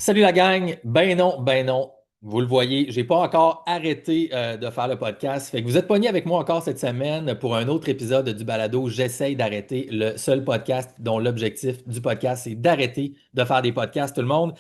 Salut la gang! Ben non, ben non. Vous le voyez, j'ai pas encore arrêté de faire le podcast. Fait que vous êtes pognés avec moi encore cette semaine pour un autre épisode du balado. J'essaye d'arrêter le seul podcast dont l'objectif du podcast, c'est d'arrêter de faire des podcasts, tout le monde.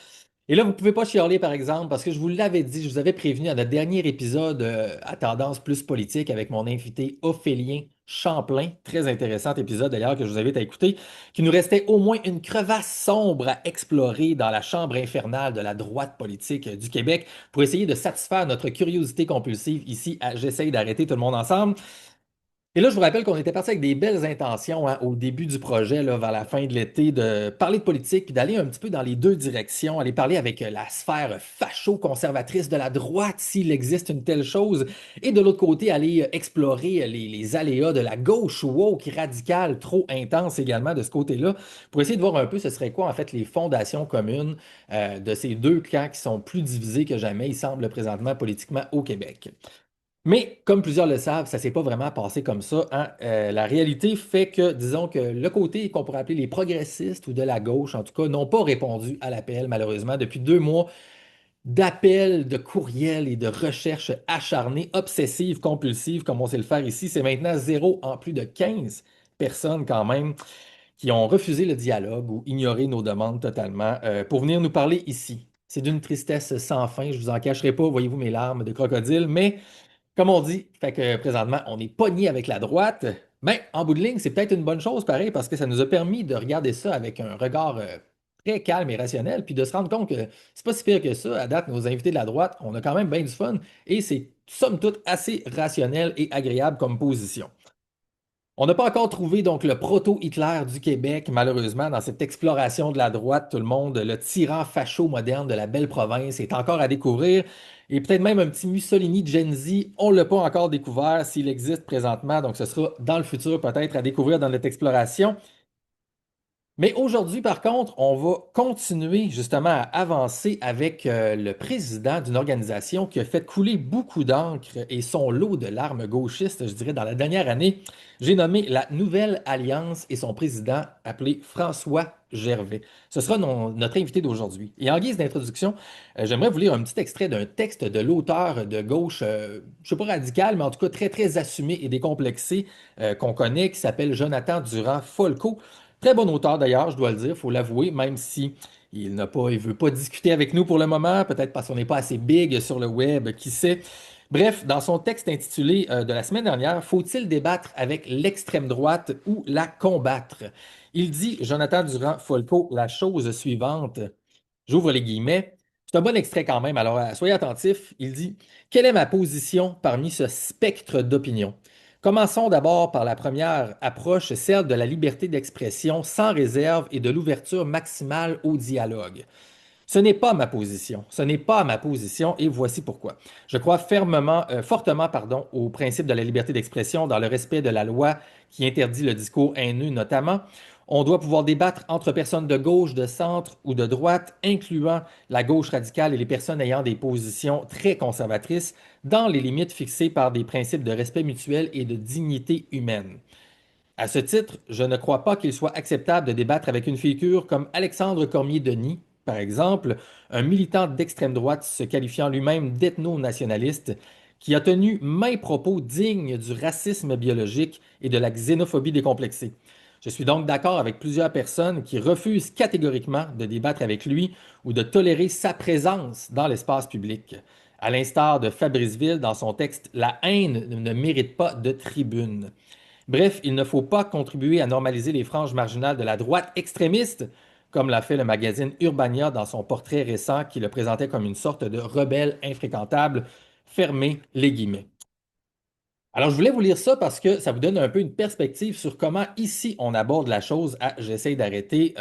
Et là, vous ne pouvez pas chialer, par exemple, parce que je vous l'avais dit, je vous avais prévenu à notre dernier épisode à tendance plus politique avec mon invité Ophélien Champlain. Très intéressant épisode d'ailleurs que je vous invite à écouter, qu'il nous restait au moins une crevasse sombre à explorer dans la chambre infernale de la droite politique du Québec pour essayer de satisfaire notre curiosité compulsive ici à J'essaye d'arrêter tout le monde ensemble. Et là, je vous rappelle qu'on était parti avec des belles intentions hein, au début du projet, là, vers la fin de l'été, de parler de politique, puis d'aller un petit peu dans les deux directions, aller parler avec la sphère facho-conservatrice de la droite, s'il existe une telle chose, et de l'autre côté, aller explorer les aléas de la gauche woke radicale, trop intense également de ce côté-là, pour essayer de voir un peu ce serait quoi en fait les fondations communes de ces deux camps qui sont plus divisés que jamais, il semble présentement politiquement au Québec. Mais comme plusieurs le savent, ça ne s'est pas vraiment passé comme ça, hein. La réalité fait que, disons que le côté qu'on pourrait appeler les progressistes ou de la gauche, en tout cas, n'ont pas répondu à l'appel, malheureusement, depuis 2 mois d'appels, de courriels et de recherches acharnées, obsessives, compulsives, comme on sait le faire ici. C'est maintenant zéro en plus de 15 personnes quand même qui ont refusé le dialogue ou ignoré nos demandes totalement pour venir nous parler ici. C'est d'une tristesse sans fin, je ne vous en cacherai pas, voyez-vous mes larmes de crocodile, mais comme on dit, fait que présentement, on est pogné avec la droite. Mais en bout de ligne, c'est peut-être une bonne chose, pareil, parce que ça nous a permis de regarder ça avec un regard très calme et rationnel, puis de se rendre compte que c'est pas si pire que ça. À date, nos invités de la droite, on a quand même bien du fun, et c'est somme toute assez rationnel et agréable comme position. On n'a pas encore trouvé donc le proto-Hitler du Québec, malheureusement, dans cette exploration de la droite. Tout le monde, le tyran facho moderne de la belle province est encore à découvrir. Et peut-être même un petit Mussolini Gen Z, on ne l'a pas encore découvert s'il existe présentement. Donc ce sera dans le futur peut-être à découvrir dans notre exploration. Mais aujourd'hui, par contre, on va continuer justement à avancer avec le président d'une organisation qui a fait couler beaucoup d'encre et son lot de larmes gauchistes, je dirais, dans la dernière année. J'ai nommé la Nouvelle Alliance et son président appelé François Gervais. Ce sera notre invité d'aujourd'hui. Et en guise d'introduction, j'aimerais vous lire un petit extrait d'un texte de l'auteur de gauche, je ne sais pas radical, mais en tout cas très, très assumé et décomplexé qu'on connaît, qui s'appelle Jonathan Durand-Folco. Très bon auteur d'ailleurs, je dois le dire, il faut l'avouer, même si il veut pas discuter avec nous pour le moment, peut-être parce qu'on n'est pas assez big sur le web, qui sait. Bref, dans son texte intitulé de la semaine dernière, Faut-il débattre avec l'extrême droite ou la combattre? Il dit, Jonathan Durand-Folco, la chose suivante. J'ouvre les guillemets. C'est un bon extrait quand même, alors soyez attentifs. Il dit, quelle est ma position parmi ce spectre d'opinion? Commençons d'abord par la première approche, celle de la liberté d'expression sans réserve et de l'ouverture maximale au dialogue. Ce n'est pas ma position. Ce n'est pas ma position et voici pourquoi. Je crois fortement, pardon, au principe de la liberté d'expression dans le respect de la loi qui interdit le discours haineux notamment. On doit pouvoir débattre entre personnes de gauche, de centre ou de droite, incluant la gauche radicale et les personnes ayant des positions très conservatrices, dans les limites fixées par des principes de respect mutuel et de dignité humaine. À ce titre, je ne crois pas qu'il soit acceptable de débattre avec une figure comme Alexandre Cormier-Denis, par exemple, un militant d'extrême droite se qualifiant lui-même d'ethno-nationaliste, qui a tenu maints propos dignes du racisme biologique et de la xénophobie décomplexée. Je suis donc d'accord avec plusieurs personnes qui refusent catégoriquement de débattre avec lui ou de tolérer sa présence dans l'espace public. À l'instar de Fabrice Ville dans son texte La haine ne mérite pas de tribune. Bref, il ne faut pas contribuer à normaliser les franges marginales de la droite extrémiste, comme l'a fait le magazine Urbania dans son portrait récent qui le présentait comme une sorte de rebelle infréquentable. Fermez les guillemets. Alors, je voulais vous lire ça parce que ça vous donne un peu une perspective sur comment ici on aborde la chose à J'essaie d'arrêter.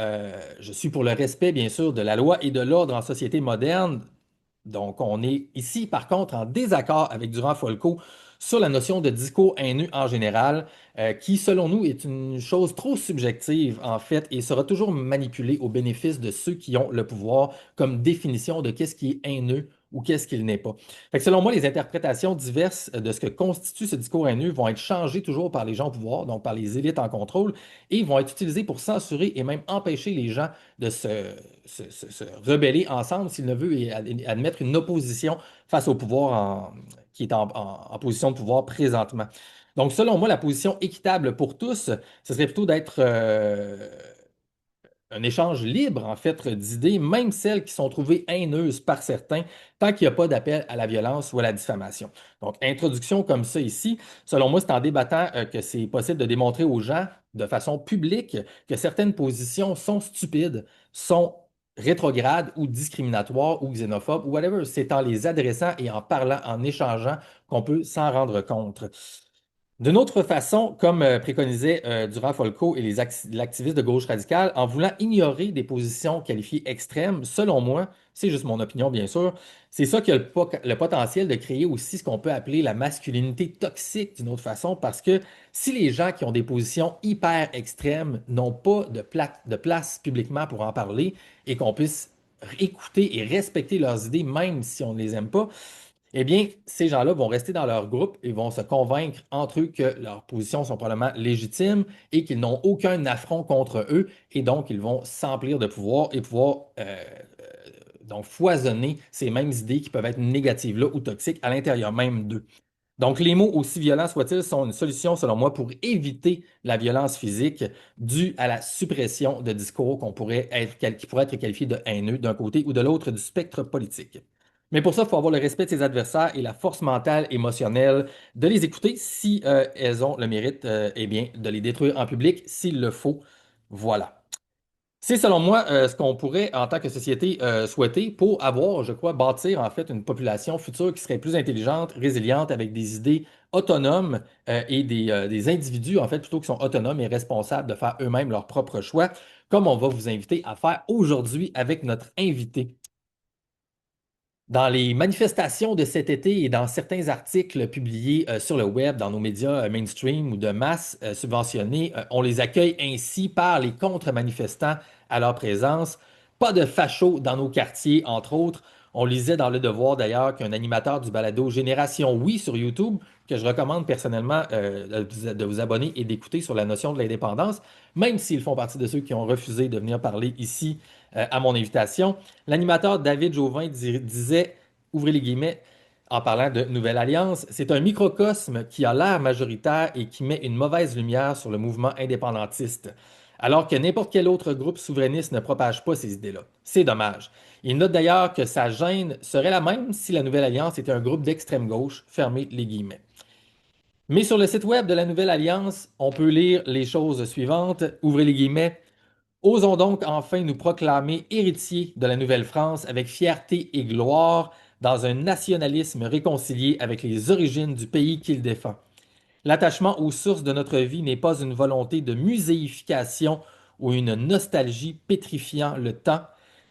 Je suis pour le respect, bien sûr, de la loi et de l'ordre en société moderne. Donc, on est ici, par contre, en désaccord avec Durand-Folco sur la notion de discours haineux en général, qui, selon nous, est une chose trop subjective, en fait, et sera toujours manipulée au bénéfice de ceux qui ont le pouvoir comme définition de qu'est-ce qui est haineux ou qu'est-ce qu'il n'est pas. Fait que selon moi, les interprétations diverses de ce que constitue ce discours haineux vont être changées toujours par les gens au pouvoir, donc par les élites en contrôle, et vont être utilisées pour censurer et même empêcher les gens de se rebeller ensemble s'ils ne veulent et admettre une opposition face au pouvoir qui est en position de pouvoir présentement. Donc, selon moi, la position équitable pour tous, ce serait plutôt d'être un échange libre, en fait, d'idées, même celles qui sont trouvées haineuses par certains, tant qu'il n'y a pas d'appel à la violence ou à la diffamation. Donc, introduction comme ça ici, selon moi, c'est en débattant que c'est possible de démontrer aux gens, de façon publique, que certaines positions sont stupides, sont rétrogrades ou discriminatoires ou xénophobes ou whatever. C'est en les adressant et en parlant, en échangeant qu'on peut s'en rendre compte. D'une autre façon, comme préconisait Durand Folco et l'activiste de gauche radicale, en voulant ignorer des positions qualifiées extrêmes, selon moi, c'est juste mon opinion bien sûr, c'est ça qui a le potentiel de créer aussi ce qu'on peut appeler la masculinité toxique d'une autre façon, parce que si les gens qui ont des positions hyper extrêmes n'ont pas de place publiquement pour en parler et qu'on puisse écouter et respecter leurs idées, même si on ne les aime pas, eh bien, ces gens-là vont rester dans leur groupe et vont se convaincre entre eux que leurs positions sont probablement légitimes et qu'ils n'ont aucun affront contre eux et donc ils vont s'emplir de pouvoir et pouvoir donc foisonner ces mêmes idées qui peuvent être négatives là ou toxiques à l'intérieur même d'eux. Donc, les mots, aussi violents soient-ils, sont une solution, selon moi, pour éviter la violence physique due à la suppression de discours qui pourraient être qualifiés de haineux d'un côté ou de l'autre du spectre politique. Mais pour ça, il faut avoir le respect de ses adversaires et la force mentale, émotionnelle de les écouter si elles ont le mérite, eh bien, de les détruire en public s'il le faut. Voilà. C'est selon moi ce qu'on pourrait, en tant que société, souhaiter pour avoir, je crois, bâtir en fait une population future qui serait plus intelligente, résiliente, avec des idées autonomes et des individus, en fait, plutôt qui sont autonomes et responsables de faire eux-mêmes leurs propres choix, comme on va vous inviter à faire aujourd'hui avec notre invité. Dans les manifestations de cet été et dans certains articles publiés sur le web, dans nos médias mainstream ou de masse subventionnés, on les accueille ainsi par les contre-manifestants à leur présence. Pas de fachos dans nos quartiers, entre autres. On lisait dans Le Devoir d'ailleurs qu'un animateur du balado Génération Oui sur YouTube, que je recommande personnellement de vous abonner et d'écouter sur la notion de l'indépendance, même s'ils font partie de ceux qui ont refusé de venir parler ici à mon invitation. L'animateur David Jauvin disait, ouvrez les guillemets, en parlant de Nouvelle Alliance, c'est un microcosme qui a l'air majoritaire et qui met une mauvaise lumière sur le mouvement indépendantiste, alors que n'importe quel autre groupe souverainiste ne propage pas ces idées-là. C'est dommage. Il note d'ailleurs que sa gêne serait la même si la Nouvelle Alliance était un groupe d'extrême gauche, fermez les guillemets. Mais sur le site web de la Nouvelle Alliance, on peut lire les choses suivantes, ouvrez les guillemets, osons donc enfin nous proclamer héritiers de la Nouvelle-France avec fierté et gloire dans un nationalisme réconcilié avec les origines du pays qu'il défend. L'attachement aux sources de notre vie n'est pas une volonté de muséification ou une nostalgie pétrifiant le temps,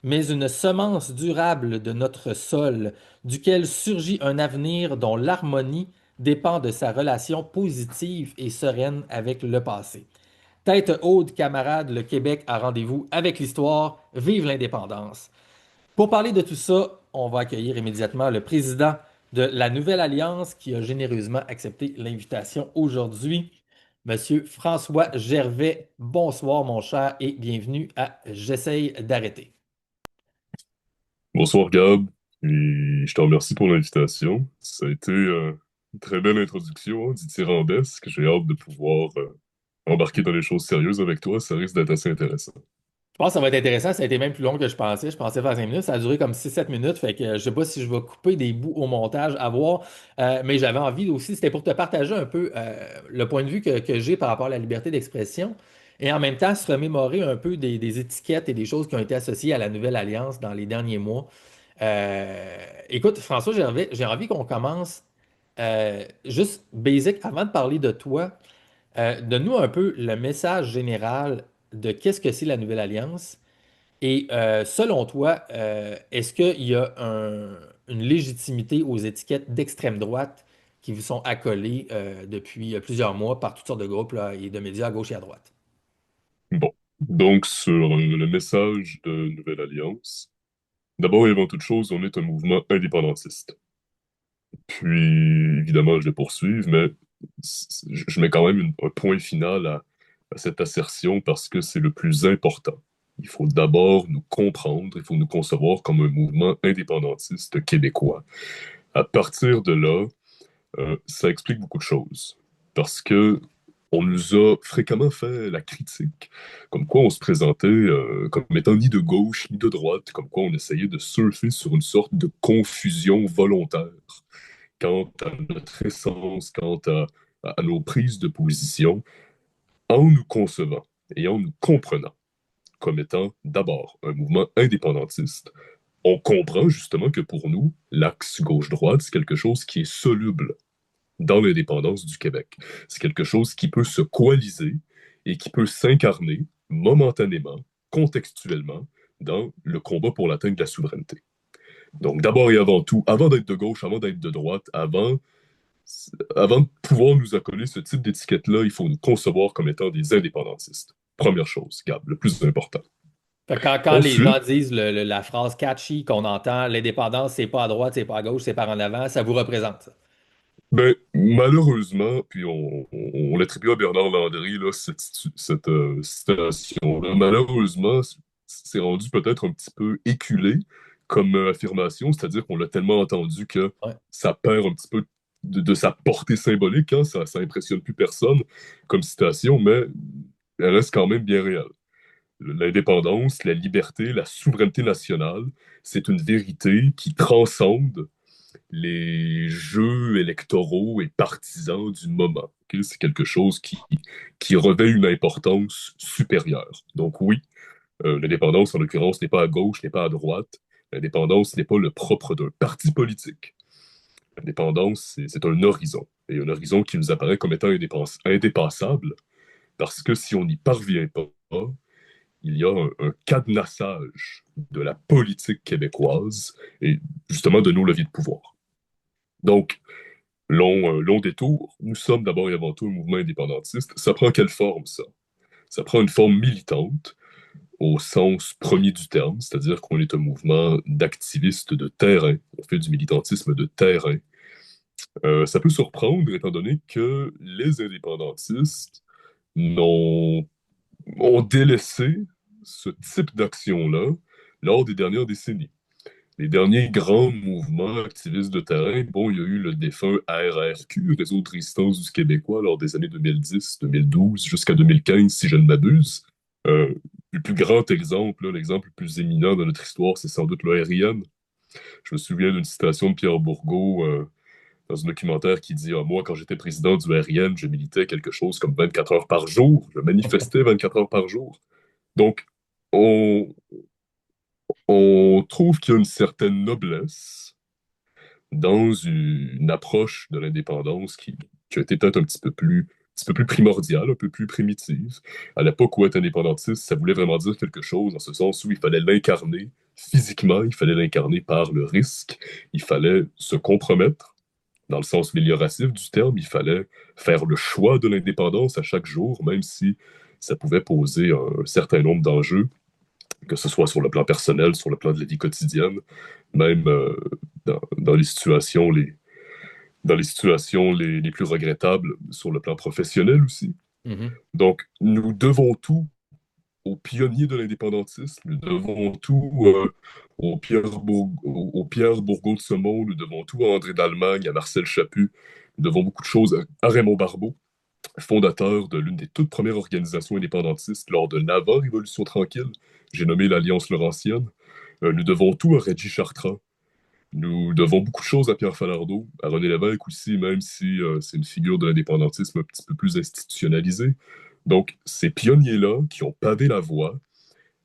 mais une semence durable de notre sol, duquel surgit un avenir dont l'harmonie dépend de sa relation positive et sereine avec le passé. Tête haute, camarades, le Québec a rendez-vous avec l'histoire. Vive l'indépendance. Pour parler de tout ça, on va accueillir immédiatement le président de la Nouvelle Alliance qui a généreusement accepté l'invitation aujourd'hui, Monsieur François Gervais. Bonsoir, mon cher, et bienvenue à J'essaye d'arrêter. Bonsoir Gab, et je te remercie pour l'invitation. Ça a été une très belle introduction, hein, dithyrambique. J'ai hâte de pouvoir embarquer dans les choses sérieuses avec toi. Ça risque d'être assez intéressant. Je pense que ça va être intéressant. Ça a été même plus long que je pensais. Je pensais faire 5 minutes. Ça a duré comme 6-7 minutes. Fait que je sais pas si je vais couper des bouts au montage à voir. Mais j'avais envie aussi, c'était pour te partager un peu le point de vue que j'ai par rapport à la liberté d'expression. Et en même temps, se remémorer un peu des étiquettes et des choses qui ont été associées à la Nouvelle Alliance dans les derniers mois. Écoute, François, j'ai envie qu'on commence juste basic avant de parler de toi. Donne-nous un peu le message général de qu'est-ce que c'est la Nouvelle Alliance et selon toi, est-ce qu'il y a une légitimité aux étiquettes d'extrême droite qui vous sont accolées depuis plusieurs mois par toutes sortes de groupes là, et de médias à gauche et à droite? Bon, donc sur le message de Nouvelle Alliance, D'abord et avant toute chose, on est un mouvement indépendantiste. Puis, évidemment, je vais poursuivre, mais je mets quand même un point final à cette assertion parce que c'est le plus important. Il faut d'abord nous comprendre, il faut nous concevoir comme un mouvement indépendantiste québécois. À partir de là, ça explique beaucoup de choses. Parce que on nous a fréquemment fait la critique, comme quoi on se présentait comme étant ni de gauche ni de droite, comme quoi on essayait de surfer sur une sorte de confusion volontaire quant à notre essence, à nos prises de position, en nous concevant et en nous comprenant comme étant d'abord un mouvement indépendantiste. On comprend justement que pour nous, l'axe gauche-droite, c'est quelque chose qui est soluble dans l'indépendance du Québec. C'est quelque chose qui peut se coaliser et qui peut s'incarner momentanément, contextuellement, dans le combat pour l'atteinte de la souveraineté. Donc d'abord et avant tout, avant d'être de gauche, avant d'être de droite, avant de pouvoir nous accoler ce type d'étiquette-là, il faut nous concevoir comme étant des indépendantistes. Première chose, Gab, le plus important. Fait que quand les Ensuite, gens disent la phrase catchy qu'on entend, l'indépendance, c'est pas à droite, c'est pas à gauche, c'est par en avant, ça vous représente ça. ben, malheureusement, puis on l'attribue à Bernard Landry, là, cette citation-là. Malheureusement, c'est rendu peut-être un petit peu éculé comme affirmation, c'est-à-dire qu'on l'a tellement entendu que Ouais. ça perd un petit peu de sa portée symbolique, hein, ça impressionne plus personne comme citation, mais elle reste quand même bien réelle. L'indépendance, la liberté, la souveraineté nationale, c'est une vérité qui transcende les jeux électoraux et partisans du moment. Ok? C'est quelque chose qui revêt une importance supérieure. Donc oui, l'indépendance, en l'occurrence, n'est pas à gauche, n'est pas à droite. L'indépendance n'est pas le propre d'un parti politique. L'indépendance, c'est un horizon. Et un horizon qui nous apparaît comme étant indépassable, parce que si on n'y parvient pas, il y a un cadenassage de la politique québécoise et justement de nos leviers de pouvoir. Donc, long détour, nous sommes d'abord et avant tout un mouvement indépendantiste. Ça prend quelle forme, ça? Ça prend une forme militante au sens premier du terme, c'est-à-dire qu'on est un mouvement d'activistes de terrain. On fait du militantisme de terrain. Ça peut surprendre étant donné que les indépendantistes n'ont ont délaissé ce type d'action-là lors des dernières décennies. Les derniers grands mouvements activistes de terrain, bon, il y a eu le défunt RRQ, Réseau de résistance du Québécois, lors des années 2010, 2012, jusqu'à 2015, si je ne m'abuse. Euh, le plus grand exemple, là, l'exemple le plus éminent de notre histoire, c'est sans doute l'ORIN. Je me souviens d'une citation de Pierre Bourgault dans un documentaire qui dit: Ah, moi, quand j'étais président du RIN, je militais quelque chose comme 24 heures par jour. Je manifestais 24 heures par jour. Donc, on, on trouve qu'il y a une certaine noblesse dans une approche de l'indépendance qui a été peut-être un petit peu plus primordiale, un peu plus primitive. À l'époque où être indépendantiste, ça voulait vraiment dire quelque chose, dans ce sens où il fallait l'incarner physiquement, il fallait l'incarner par le risque, il fallait se compromettre. Dans le sens amélioratif du terme, il fallait faire le choix de l'indépendance à chaque jour, même si ça pouvait poser un certain nombre d'enjeux, que ce soit sur le plan personnel, sur le plan de la vie quotidienne, même dans les situations les plus regrettables sur le plan professionnel aussi. Mhm. Donc, nous devons tout aux pionniers de l'indépendantisme, nous devons tout au Pierre Bourgault de ce monde, nous devons tout à André d'Allemagne, à Marcel Chaput, nous devons beaucoup de choses à Raymond Barbeau, fondateur de l'une des toutes premières organisations indépendantistes lors de l'avant-révolution tranquille. J'ai nommé l'Alliance Laurentienne. Nous devons tout à Reggie Chartrand. Nous devons beaucoup de choses à Pierre Falardeau, à René Lévesque aussi, même si c'est une figure de l'indépendantisme un petit peu plus institutionnalisée. Donc, ces pionniers-là qui ont pavé la voie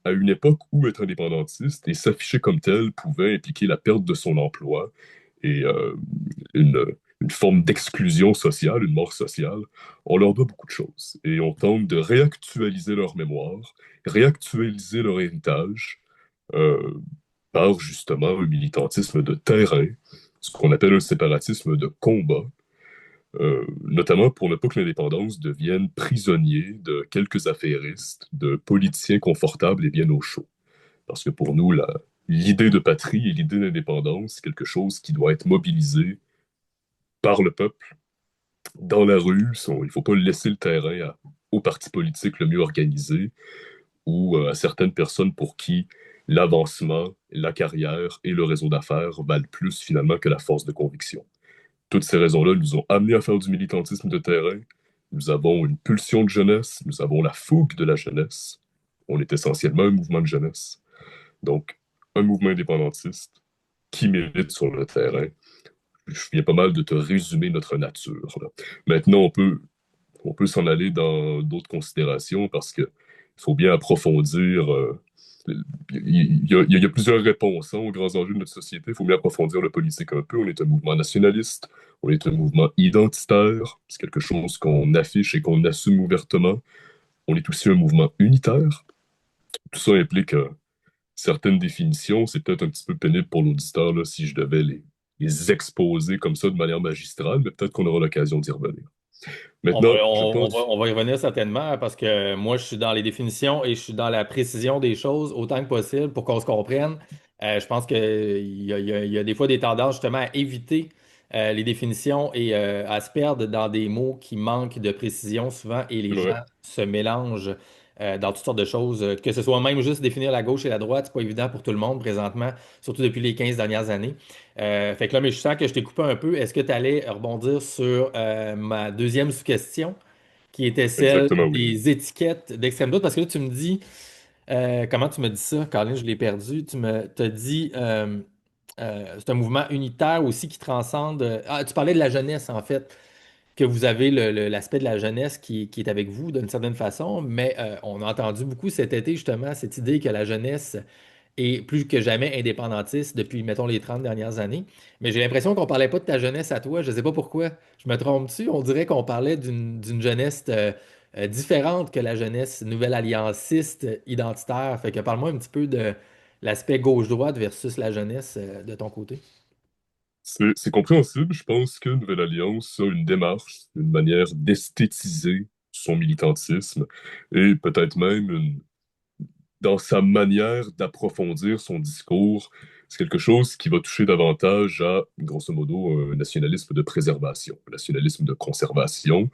à une époque où être indépendantiste et s'afficher comme tel pouvait impliquer la perte de son emploi et une, une forme d'exclusion sociale, une mort sociale, on leur doit beaucoup de choses. Et on tente de réactualiser leur mémoire, réactualiser leur héritage euh, par justement un militantisme de terrain, ce qu'on appelle un séparatisme de combat, notamment pour ne pas que l'indépendance devienne prisonnier de quelques affairistes, de politiciens confortables et bien au chaud. Parce que pour nous, l'idée de patrie et l'idée d'indépendance, c'est quelque chose qui doit être mobilisé par le peuple dans la rue. Il ne faut pas laisser le terrain aux partis politiques le mieux organisés ou à certaines personnes pour qui l'avancement, la carrière et le réseau d'affaires valent plus finalement que la force de conviction. Toutes ces raisons-là nous ont amenés à faire du militantisme de terrain. Nous avons une pulsion de jeunesse, nous avons la fougue de la jeunesse. On est essentiellement un mouvement de jeunesse. Donc, un mouvement indépendantiste qui milite sur le terrain. Je viens pas mal de te résumer notre nature, là. Maintenant, on peut s'en aller dans d'autres considérations parce que faut bien approfondir. Il y a plusieurs réponses, hein, aux grands enjeux de notre société. Il faut bien approfondir le politique un peu. On est un mouvement nationaliste, on est un mouvement identitaire. C'est quelque chose qu'on affiche et qu'on assume ouvertement. On est aussi un mouvement unitaire. Tout ça implique certaines définitions. C'est peut-être un petit peu pénible pour l'auditeur là, si je devais les exposer comme ça de manière magistrale, mais peut-être qu'on aura l'occasion d'y revenir. Maintenant, je pense. On va y revenir certainement parce que moi, je suis dans les définitions et je suis dans la précision des choses autant que possible pour qu'on se comprenne. Je pense qu'il y a des fois des tendances justement à éviter les définitions et à se perdre dans des mots qui manquent de précision souvent et les Ouais, gens se mélangent dans toutes sortes de choses. Que ce soit même juste définir la gauche et la droite, c'est pas évident pour tout le monde présentement, surtout depuis les 15 dernières années. Fait que là, mais je sens que je t'ai coupé un peu. Est-ce que tu allais rebondir sur ma deuxième sous-question, qui était celle exactement, oui. des étiquettes d'extrême droite? Parce que là, tu me dis, comment tu me dis ça, Colin, je l'ai perdu. T'as dit, c'est un mouvement unitaire aussi qui transcende. Ah, tu parlais de la jeunesse, en fait, que vous avez l'aspect de la jeunesse qui est avec vous d'une certaine façon, mais on a entendu beaucoup cet été, justement, cette idée que la jeunesse et plus que jamais indépendantiste depuis, mettons, les 30 dernières années. Mais j'ai l'impression qu'on parlait pas de ta jeunesse à toi. Je sais pas pourquoi. Je me trompe-tu? On dirait qu'on parlait d'une jeunesse différente que la jeunesse nouvelle allianciste identitaire. Fait que parle-moi un petit peu de l'aspect gauche-droite versus la jeunesse de ton côté. C'est compréhensible. Je pense que Nouvelle Alliance a une démarche, une manière d'esthétiser son militantisme et peut-être même dans sa manière d'approfondir son discours. C'est quelque chose qui va toucher davantage à, grosso modo, un nationalisme de préservation, un nationalisme de conservation.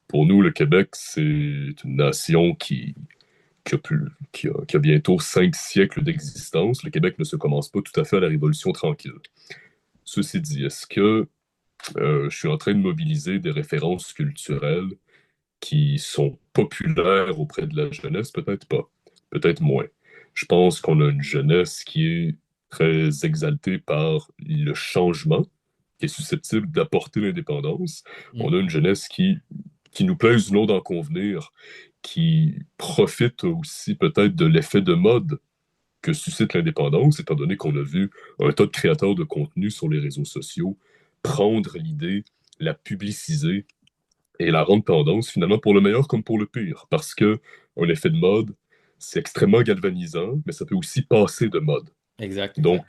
Pour nous, le Québec, c'est une nation qui a bientôt 5 siècles d'existence. Le Québec ne se commence pas tout à fait à la Révolution tranquille. Ceci dit, est-ce que je suis en train de mobiliser des références culturelles qui sont populaires auprès de la jeunesse? Peut-être pas, peut-être moins. Je pense qu'on a une jeunesse qui est très exaltée par le changement, qui est susceptible d'apporter l'indépendance. On a une jeunesse qui nous plaise ou non d'en convenir, qui profite aussi peut-être de l'effet de mode que suscite l'indépendance, étant donné qu'on a vu un tas de créateurs de contenu sur les réseaux sociaux prendre l'idée, la publiciser et la rendre tendance, finalement, pour le meilleur comme pour le pire. Parce que un effet de mode, c'est extrêmement galvanisant, mais ça peut aussi passer de mode. Exact, exact. Donc,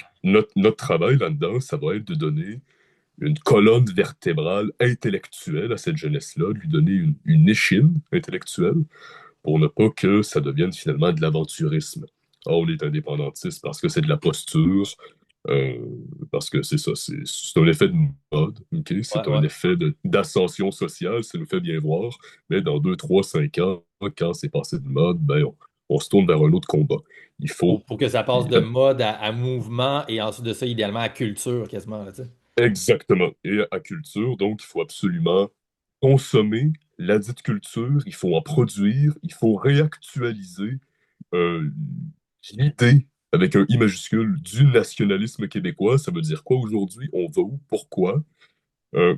notre travail là-dedans, ça va être de donner une colonne vertébrale intellectuelle à cette jeunesse-là, de lui donner une échine intellectuelle pour ne pas que ça devienne finalement de l'aventurisme. Ah, on est indépendantiste parce que c'est de la posture, euh, parce que c'est ça, c'est un effet de mode, ok? Ouais, C'est un ouais. effet d'ascension sociale, ça nous fait bien voir, mais dans 2, 3, 5 ans, quand c'est passé de mode, ben on se tourne vers un autre combat. Il faut Pour que ça passe de mode à mouvement et ensuite de ça, idéalement, à culture quasiment, là, tu sais. exactement, et à culture, donc il faut absolument consommer la dite culture, il faut en produire, il faut réactualiser euh, l'idée, avec un I majuscule, du nationalisme québécois. Ça veut dire quoi aujourd'hui? On va où? Pourquoi? Euh,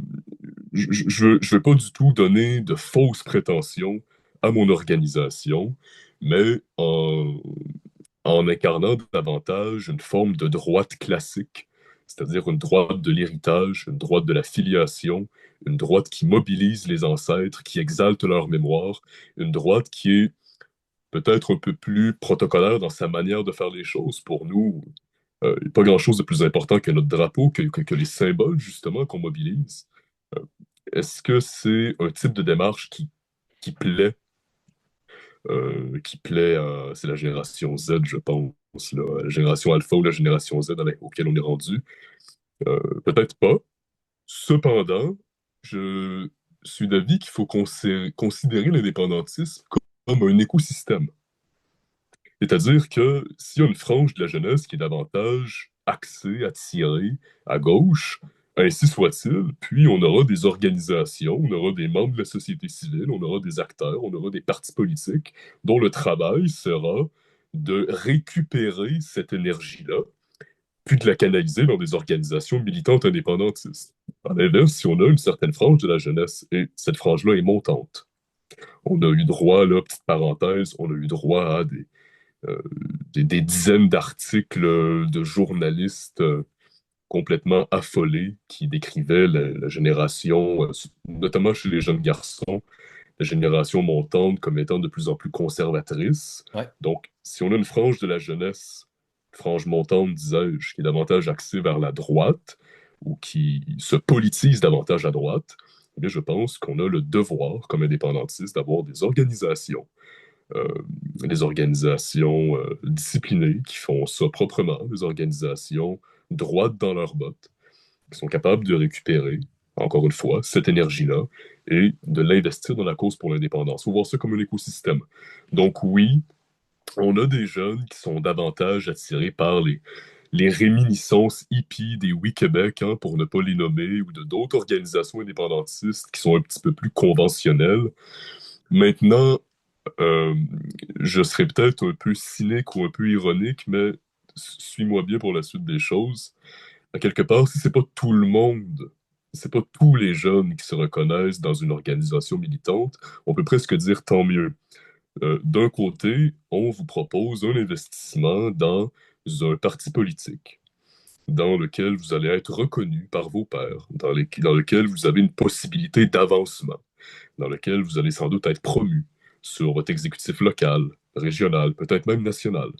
je veux pas du tout donner de fausses prétentions à mon organisation, mais en incarnant davantage une forme de droite classique, c'est-à-dire une droite de l'héritage, une droite de la filiation, une droite qui mobilise les ancêtres, qui exalte leur mémoire, une droite qui est peut-être un peu plus protocolaire dans sa manière de faire les choses. Pour nous, pas grand-chose de plus important que notre drapeau, que les symboles, justement, qu'on mobilise. Euh, Est-ce que c'est un type de démarche qui plaît, c'est la génération Z, je pense, là, la génération alpha ou la génération Z auquel on est rendu. Peut-être pas. Cependant, je suis d'avis qu'il faut considérer l'indépendantisme comme un écosystème. C'est-à-dire que s'il y a une frange de la jeunesse qui est davantage axée, attirée à gauche, ainsi soit-il, puis on aura des organisations, on aura des membres de la société civile, on aura des acteurs, on aura des partis politiques dont le travail sera de récupérer cette énergie-là, puis de la canaliser dans des organisations militantes indépendantistes. À l'inverse, si on a une certaine frange de la jeunesse, et cette frange-là est montante, on a eu droit, là, petite parenthèse, on a eu droit à euh, des dizaines d'articles de journalistes complètement affolés qui décrivaient la génération, notamment chez les jeunes garçons, la génération montante comme étant de plus en plus conservatrice. Ouais. Donc, si on a une frange de la jeunesse, frange montante, disais-je, qui est davantage axée vers la droite ou qui se politise davantage à droite, eh bien, je pense qu'on a le devoir, comme indépendantiste, d'avoir euh, des organisations disciplinées qui font ça proprement, des organisations droites dans leurs bottes, qui sont capables de récupérer, encore une fois, cette énergie-là et de l'investir dans la cause pour l'indépendance. Il faut voir ça comme un écosystème. Donc oui, on a des jeunes qui sont davantage attirés par les réminiscences hippies des Oui Québec, hein, pour ne pas les nommer, ou de d'autres organisations indépendantistes qui sont un petit peu plus conventionnelles. Maintenant, euh, je serais peut-être un peu cynique ou un peu ironique, mais suis-moi bien pour la suite des choses. À quelque part, si c'est pas tout le monde, si c'est pas tous les jeunes qui se reconnaissent dans une organisation militante, on peut presque dire tant mieux. D'un côté, on vous propose un investissement dans un parti politique dans lequel vous allez être reconnu par vos pairs, dans lequel vous avez une possibilité d'avancement, dans lequel vous allez sans doute être promu sur votre exécutif local, régional, peut-être même national,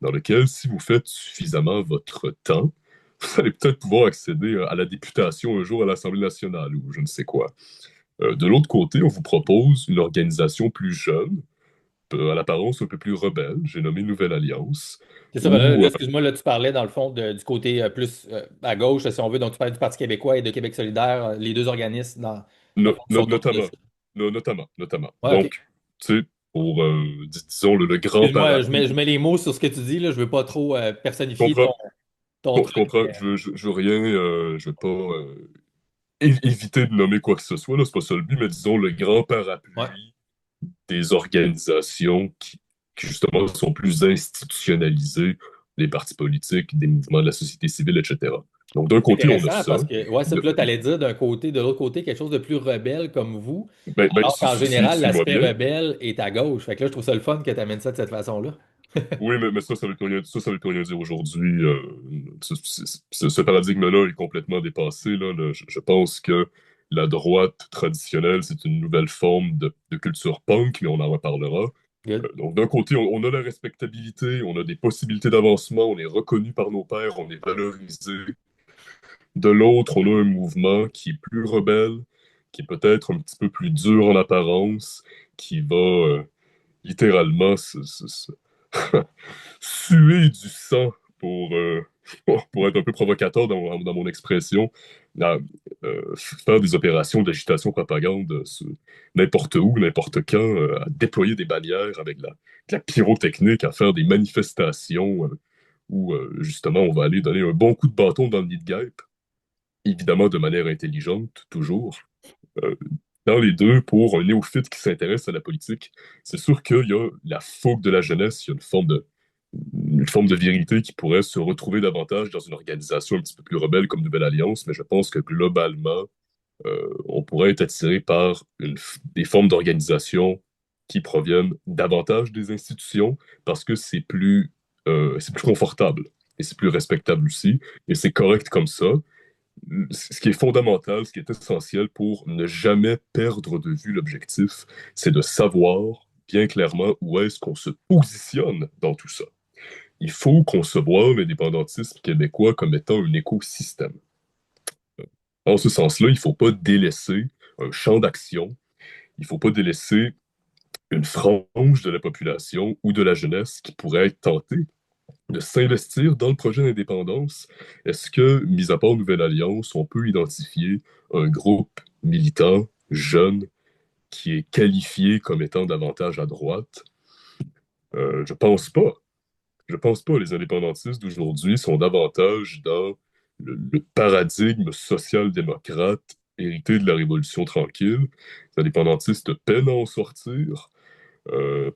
dans lequel, si vous faites suffisamment votre temps, vous allez peut-être pouvoir accéder à la députation un jour à l'Assemblée nationale ou je ne sais quoi. De l'autre côté, on vous propose une organisation plus jeune, à l'apparence un peu plus rebelle, j'ai nommé Nouvelle Alliance, C'est ça, ben là, où excuse-moi, là, tu parlais dans le fond du côté plus à gauche, si on veut, donc tu parlais du Parti québécois et de Québec solidaire, les deux organismes dans le fond, qui sont autour de notamment, ça. notamment. Ouais, OK. Donc, tu sais, pour, disons, le grand Excuse-moi, parapluie, je mets les mots sur ce que tu dis, là, je veux pas trop je personnifier comprends, ton je truc, comprends, mais je veux rien, je veux pas éviter de nommer quoi que ce soit, là, c'est pas ça le but, mais disons le grand ouais. parapluie des organisations qui justement sont plus institutionnalisées, les partis politiques, des mouvements de la société civile, etc. Donc, d'un C'est côté, on a intéressant ça. parce que, ouais, ça, De- puis là, tu allais dire d'un côté, de l'autre côté, quelque chose de plus rebelle comme vous, alors qu'en général, suis-moi l'aspect bien. rebelle est à gauche. Fait que là, je trouve ça le fun que tu amènes ça de cette façon-là. Oui, mais ça veut plus rien, ça veut plus rien dire aujourd'hui. Ce paradigme-là est complètement dépassé, là. Je pense que la droite traditionnelle, c'est une nouvelle forme de culture punk, mais on en reparlera. Good. Donc, d'un côté, on a la respectabilité, on a des possibilités d'avancement, on est reconnu par nos pairs, on est valorisé. De l'autre, on a un mouvement qui est plus rebelle, qui est peut-être un petit peu plus dur en apparence, qui va littéralement suer du sang pour, pour être un peu provocateur dans mon expression, à, faire des opérations d'agitation propagande n'importe où, n'importe quand, à déployer des bannières avec de la pyrotechnique, à faire des manifestations où justement on va aller donner un bon coup de bâton dans le nid de guêpe, évidemment de manière intelligente, toujours. Euh, dans les deux, pour un néophyte qui s'intéresse à la politique, c'est sûr qu'il y a la fougue de la jeunesse, il y a une forme de virilité qui pourrait se retrouver davantage dans une organisation un petit peu plus rebelle comme Nouvelle Alliance, mais je pense que globalement, on pourrait être attiré par des formes d'organisation qui proviennent davantage des institutions parce que c'est plus confortable et c'est plus respectable aussi, et c'est correct comme ça. Ce qui est fondamental, ce qui est essentiel pour ne jamais perdre de vue l'objectif, c'est de savoir bien clairement où est-ce qu'on se positionne dans tout ça. Il faut concevoir l'indépendantisme québécois comme étant un écosystème. En ce sens-là, il ne faut pas délaisser un champ d'action, il ne faut pas délaisser une frange de la population ou de la jeunesse qui pourrait être tentée de s'investir dans le projet d'indépendance. Est-ce que, mis à part Nouvelle Alliance, on peut identifier un groupe militant, jeune, qui est qualifié comme étant davantage à droite? Je pense pas. Je pense pas. Les indépendantistes d'aujourd'hui sont davantage dans le paradigme social-démocrate hérité de la Révolution tranquille. Les indépendantistes peinent à en sortir,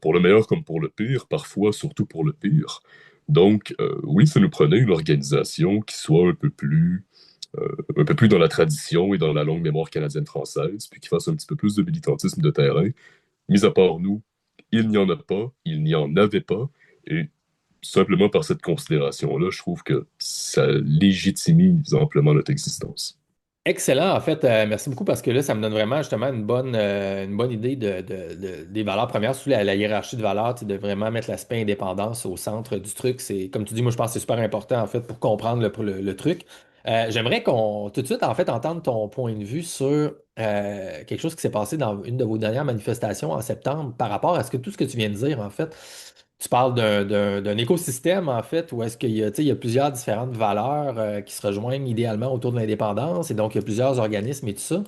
pour le meilleur comme pour le pire, parfois surtout pour le pire. Donc, oui, ça nous prenait une organisation qui soit un peu plus dans la tradition et dans la longue mémoire canadienne-française, puis qui fasse un petit peu plus de militantisme de terrain. Mis à part nous, il n'y en a pas, il n'y en avait pas, et simplement par cette considération-là, je trouve que ça légitimise amplement notre existence. Excellent, en fait, merci beaucoup parce que là, ça me donne vraiment justement une bonne idée des valeurs premières, sous la hiérarchie de valeurs, tu sais, de vraiment mettre l'aspect indépendance au centre du truc. C'est, comme tu dis, moi je pense que c'est super important en fait pour comprendre le truc. J'aimerais qu'on tout de suite en fait entendre ton point de vue sur quelque chose qui s'est passé dans une de vos dernières manifestations en septembre par rapport à tout ce que tu viens de dire en fait. Tu parles d'un écosystème, en fait, où est-ce qu'il y a, tu sais, il y a plusieurs différentes valeurs qui se rejoignent idéalement autour de l'indépendance, et donc il y a plusieurs organismes et tout ça.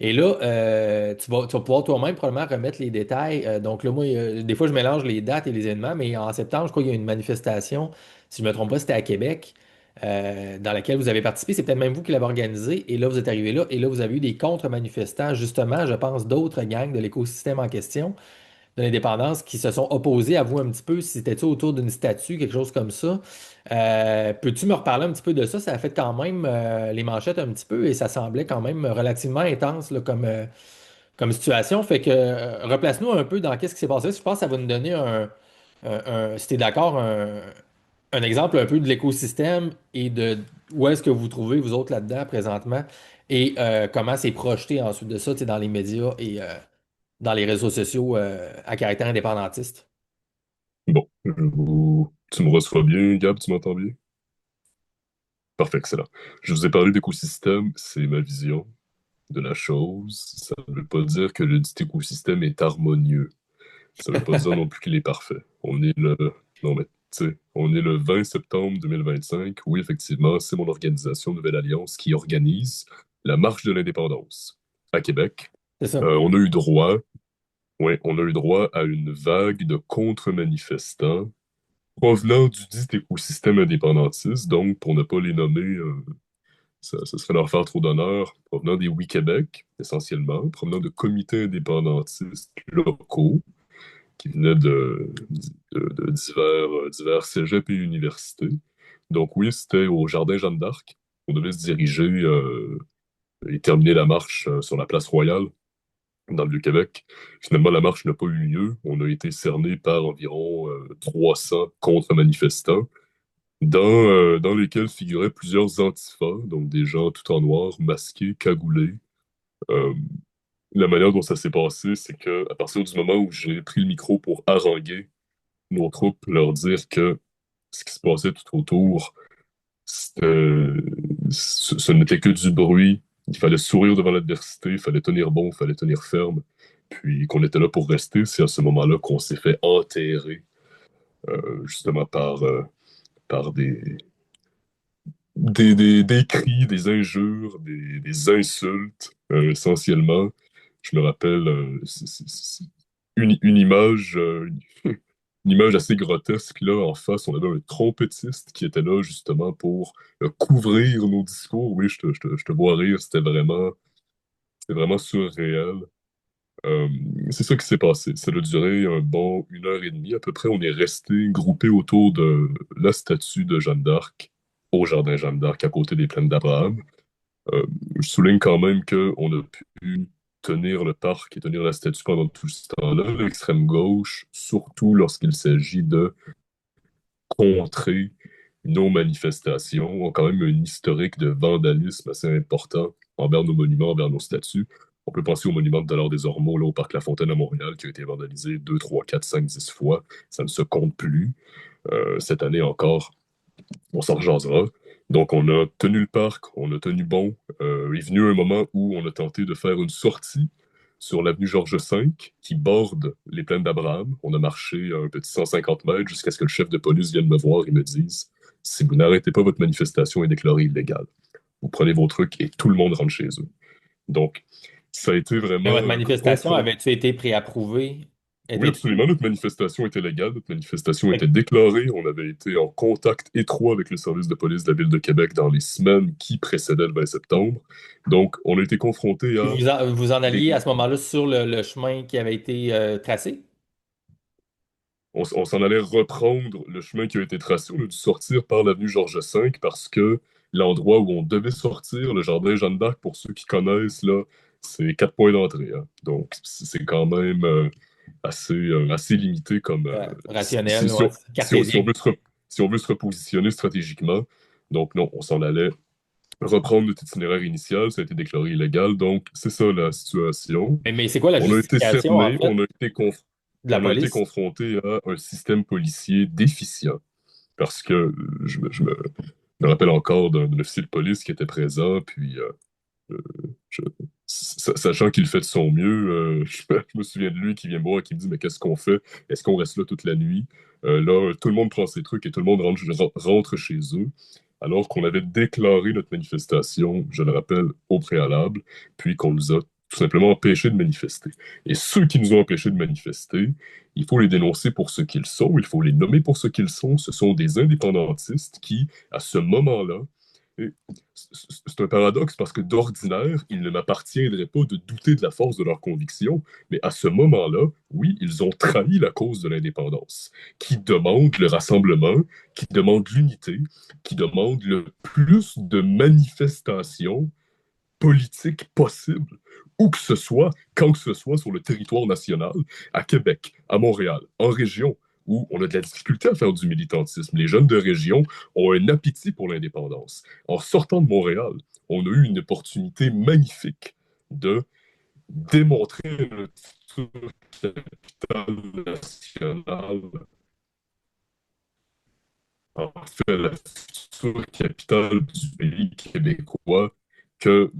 Et là, tu vas pouvoir toi-même probablement remettre les détails. Donc là, moi, des fois, je mélange les dates et les événements, mais en septembre, je crois qu'il y a une manifestation, si je ne me trompe pas, c'était à Québec, dans laquelle vous avez participé. C'est peut-être même vous qui l'avez organisé. Et là, vous êtes arrivé là, et là, vous avez eu des contre-manifestants, justement, je pense, d'autres gangs de l'écosystème en question de l'indépendance qui se sont opposés à vous un petit peu, si c'était autour d'une statue, quelque chose comme ça. Peux-tu me reparler un petit peu de ça? Ça a fait quand même les manchettes un petit peu et ça semblait quand même relativement intense là, comme situation. Fait que replace-nous un peu dans qu'est-ce qui s'est passé. Je pense que ça va nous donner si tu es d'accord, un exemple un peu de l'écosystème et de où est-ce que vous vous trouvez, vous autres, là-dedans présentement et comment c'est projeté ensuite de ça, tu sais, dans les médias et dans les réseaux sociaux à caractère indépendantiste. Bon, tu me reçois bien, Gab, tu m'entends bien? Parfait, excellent. Je vous ai parlé d'écosystème, c'est ma vision de la chose. Ça ne veut pas dire que le dit écosystème est harmonieux. Ça ne veut pas dire non plus qu'il est parfait. Non, mais, tu sais, on est le 20 septembre 2025. Oui, effectivement, c'est mon organisation Nouvelle Alliance qui organise la marche de l'indépendance à Québec. C'est ça. On a eu droit, ouais, on a eu droit à une vague de contre-manifestants provenant du dit écosystème indépendantiste. Donc, pour ne pas les nommer, ça serait leur faire trop d'honneur, provenant des Oui-Québec, essentiellement, provenant de comités indépendantistes locaux qui venaient de divers cégeps et universités. Donc oui, c'était au Jardin Jeanne d'Arc. On devait se diriger et terminer la marche sur la place Royale, dans le Vieux-Québec. Finalement, la marche n'a pas eu lieu. On a été cerné par environ 300 contre-manifestants, dans lesquels figuraient plusieurs antifas, donc des gens tout en noir, masqués, cagoulés. Euh, la manière dont ça s'est passé, c'est que à partir du moment où j'ai pris le micro pour haranguer nos troupes, leur dire que ce qui se passait tout autour, c'était- ce n'était que du bruit. Il fallait sourire devant l'adversité, il fallait tenir bon, il fallait tenir ferme, puis qu'on était là pour rester. C'est à ce moment-là qu'on s'est fait enterrer, justement par des cris, des injures, des insultes, essentiellement. Je me rappelle une image, une image assez grotesque. Là, en face, on avait un trompettiste qui était là justement pour couvrir nos discours. Oui, je te vois rire, c'était vraiment surréel. Euh, c'est ça qui s'est passé. Ça a duré un bon 1 heure et demie à peu près. On est resté groupé autour de la statue de Jeanne d'Arc au jardin Jeanne d'Arc à côté des plaines d'Abraham. Euh, je souligne quand même qu'on a pu tenir le parc et tenir la statue pendant tout ce temps-là. L'extrême gauche, surtout lorsqu'il s'agit de contrer nos manifestations, ont quand même un historique de vandalisme assez important envers nos monuments, envers nos statues. On peut penser au monument de Dollard des Ormeaux, là, au parc La Fontaine à Montréal, qui a été vandalisé 2, 3, 4, 5, 10 fois. Ça ne se compte plus. Cette année encore, on s'en rejasera. Donc, on a tenu le parc, on a tenu bon. Il est venu un moment où on a tenté de faire une sortie sur l'avenue Georges V, qui borde les plaines d'Abraham. On a marché un petit 150 mètres jusqu'à ce que le chef de police vienne me voir et me dise, si vous n'arrêtez pas votre manifestation est déclarée illégale. Vous prenez vos trucs et tout le monde rentre chez eux. Donc, ça a été Mais vraiment votre manifestation confrontant. avait-tu été préapprouvée? Oui, Était-tu? absolument. Notre manifestation était légale, notre manifestation était Fait déclarée. On avait été en contact étroit avec le service de police de la Ville de Québec dans les semaines qui précédaient le 20 septembre. Donc, on a été confronté que à vous en des... alliez à ce moment-là sur le chemin qui avait été tracé? On s'en allait reprendre le chemin qui a été tracé. On a dû sortir par l'avenue Georges V parce que l'endroit où on devait sortir, le jardin Jeanne d'Arc, pour ceux qui connaissent, là, c'est 4 points d'entrée, hein. Donc, c'est quand même assez limité comme Rationnel, ouais, si on cartésien. veut si on veut se repositionner stratégiquement. Donc, non, on s'en allait reprendre notre itinéraire initial. Ça a été déclaré illégal. Donc, c'est ça la situation. Mais c'est quoi la On a été justification, en cerné, fait, de la on a été police? confronté à un système policier déficient. Parce que me rappelle encore d'un officier de police qui était présent, puis euh, je- sachant qu'il fait de son mieux, je me souviens de lui qui vient me voir et qui me dit, mais qu'est-ce qu'on fait? Est-ce qu'on reste là toute la nuit? Là, tout le monde prend ses trucs et tout le monde rentre chez eux, alors qu'on avait déclaré notre manifestation, je le rappelle, au préalable, puis qu'on nous a tout simplement empêchés de manifester. Et ceux qui nous ont empêchés de manifester, il faut les dénoncer pour ce qu'ils sont, il faut les nommer pour ce qu'ils sont. Ce sont des indépendantistes qui, à ce moment-là, et c'est un paradoxe parce que d'ordinaire, il ne m'appartiendrait pas de douter de la force de leurs convictions, mais à ce moment-là, oui, ils ont trahi la cause de l'indépendance, qui demande le rassemblement, qui demande l'unité, qui demande le plus de manifestations politiques possibles, où que ce soit, quand que ce soit sur le territoire national, à Québec, à Montréal, en région, où on a de la difficulté à faire du militantisme. Les jeunes de région ont un appétit pour l'indépendance. En sortant de Montréal, on a eu une opportunité magnifique de démontrer notre capital national, en fait la future capitale du pays québécois, que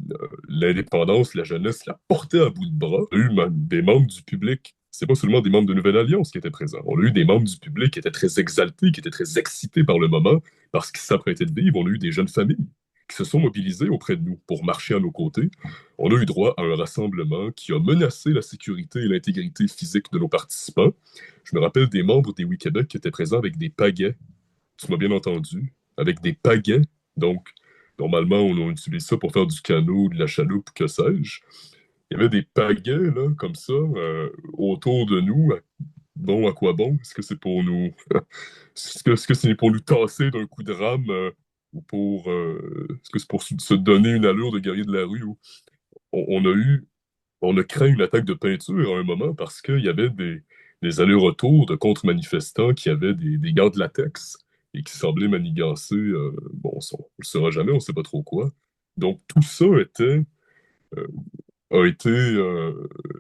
l'indépendance, la jeunesse la portait à bout de bras. On a eu même des membres du public, c'est pas seulement des membres de Nouvelle Alliance qui étaient présents, on a eu des membres du public qui étaient très exaltés, qui étaient très excités par le moment, parce qu'ils s'apprêtaient de vivre. On a eu des jeunes familles qui se sont mobilisées auprès de nous pour marcher à nos côtés. On a eu droit à un rassemblement qui a menacé la sécurité et l'intégrité physique de nos participants. Je me rappelle des membres des Oui Québec qui étaient présents avec des pagaies, tu m'as bien entendu, avec des pagaies. Donc, normalement, on utilise ça pour faire du canot, de la chaloupe, que sais-je. Il y avait des pagaies, là, comme ça, autour de nous. Bon, à quoi bon? Est-ce que c'est pour nous... est-ce que c'est pour nous tasser d'un coup de rame ou pour... est-ce que c'est pour se donner une allure de guerrier de la rue? On a eu on a craint une attaque de peinture à un moment parce qu'il y avait des allers-retours de contre-manifestants qui avaient des gants de latex et qui semblaient manigancer, bon, on ne le saura jamais, on ne sait pas trop quoi. Donc tout ça euh, a été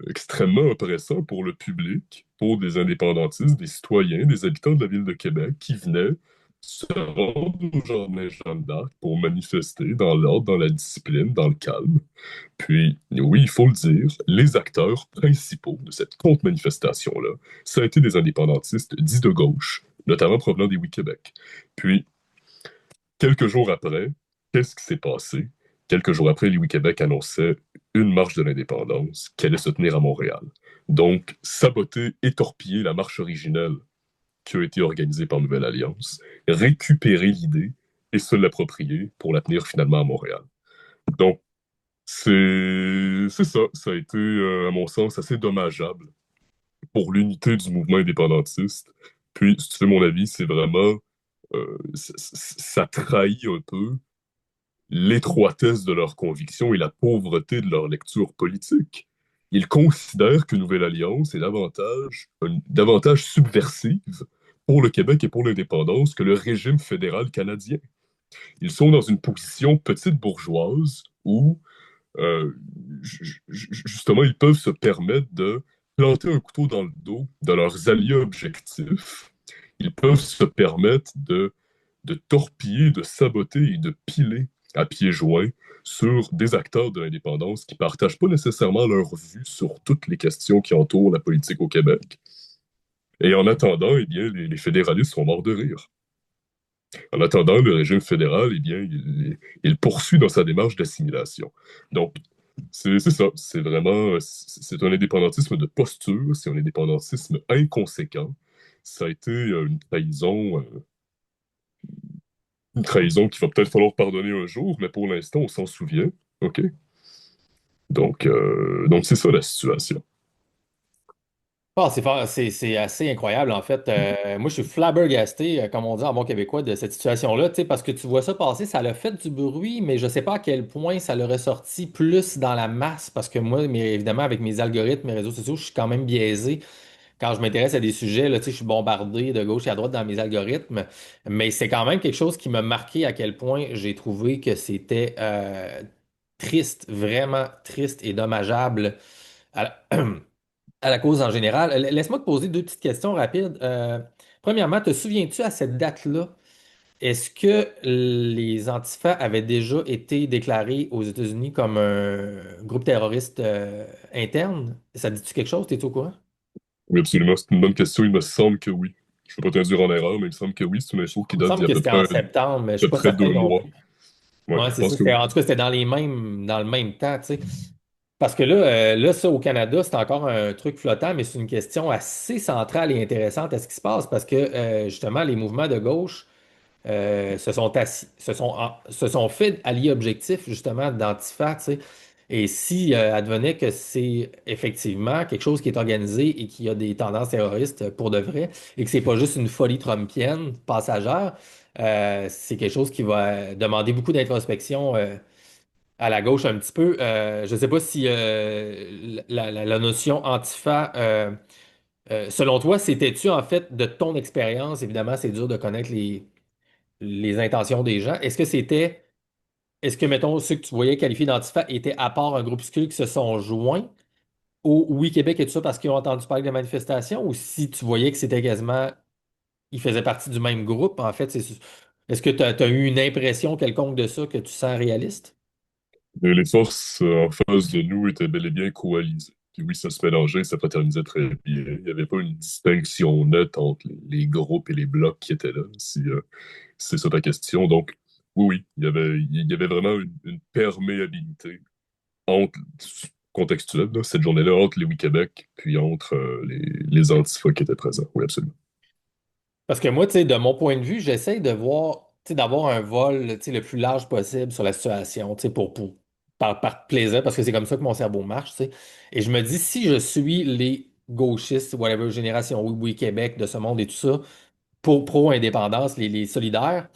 extrêmement oppressant pour le public, pour des indépendantistes, des citoyens, des habitants de la ville de Québec qui venaient se rendre au Jardin Jeanne d'Arc pour manifester dans l'ordre, dans la discipline, dans le calme. Puis, oui, il faut le dire, les acteurs principaux de cette contre-manifestation-là, ça a été des indépendantistes dits de gauche, notamment provenant des Oui-Québec. Puis, quelques jours après, qu'est-ce qui s'est passé? Quelques jours après, les Oui-Québec annonçaient une marche de l'indépendance qui allait se tenir à Montréal. Donc, saboter et torpiller la marche originelle qui a été organisée par Nouvelle Alliance, récupérer l'idée et se l'approprier pour la tenir finalement à Montréal. Donc, c'est ça. Ça a été, à mon sens, assez dommageable pour l'unité du mouvement indépendantiste. Puis, si tu veux mon avis, c'est vraiment... ça trahit un peu l'étroitesse de leurs convictions et la pauvreté de leur lecture politique. Ils considèrent que Nouvelle Alliance est davantage subversive pour le Québec et pour l'indépendance que le régime fédéral canadien. Ils sont dans une position petite bourgeoise où euh, justement, ils peuvent se permettre de planter un couteau dans le dos de leurs alliés objectifs. Ils peuvent se permettre de torpiller, de saboter et de piler à pieds joints sur des acteurs de l'indépendance qui partagent pas nécessairement leur vue sur toutes les questions qui entourent la politique au Québec. Et en attendant, eh bien, les fédéralistes sont morts de rire. En attendant, le régime fédéral, eh bien, il poursuit dans sa démarche d'assimilation. Donc, c'est ça, c'est vraiment, c'est un indépendantisme de posture, c'est un indépendantisme inconséquent. Ça a été une trahison qu'il va peut-être falloir pardonner un jour, mais pour l'instant, on s'en souvient. OK? Donc c'est ça la situation. Ah, c'est assez incroyable, en fait. Moi, je suis flabbergasté, comme on dit en bon québécois, de cette situation-là, tu sais, parce que tu vois ça passer, ça l'a fait du bruit, mais je ne sais pas à quel point ça l'a ressorti plus dans la masse, parce que moi, évidemment, avec mes algorithmes, mes réseaux sociaux, je suis quand même biaisé. Quand je m'intéresse à des sujets, là, tu sais, je suis bombardé de gauche et à droite dans mes algorithmes, mais c'est quand même quelque chose qui m'a marqué à quel point j'ai trouvé que c'était triste, vraiment triste et dommageable à la, à la cause en général. Laisse-moi te poser deux petites questions rapides. Premièrement, te souviens-tu à cette date-là, est-ce que les Antifas avaient déjà été déclarés aux États-Unis comme un groupe terroriste interne? Ça te dit-tu quelque chose? T'es au courant? Oui, absolument, c'est une bonne question. Il me semble que oui. Je ne veux pas t'induire en erreur, mais il me semble que oui. C'est une info qui Il me date d'il semble y a que c'était en septembre, mais je suis à peu pas près certain deux non mois. plus. Ouais, Ouais, je c'est ça. pense que oui. En tout cas, c'était dans le même temps, tu sais. Parce que là, ça, au Canada, c'est encore un truc flottant, mais c'est une question assez centrale et intéressante à ce qui se passe parce que, justement, les mouvements de gauche se sont fait alliés objectifs, justement, d'Antifa, tu sais. Et si advenait que c'est effectivement quelque chose qui est organisé et qui a des tendances terroristes pour de vrai, et que c'est pas juste une folie trumpienne passagère, c'est quelque chose qui va demander beaucoup d'introspection à la gauche un petit peu. Je ne sais pas si la notion Antifa, selon toi, c'était-tu en fait de ton expérience, évidemment, c'est dur de connaître les intentions des gens. Est-ce que, mettons, ceux que tu voyais qualifiés d'Antifa étaient à part un groupuscule qui se sont joints au Oui Québec et tout ça parce qu'ils ont entendu parler de la manifestation ou si tu voyais que c'était quasiment, ils faisaient partie du même groupe, en fait, est-ce que tu as eu une impression quelconque de ça que tu sens réaliste? Et les forces en face de nous étaient bel et bien coalisées. Puis oui, ça se mélangeait, ça fraternisait très bien. Il n'y avait pas une distinction nette entre les groupes et les blocs qui étaient là, si c'est ça ta question. Donc, oui, il y avait vraiment une perméabilité entre, contextuelle, là, cette journée-là, entre les Oui-Québec, puis entre les antifas qui étaient présents. Oui, absolument. Parce que moi, tu sais, de mon point de vue, j'essaie de voir, tu sais, d'avoir un vol, tu sais, le plus large possible sur la situation, tu sais, par plaisir, parce que c'est comme ça que mon cerveau marche, tu sais. Et je me dis, si je suis les gauchistes, whatever, Génération Oui, Oui, Québec, de ce monde et tout ça, pour pro-indépendance, les solidaires,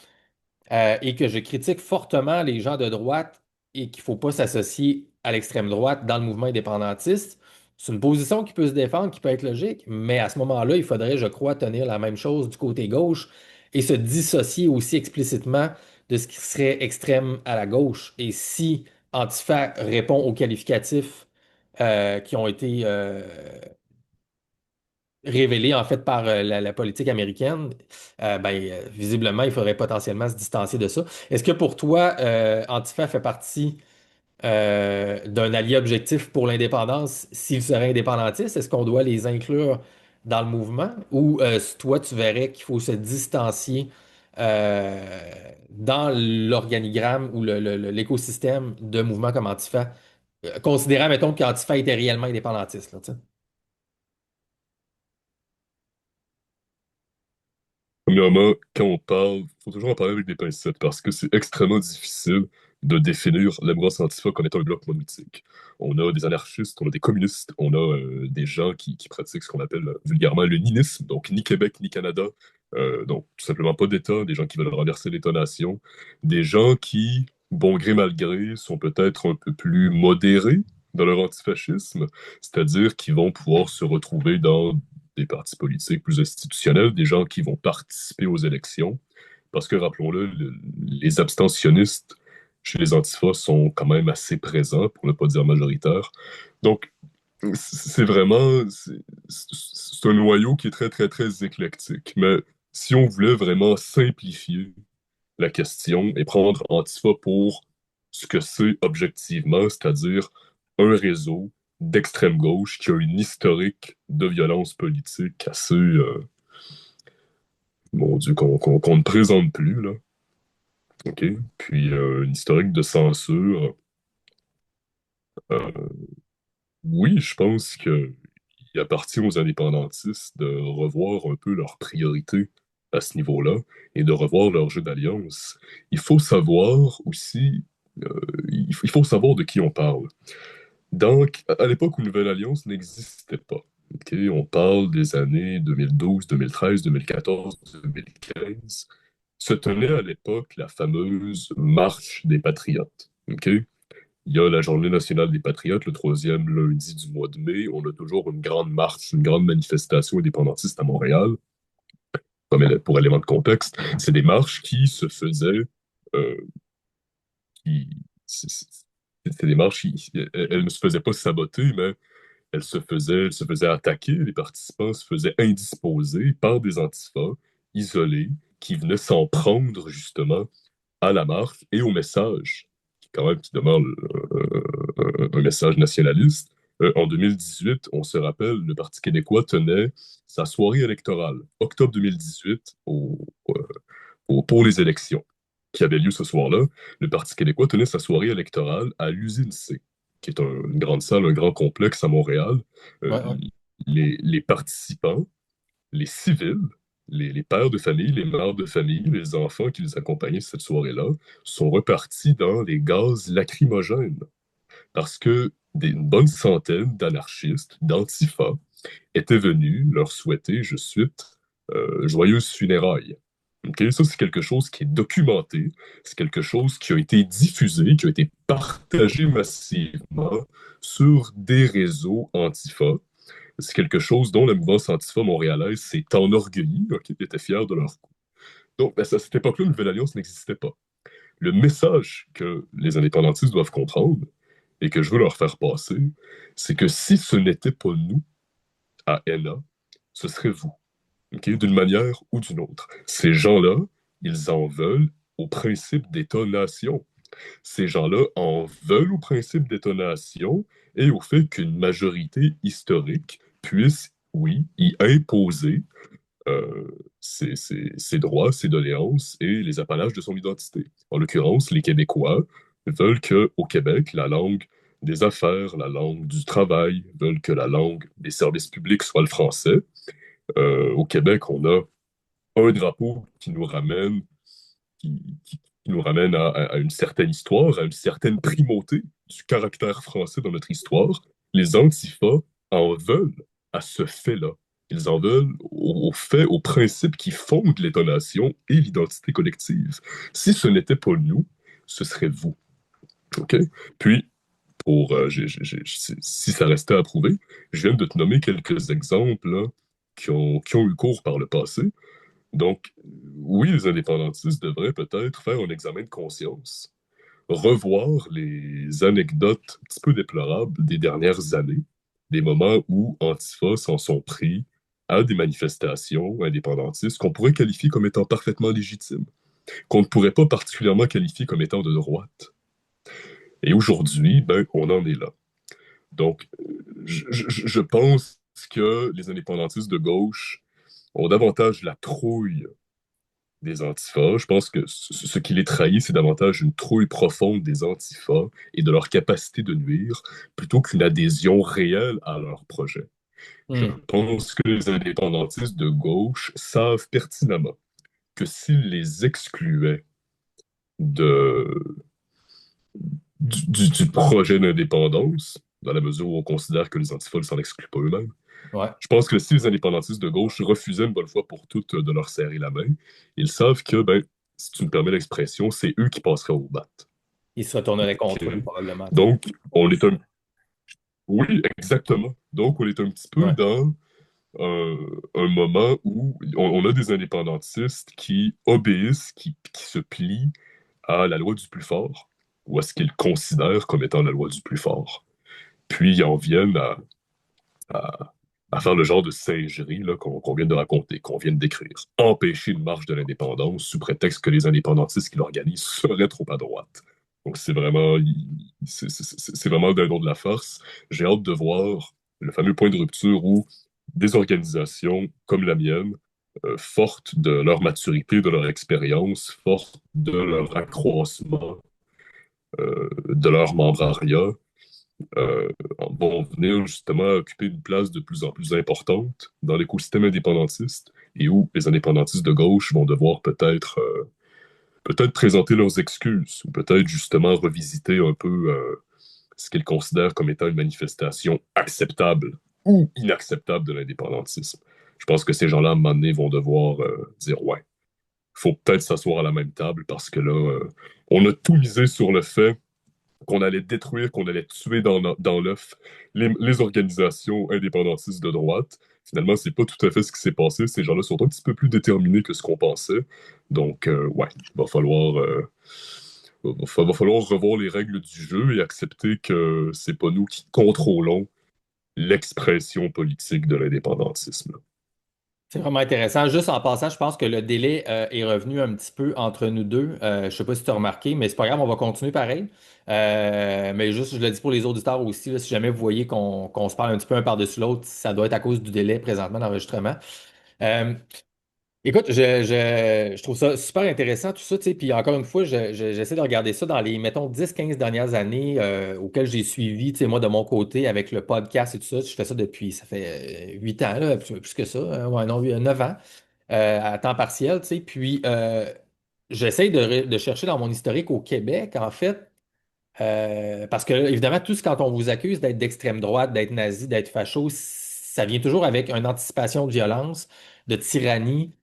et que je critique fortement les gens de droite et qu'il ne faut pas s'associer à l'extrême droite dans le mouvement indépendantiste, c'est une position qui peut se défendre, qui peut être logique, mais à ce moment-là, il faudrait, je crois, tenir la même chose du côté gauche et se dissocier aussi explicitement de ce qui serait extrême à la gauche. Et si Antifa répond aux qualificatifs qui ont été révélé en fait par la politique américaine, visiblement, il faudrait potentiellement se distancer de ça. Est-ce que pour toi, Antifa fait partie d'un allié objectif pour l'indépendance s'il serait indépendantiste? Est-ce qu'on doit les inclure dans le mouvement? Ou toi, tu verrais qu'il faut se distancier dans l'organigramme ou l'écosystème de mouvements comme Antifa, considérant, mettons, qu'Antifa était réellement indépendantiste, là, tu sais? Premièrement, quand on parle, il faut toujours en parler avec des pincettes parce que c'est extrêmement difficile de définir la mouvance antifa comme étant un bloc monolithique. On a des anarchistes, on a des communistes, on a des gens qui pratiquent ce qu'on appelle vulgairement le ninisme, donc ni Québec ni Canada, donc tout simplement pas d'État, des gens qui veulent renverser l'État-nation, des gens qui, bon gré mal gré, sont peut-être un peu plus modérés dans leur antifascisme, c'est-à-dire qu'ils vont pouvoir se retrouver dans des partis politiques plus institutionnels, des gens qui vont participer aux élections. Parce que, rappelons-le, les abstentionnistes chez les antifas sont quand même assez présents, pour ne pas dire majoritaires. Donc, c'est vraiment, c'est un noyau qui est très, très, très éclectique. Mais si on voulait vraiment simplifier la question et prendre Antifa pour ce que c'est objectivement, c'est-à-dire un réseau d'extrême gauche qui a une historique de violence politique assez, mon Dieu, qu'on ne présente plus, là. OK? Puis une historique de censure. Euh, oui, je pense que il appartient aux indépendantistes de revoir un peu leurs priorités à ce niveau-là et de revoir leur jeu d'alliance. Il faut savoir aussi, il faut savoir de qui on parle. Donc, à l'époque où Nouvelle Alliance n'existait pas, ok, on parle des années 2012, 2013, 2014, 2015, se tenait à l'époque la fameuse Marche des Patriotes. Ok? Il y a la Journée nationale des Patriotes, le troisième lundi du mois de mai. On a toujours une grande marche, une grande manifestation indépendantiste à Montréal. Pour élément de contexte, c'est des marches qui se faisaient, euh, qui, c'est des marches elles ne se faisaient pas saboter, mais elles se faisaient attaquer. Les participants se faisaient indisposer par des antifas isolés qui venaient s'en prendre justement à la marque et au message, qui quand même qui demeure un message nationaliste. En 2018, on se rappelle, le Parti québécois tenait sa soirée électorale, octobre 2018, pour les élections qui avaient lieu ce soir-là. Le Parti québécois tenait sa soirée électorale à l'usine C, qui est une grande salle, un grand complexe à Montréal. Euh, Ouais, ouais. les participants, les civils, les pères de famille, les mères de famille, les enfants qui les accompagnaient cette soirée-là, sont repartis dans les gaz lacrymogènes parce que une bonne centaine d'anarchistes, d'antifa, étaient venus leur souhaiter, je cite, joyeuses funérailles. Ok, ça, c'est quelque chose qui est documenté, c'est quelque chose qui a été diffusé, qui a été partagé massivement sur des réseaux antifa. C'est quelque chose dont la mouvance antifa montréalaise s'est enorgueillie, qui était fière de leur coup. Donc, ben, à cette époque-là, une Nouvelle Alliance n'existait pas. Le message que les indépendantistes doivent comprendre et que je veux leur faire passer, c'est que si ce n'était pas nous à ENA, ce serait vous, ok, d'une manière ou d'une autre. Ces gens-là, ils en veulent au principe d'État-nation. Ces gens-là en veulent au principe d'État-nation et au fait qu'une majorité historique puisse, oui, y imposer euh, ses droits, ses doléances et les appalaches de son identité. En l'occurrence, les Québécois veulent que au Québec, la langue des affaires, la langue du travail, veulent que la langue des services publics soit le français. Au Québec, on a un drapeau qui nous ramène à une certaine histoire, à une certaine primauté du caractère français dans notre histoire. Les antifas en veulent à ce fait-là. Ils en veulent au fait, au principe qui fonde l'État-nation et l'identité collective. Si ce n'était pas nous, ce serait vous. OK? Puis, si ça restait à prouver, je viens de te nommer quelques exemples là, qui ont eu cours par le passé. Donc, oui, les indépendantistes devraient peut-être faire un examen de conscience, revoir les anecdotes un petit peu déplorables des dernières années, des moments où Antifa s'en sont pris à des manifestations indépendantistes qu'on pourrait qualifier comme étant parfaitement légitimes, qu'on ne pourrait pas particulièrement qualifier comme étant de droite. Et aujourd'hui, ben, on en est là. Donc, je pense que les indépendantistes de gauche ont davantage la trouille des antifas. Je pense que ce qui les trahit, c'est davantage une trouille profonde des antifas et de leur capacité de nuire, plutôt qu'une adhésion réelle à leur projet. Je Hmm. pense que les indépendantistes de gauche savent pertinemment que s'ils les excluaient de, du projet d'indépendance, dans la mesure où on considère que les antifas ne s'en excluent pas eux-mêmes, Ouais. je pense que si les indépendantistes de gauche refusaient une bonne fois pour toutes de leur serrer la main, ils savent que, ben, si tu me permets l'expression, c'est eux qui passeraient au bat. Il se retournerait contre eux, OK? probablement, tu sais. Donc, on est un... Oui, exactement. Donc, on est un petit peu Ouais. dans un moment où on a des indépendantistes qui obéissent, qui se plient à la loi du plus fort, ou à ce qu'ils considèrent comme étant la loi du plus fort. Puis, ils en viennent à faire le genre de singerie là, qu'on vient de raconter, qu'on vient de décrire. Empêcher une marche de l'indépendance sous prétexte que les indépendantistes qui l'organisent seraient trop à droite. Donc c'est vraiment, c'est vraiment le dindon de la farce. J'ai hâte de voir le fameux point de rupture où des organisations comme la mienne, fortes de leur maturité, de leur expérience, fortes de leur accroissement, de leur membrariat, euh, vont venir justement occuper une place de plus en plus importante dans l'écosystème indépendantiste et où les indépendantistes de gauche vont devoir peut-être présenter leurs excuses ou peut-être justement revisiter un peu ce qu'ils considèrent comme étant une manifestation acceptable ou inacceptable de l'indépendantisme. Je pense que ces gens-là, à un moment donné, vont devoir dire ouais, il faut peut-être s'asseoir à la même table parce que là, on a tout misé sur le fait qu'on allait détruire, qu'on allait tuer dans l'œuf les organisations indépendantistes de droite. Finalement, c'est pas tout à fait ce qui s'est passé. Ces gens-là sont un petit peu plus déterminés que ce qu'on pensait. Donc, ouais, va falloir revoir les règles du jeu et accepter que c'est pas nous qui contrôlons l'expression politique de l'indépendantisme. C'est vraiment intéressant. Juste en passant, je pense que le délai est revenu un petit peu entre nous deux. Je ne sais pas si tu as remarqué, mais c'est pas grave, on va continuer pareil. Mais juste, je le dis pour les auditeurs aussi, là, si jamais vous voyez qu'on se parle un petit peu un par-dessus l'autre, ça doit être à cause du délai présentement d'enregistrement. Euh, Écoute, je trouve ça super intéressant tout ça, tu sais, puis encore une fois, j'essaie de regarder ça dans les, mettons, 10-15 dernières années auxquelles j'ai suivi, tu sais, moi, de mon côté, avec le podcast et tout ça, je fais ça depuis, ça fait 8 ans, là, plus que ça, ouais, non, 9 ans, à temps partiel, tu sais, puis j'essaie de chercher dans mon historique au Québec, en fait, parce que, évidemment, tout ce quand on vous accuse d'être d'extrême droite, d'être nazi, d'être facho, ça vient toujours avec une anticipation de violence, de tyrannie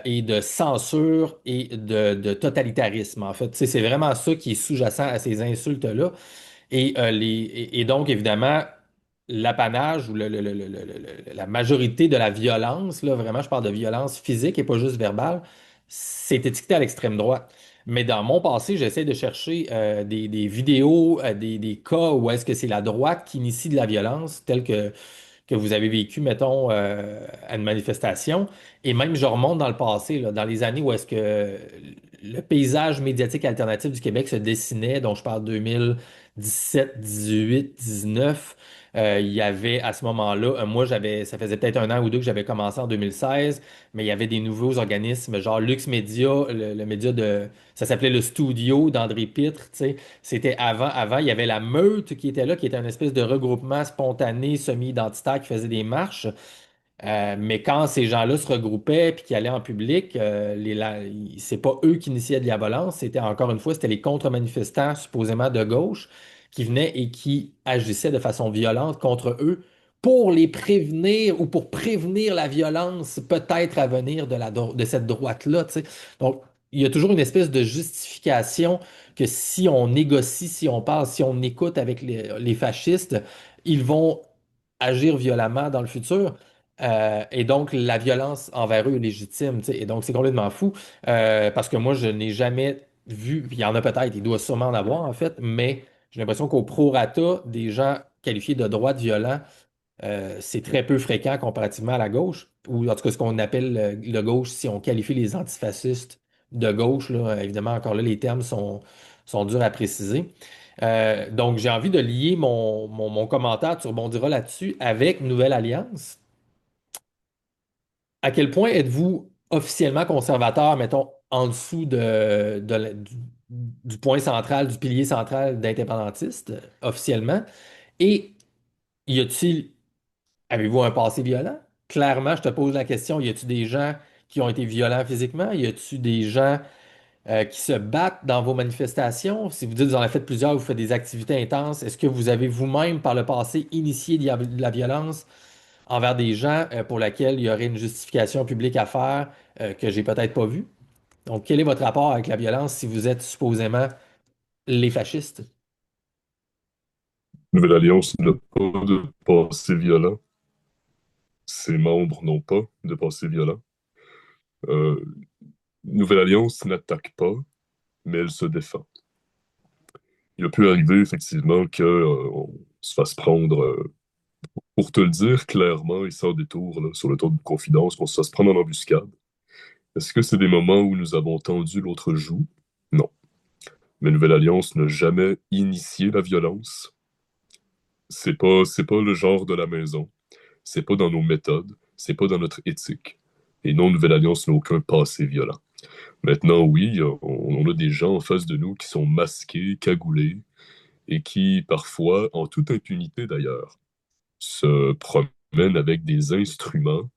et de censure et de totalitarisme. En fait, tu sais, c'est vraiment ça qui est sous-jacent à ces insultes-là. Et donc, évidemment, l'apanage ou la majorité de la violence, là, vraiment, je parle de violence physique et pas juste verbale, c'est étiqueté à l'extrême droite. Mais dans mon passé, j'essaie de chercher des vidéos, des cas où est-ce que c'est la droite qui initie de la violence, telle que vous avez vécu, mettons, à une manifestation. Et même, je remonte dans le passé, là, dans les années où est-ce que le paysage médiatique alternatif du Québec se dessinait, dont je parle 2017, 18, 19. Il y avait à ce moment-là, moi, ça faisait peut-être un an ou deux que j'avais commencé en 2016, mais il y avait des nouveaux organismes, genre Lux Media, le média ça s'appelait le Studio d'André Pitre, tu sais. C'était avant, il y avait la Meute qui était là, qui était une espèce de regroupement spontané, semi-identitaire qui faisait des marches. Mais quand ces gens-là se regroupaient puis qui allaient en public, c'est pas eux qui initiaient de la violence, c'était encore une fois, c'était les contre-manifestants supposément de gauche qui venaient et qui agissaient de façon violente contre eux pour les prévenir ou pour prévenir la violence peut-être à venir de cette droite-là, tu sais. Donc, il y a toujours une espèce de justification que si on négocie, si on parle, si on écoute avec les fascistes, ils vont agir violemment dans le futur. Et donc, la violence envers eux est légitime, tu sais. Et donc, c'est complètement fou parce que moi, je n'ai jamais vu, puis il y en a peut-être, il doit sûrement en avoir en fait, mais j'ai l'impression qu'au prorata, des gens qualifiés de droite violents, c'est très peu fréquent comparativement à la gauche, ou en tout cas ce qu'on appelle le gauche, si on qualifie les antifascistes de gauche, là, évidemment, encore là, les termes sont durs à préciser. Donc, j'ai envie de lier mon commentaire, tu rebondiras là-dessus, avec Nouvelle Alliance. À quel point êtes-vous officiellement conservateur, mettons, en dessous du point central, du pilier central d'indépendantiste, officiellement? Et y a-t-il, avez-vous un passé violent? Clairement, je te pose la question, y a-t-il des gens qui ont été violents physiquement? Y a-t-il des gens qui se battent dans vos manifestations? Si vous dites que vous en avez fait plusieurs, vous faites des activités intenses, est-ce que vous avez vous-même, par le passé, initié de la violence envers des gens pour lesquels il y aurait une justification publique à faire que j'ai peut-être pas vue? Donc, quel est votre rapport avec la violence si vous êtes supposément les fascistes? Nouvelle Alliance n'a pas de passé violent. Ses membres n'ont pas de passé violent. Euh, Nouvelle Alliance n'attaque pas, mais elle se défend. Il a pu arriver effectivement qu'on se fasse prendre Pour te le dire clairement et sans détour, là, sur le ton de confidence, qu'on se fasse prendre en embuscade, est-ce que c'est des moments où nous avons tendu l'autre joue? Non. Mais Nouvelle Alliance n'a jamais initié la violence. C'est pas le genre de la maison. C'est pas dans nos méthodes. C'est pas dans notre éthique. Et non, Nouvelle Alliance n'a aucun passé violent. Maintenant, oui, on a des gens en face de nous qui sont masqués, cagoulés, et qui, parfois, en toute impunité d'ailleurs, se promènent avec des instruments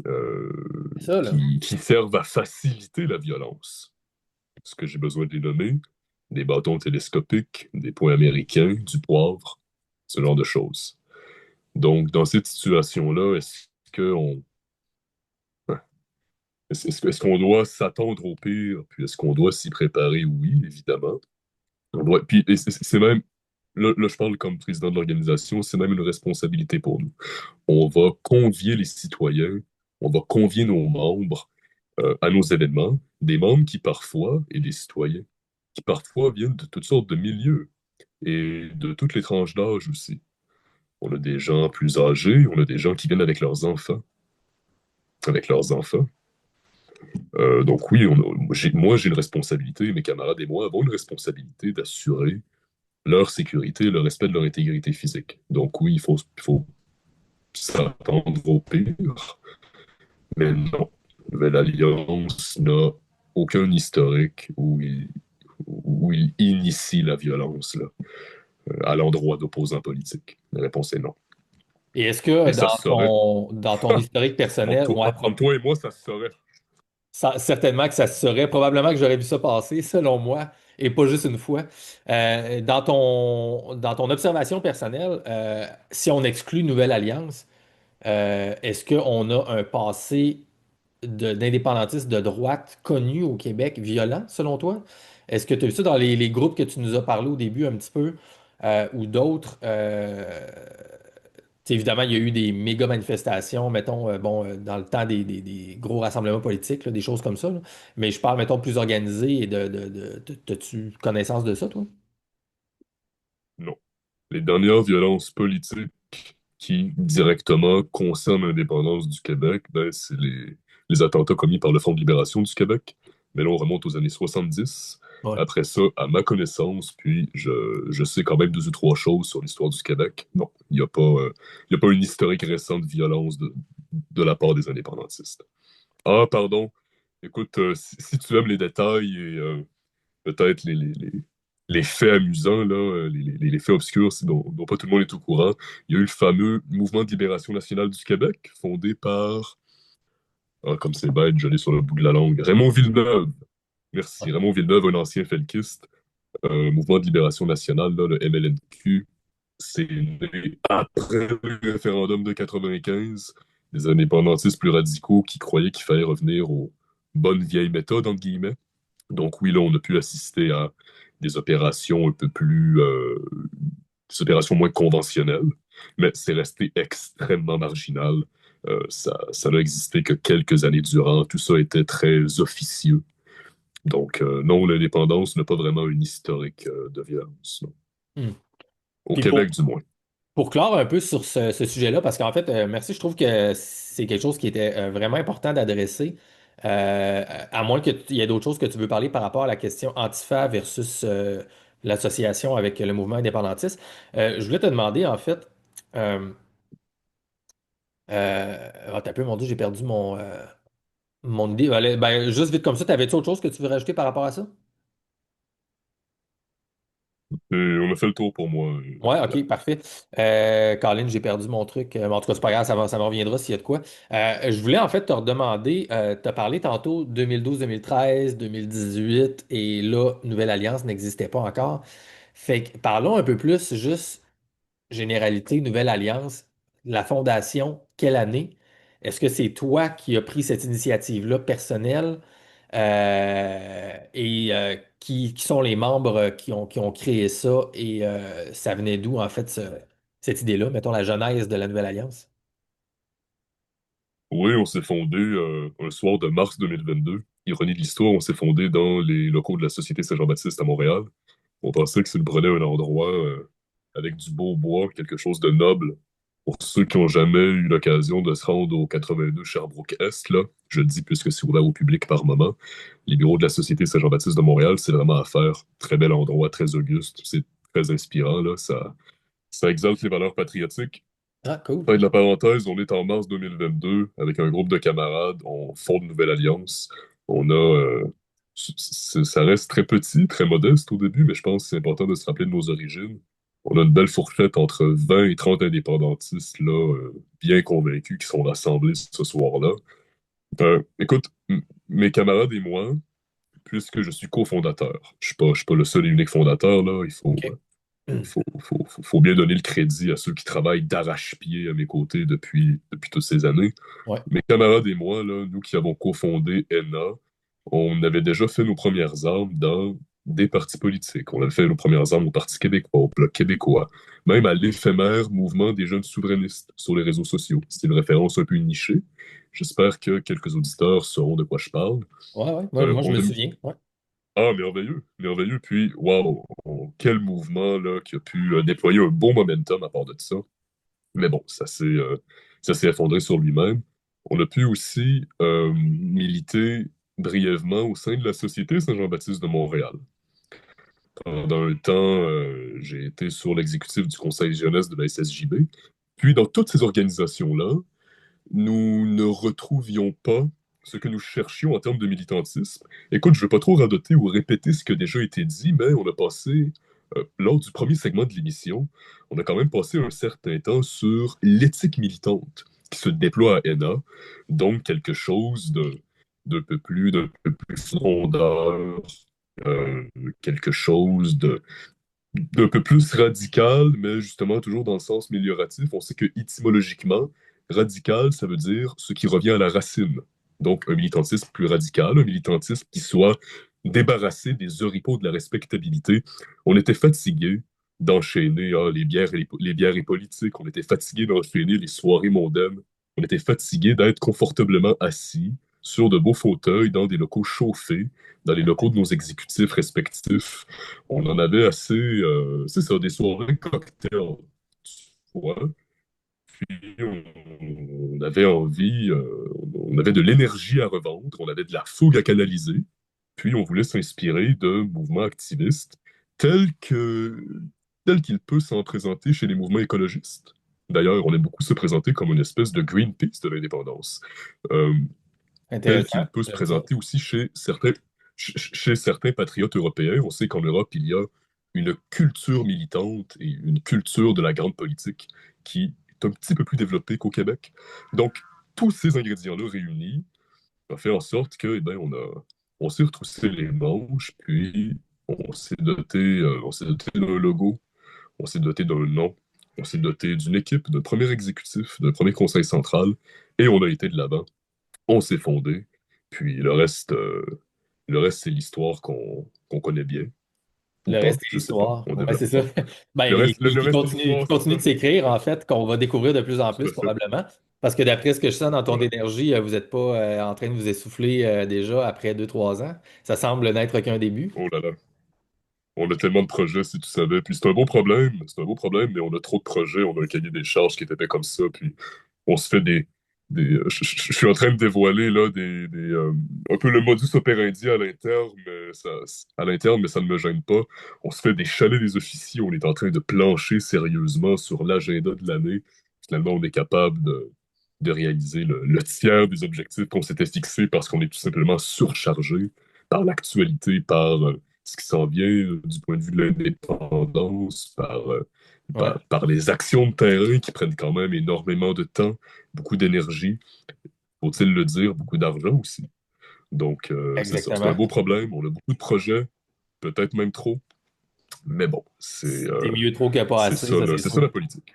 C'est ça, là. qui servent à faciliter la violence. Ce que j'ai besoin de les nommer, des bâtons télescopiques, des poings américains, du poivre, ce genre de choses. Donc, dans cette situation-là, est-ce qu'on doit s'attendre au pire, puis est-ce qu'on doit s'y préparer? Oui, évidemment. Puis c'est même, là, je parle comme président de l'organisation, c'est même une responsabilité pour nous. On va convier les citoyens, on va convier nos membres à nos événements, des membres qui parfois, et des citoyens, qui parfois viennent de toutes sortes de milieux et de toutes les tranches d'âge aussi. On a des gens plus âgés, on a des gens qui viennent avec leurs enfants, avec leurs enfants. Donc oui, moi j'ai une responsabilité, mes camarades et moi avons une responsabilité d'assurer leur sécurité, le respect de leur intégrité physique. Donc oui, il faut s'attendre au pire, mais non, Nouvelle Alliance n'a aucun historique où il initie la violence là, à l'endroit d'opposants politiques. La réponse est non. Et est-ce que Et ça se saurait. dans ton historique Entre personnel, toi, ouais, entre toi et moi, ça se saurait. certainement que ça se serait, probablement que j'aurais vu ça passer, selon moi, et pas juste une fois. Dans ton observation personnelle, si on exclut Nouvelle Alliance, est-ce qu'on a un passé d'indépendantistes de droite connu au Québec violent, selon toi? Est-ce que tu as vu ça dans les groupes que tu nous as parlé au début un petit peu, ou d'autres? Évidemment, il y a eu des méga manifestations, mettons, bon, dans le temps des gros rassemblements politiques, là, des choses comme ça, là. Mais je parle, mettons, plus organisé et t'as-tu connaissance de ça, toi? Non. Les dernières violences politiques qui directement concernent l'indépendance du Québec, ben, c'est les attentats commis par le Front de libération du Québec. Mais là, on remonte aux années 70. Ouais. Après ça, à ma connaissance, puis je sais quand même deux ou trois choses sur l'histoire du Québec. Non, il y a pas une historique récente de violence de la part des indépendantistes. Ah, pardon. Écoute, si tu aimes les détails et peut-être les faits amusants, là, les faits obscurs dont pas tout le monde est au courant. Il y a eu le fameux Mouvement de libération nationale du Québec, fondé par, ah, comme c'est bête, je l'ai sur le bout de la langue, Raymond Villeneuve. Merci. Raymond Villeneuve, un ancien felkiste. Mouvement de libération nationale, là, le MLNQ, c'est né après le référendum de 95. Des indépendantistes plus radicaux qui croyaient qu'il fallait revenir aux bonnes vieilles méthodes, entre guillemets. Donc oui, là, on a pu assister à des opérations un peu plus, des opérations moins conventionnelles, mais c'est resté extrêmement marginal. Ça n'a existé que quelques années durant. Tout ça était très officieux. Donc non, l'indépendance n'a pas vraiment une historique de violence, non. Hmm. Au Puis Québec du moins. pour clore un peu sur ce sujet-là, parce qu'en fait, merci, je trouve que c'est quelque chose qui était vraiment important d'adresser, à moins qu'il y ait d'autres choses que tu veux parler par rapport à la question Antifa versus l'association avec le mouvement indépendantiste. Je voulais te demander, en fait, t'as peu, mon Dieu, j'ai perdu mon idée. Allez, ben, juste vite comme ça, t'avais-tu autre chose que tu veux rajouter par rapport à ça? Et on a fait le tour pour moi, Ouais, là. ok, parfait. Colin, j'ai perdu mon truc. Mais en tout cas, c'est pas grave, ça me reviendra s'il y a de quoi. Je voulais en fait te redemander, tu as parlé tantôt 2012, 2013, 2018, et là, Nouvelle Alliance n'existait pas encore. Fait que parlons un peu plus, juste généralité, Nouvelle Alliance, la fondation, quelle année? Est-ce que c'est toi qui as pris cette initiative-là personnelle? Et qui sont les membres qui ont créé ça et ça venait d'où en fait cette idée-là, mettons la genèse de la Nouvelle Alliance? Oui, on s'est fondé un soir de mars 2022. Ironie de l'histoire, on s'est fondé dans les locaux de la Société Saint-Jean-Baptiste à Montréal. On pensait que ça nous prenait un endroit avec du beau bois, quelque chose de noble, Pour ceux qui n'ont jamais eu l'occasion de se rendre au 82 Sherbrooke-Est, là, je le dis puisque c'est ouvert au public par moment, les bureaux de la Société Saint-Jean-Baptiste de Montréal, c'est vraiment à faire. Très bel endroit, très auguste, c'est très inspirant, là. Ça exalte les valeurs patriotiques. Ah, cool. Fin de la parenthèse, on est en mars 2022 avec un groupe de camarades, on fonde une nouvelle alliance. On a, ça reste très petit, très modeste au début, mais je pense que c'est important de se rappeler de nos origines. On a une belle fourchette entre 20 et 30 indépendantistes là, bien convaincus qui sont rassemblés ce soir-là. Écoute, mes camarades et moi, puisque je suis cofondateur, je suis pas le seul et unique fondateur là, OK. faut bien donner le crédit à ceux qui travaillent d'arrache-pied à mes côtés depuis toutes ces années. Ouais. Mes camarades et moi, là, nous qui avons cofondé ENA, on avait déjà fait nos premières armes dans des partis politiques. On avait fait nos premières armes au Parti québécois, au Bloc québécois, même à l'éphémère mouvement des jeunes souverainistes sur les réseaux sociaux. C'est une référence un peu nichée. J'espère que quelques auditeurs sauront de quoi je parle. Ouais, ouais. Moi, je On me a souviens. Ouais. Ah, merveilleux, merveilleux. Puis, waouh, quel mouvement là, qui a pu déployer un beau momentum à part de ça. Mais bon, ça s'est effondré sur lui-même. On a pu aussi militer brièvement au sein de la Société Saint-Jean-Baptiste de Montréal. Pendant un temps, j'ai été sur l'exécutif du Conseil jeunesse de la SSJB. Puis, dans toutes ces organisations-là, nous ne retrouvions pas ce que nous cherchions en termes de militantisme. Écoute, je ne veux pas trop radoter ou répéter ce qui a déjà été dit, mais on a passé, lors du premier segment de l'émission, on a quand même passé un certain temps sur l'éthique militante qui se déploie à ENA, donc quelque chose d'un peu plus frondeur, euh, quelque chose d'un peu plus radical, mais justement toujours dans le sens amélioratif. On sait que étymologiquement, radical, ça veut dire ce qui revient à la racine. Donc un militantisme plus radical, un militantisme qui soit débarrassé des oripeaux de la respectabilité. On était fatigué d'enchaîner les bières et politiques, on était fatigué d'enchaîner les soirées mondaines, on était fatigué d'être confortablement assis sur de beaux fauteuils dans des locaux chauffés, dans les locaux de nos exécutifs respectifs. On en avait assez, c'est ça, des soirées cocktails, tu vois. Puis on avait envie, on avait de l'énergie à revendre, on avait de la fougue à canaliser. Puis on voulait s'inspirer de mouvements activistes tels que, tels qu'il peut s'en présenter chez les mouvements écologistes. D'ailleurs, on aime beaucoup se présenter comme une espèce de Greenpeace de l'indépendance. Euh, Tel Intéressant. qu'il peut se J'aime ça. présenter aussi chez certains patriotes européens. On sait qu'en Europe, il y a une culture militante et une culture de la grande politique qui est un petit peu plus développée qu'au Québec. Donc, tous ces ingrédients-là réunis ont fait en sorte que, eh ben, on s'est retroussé les manches, puis on s'est doté d'un logo, on s'est doté d'un nom, on s'est doté d'une équipe, d'un premier exécutif, d'un premier conseil central, et on a été de l'avant, on s'est fondé, puis le reste c'est l'histoire qu'on connaît bien, ou Le pas, reste est je sais pas, l'histoire. on Ouais, c'est ça. développera. Ben, et Le reste est qui l'histoire, c'est continue ça, de s'écrire, en fait, qu'on va découvrir de plus en tout plus, à fait. probablement. Parce que d'après ce que je sens dans ton Voilà. énergie, vous n'êtes pas en train de vous essouffler déjà après 2, 3 ans. Ça semble n'être qu'un début. Oh là là. On a tellement de projets, si tu savais. Puis c'est un beau problème, mais on a trop de projets, on a un cahier des charges qui est épais comme ça, puis on se fait je suis en train de dévoiler là un peu le modus operandi à l'interne, mais ça ne me gêne pas. On se fait des chalets des officiers, on est en train de plancher sérieusement sur l'agenda de l'année. Finalement, on est capable de réaliser le tiers des objectifs qu'on s'était fixés parce qu'on est tout simplement surchargé par l'actualité, par ce qui s'en vient du point de vue de l'indépendance, Ouais, par les actions de terrain qui prennent quand même énormément de temps, beaucoup d'énergie, faut-il le dire, beaucoup d'argent aussi. Donc, c'est ça. C'est un exactement. beau problème. On a beaucoup de projets, peut-être même trop. Mais bon, C'est mieux trop que pas assez, ça, c'est c'est ça sûr. la politique.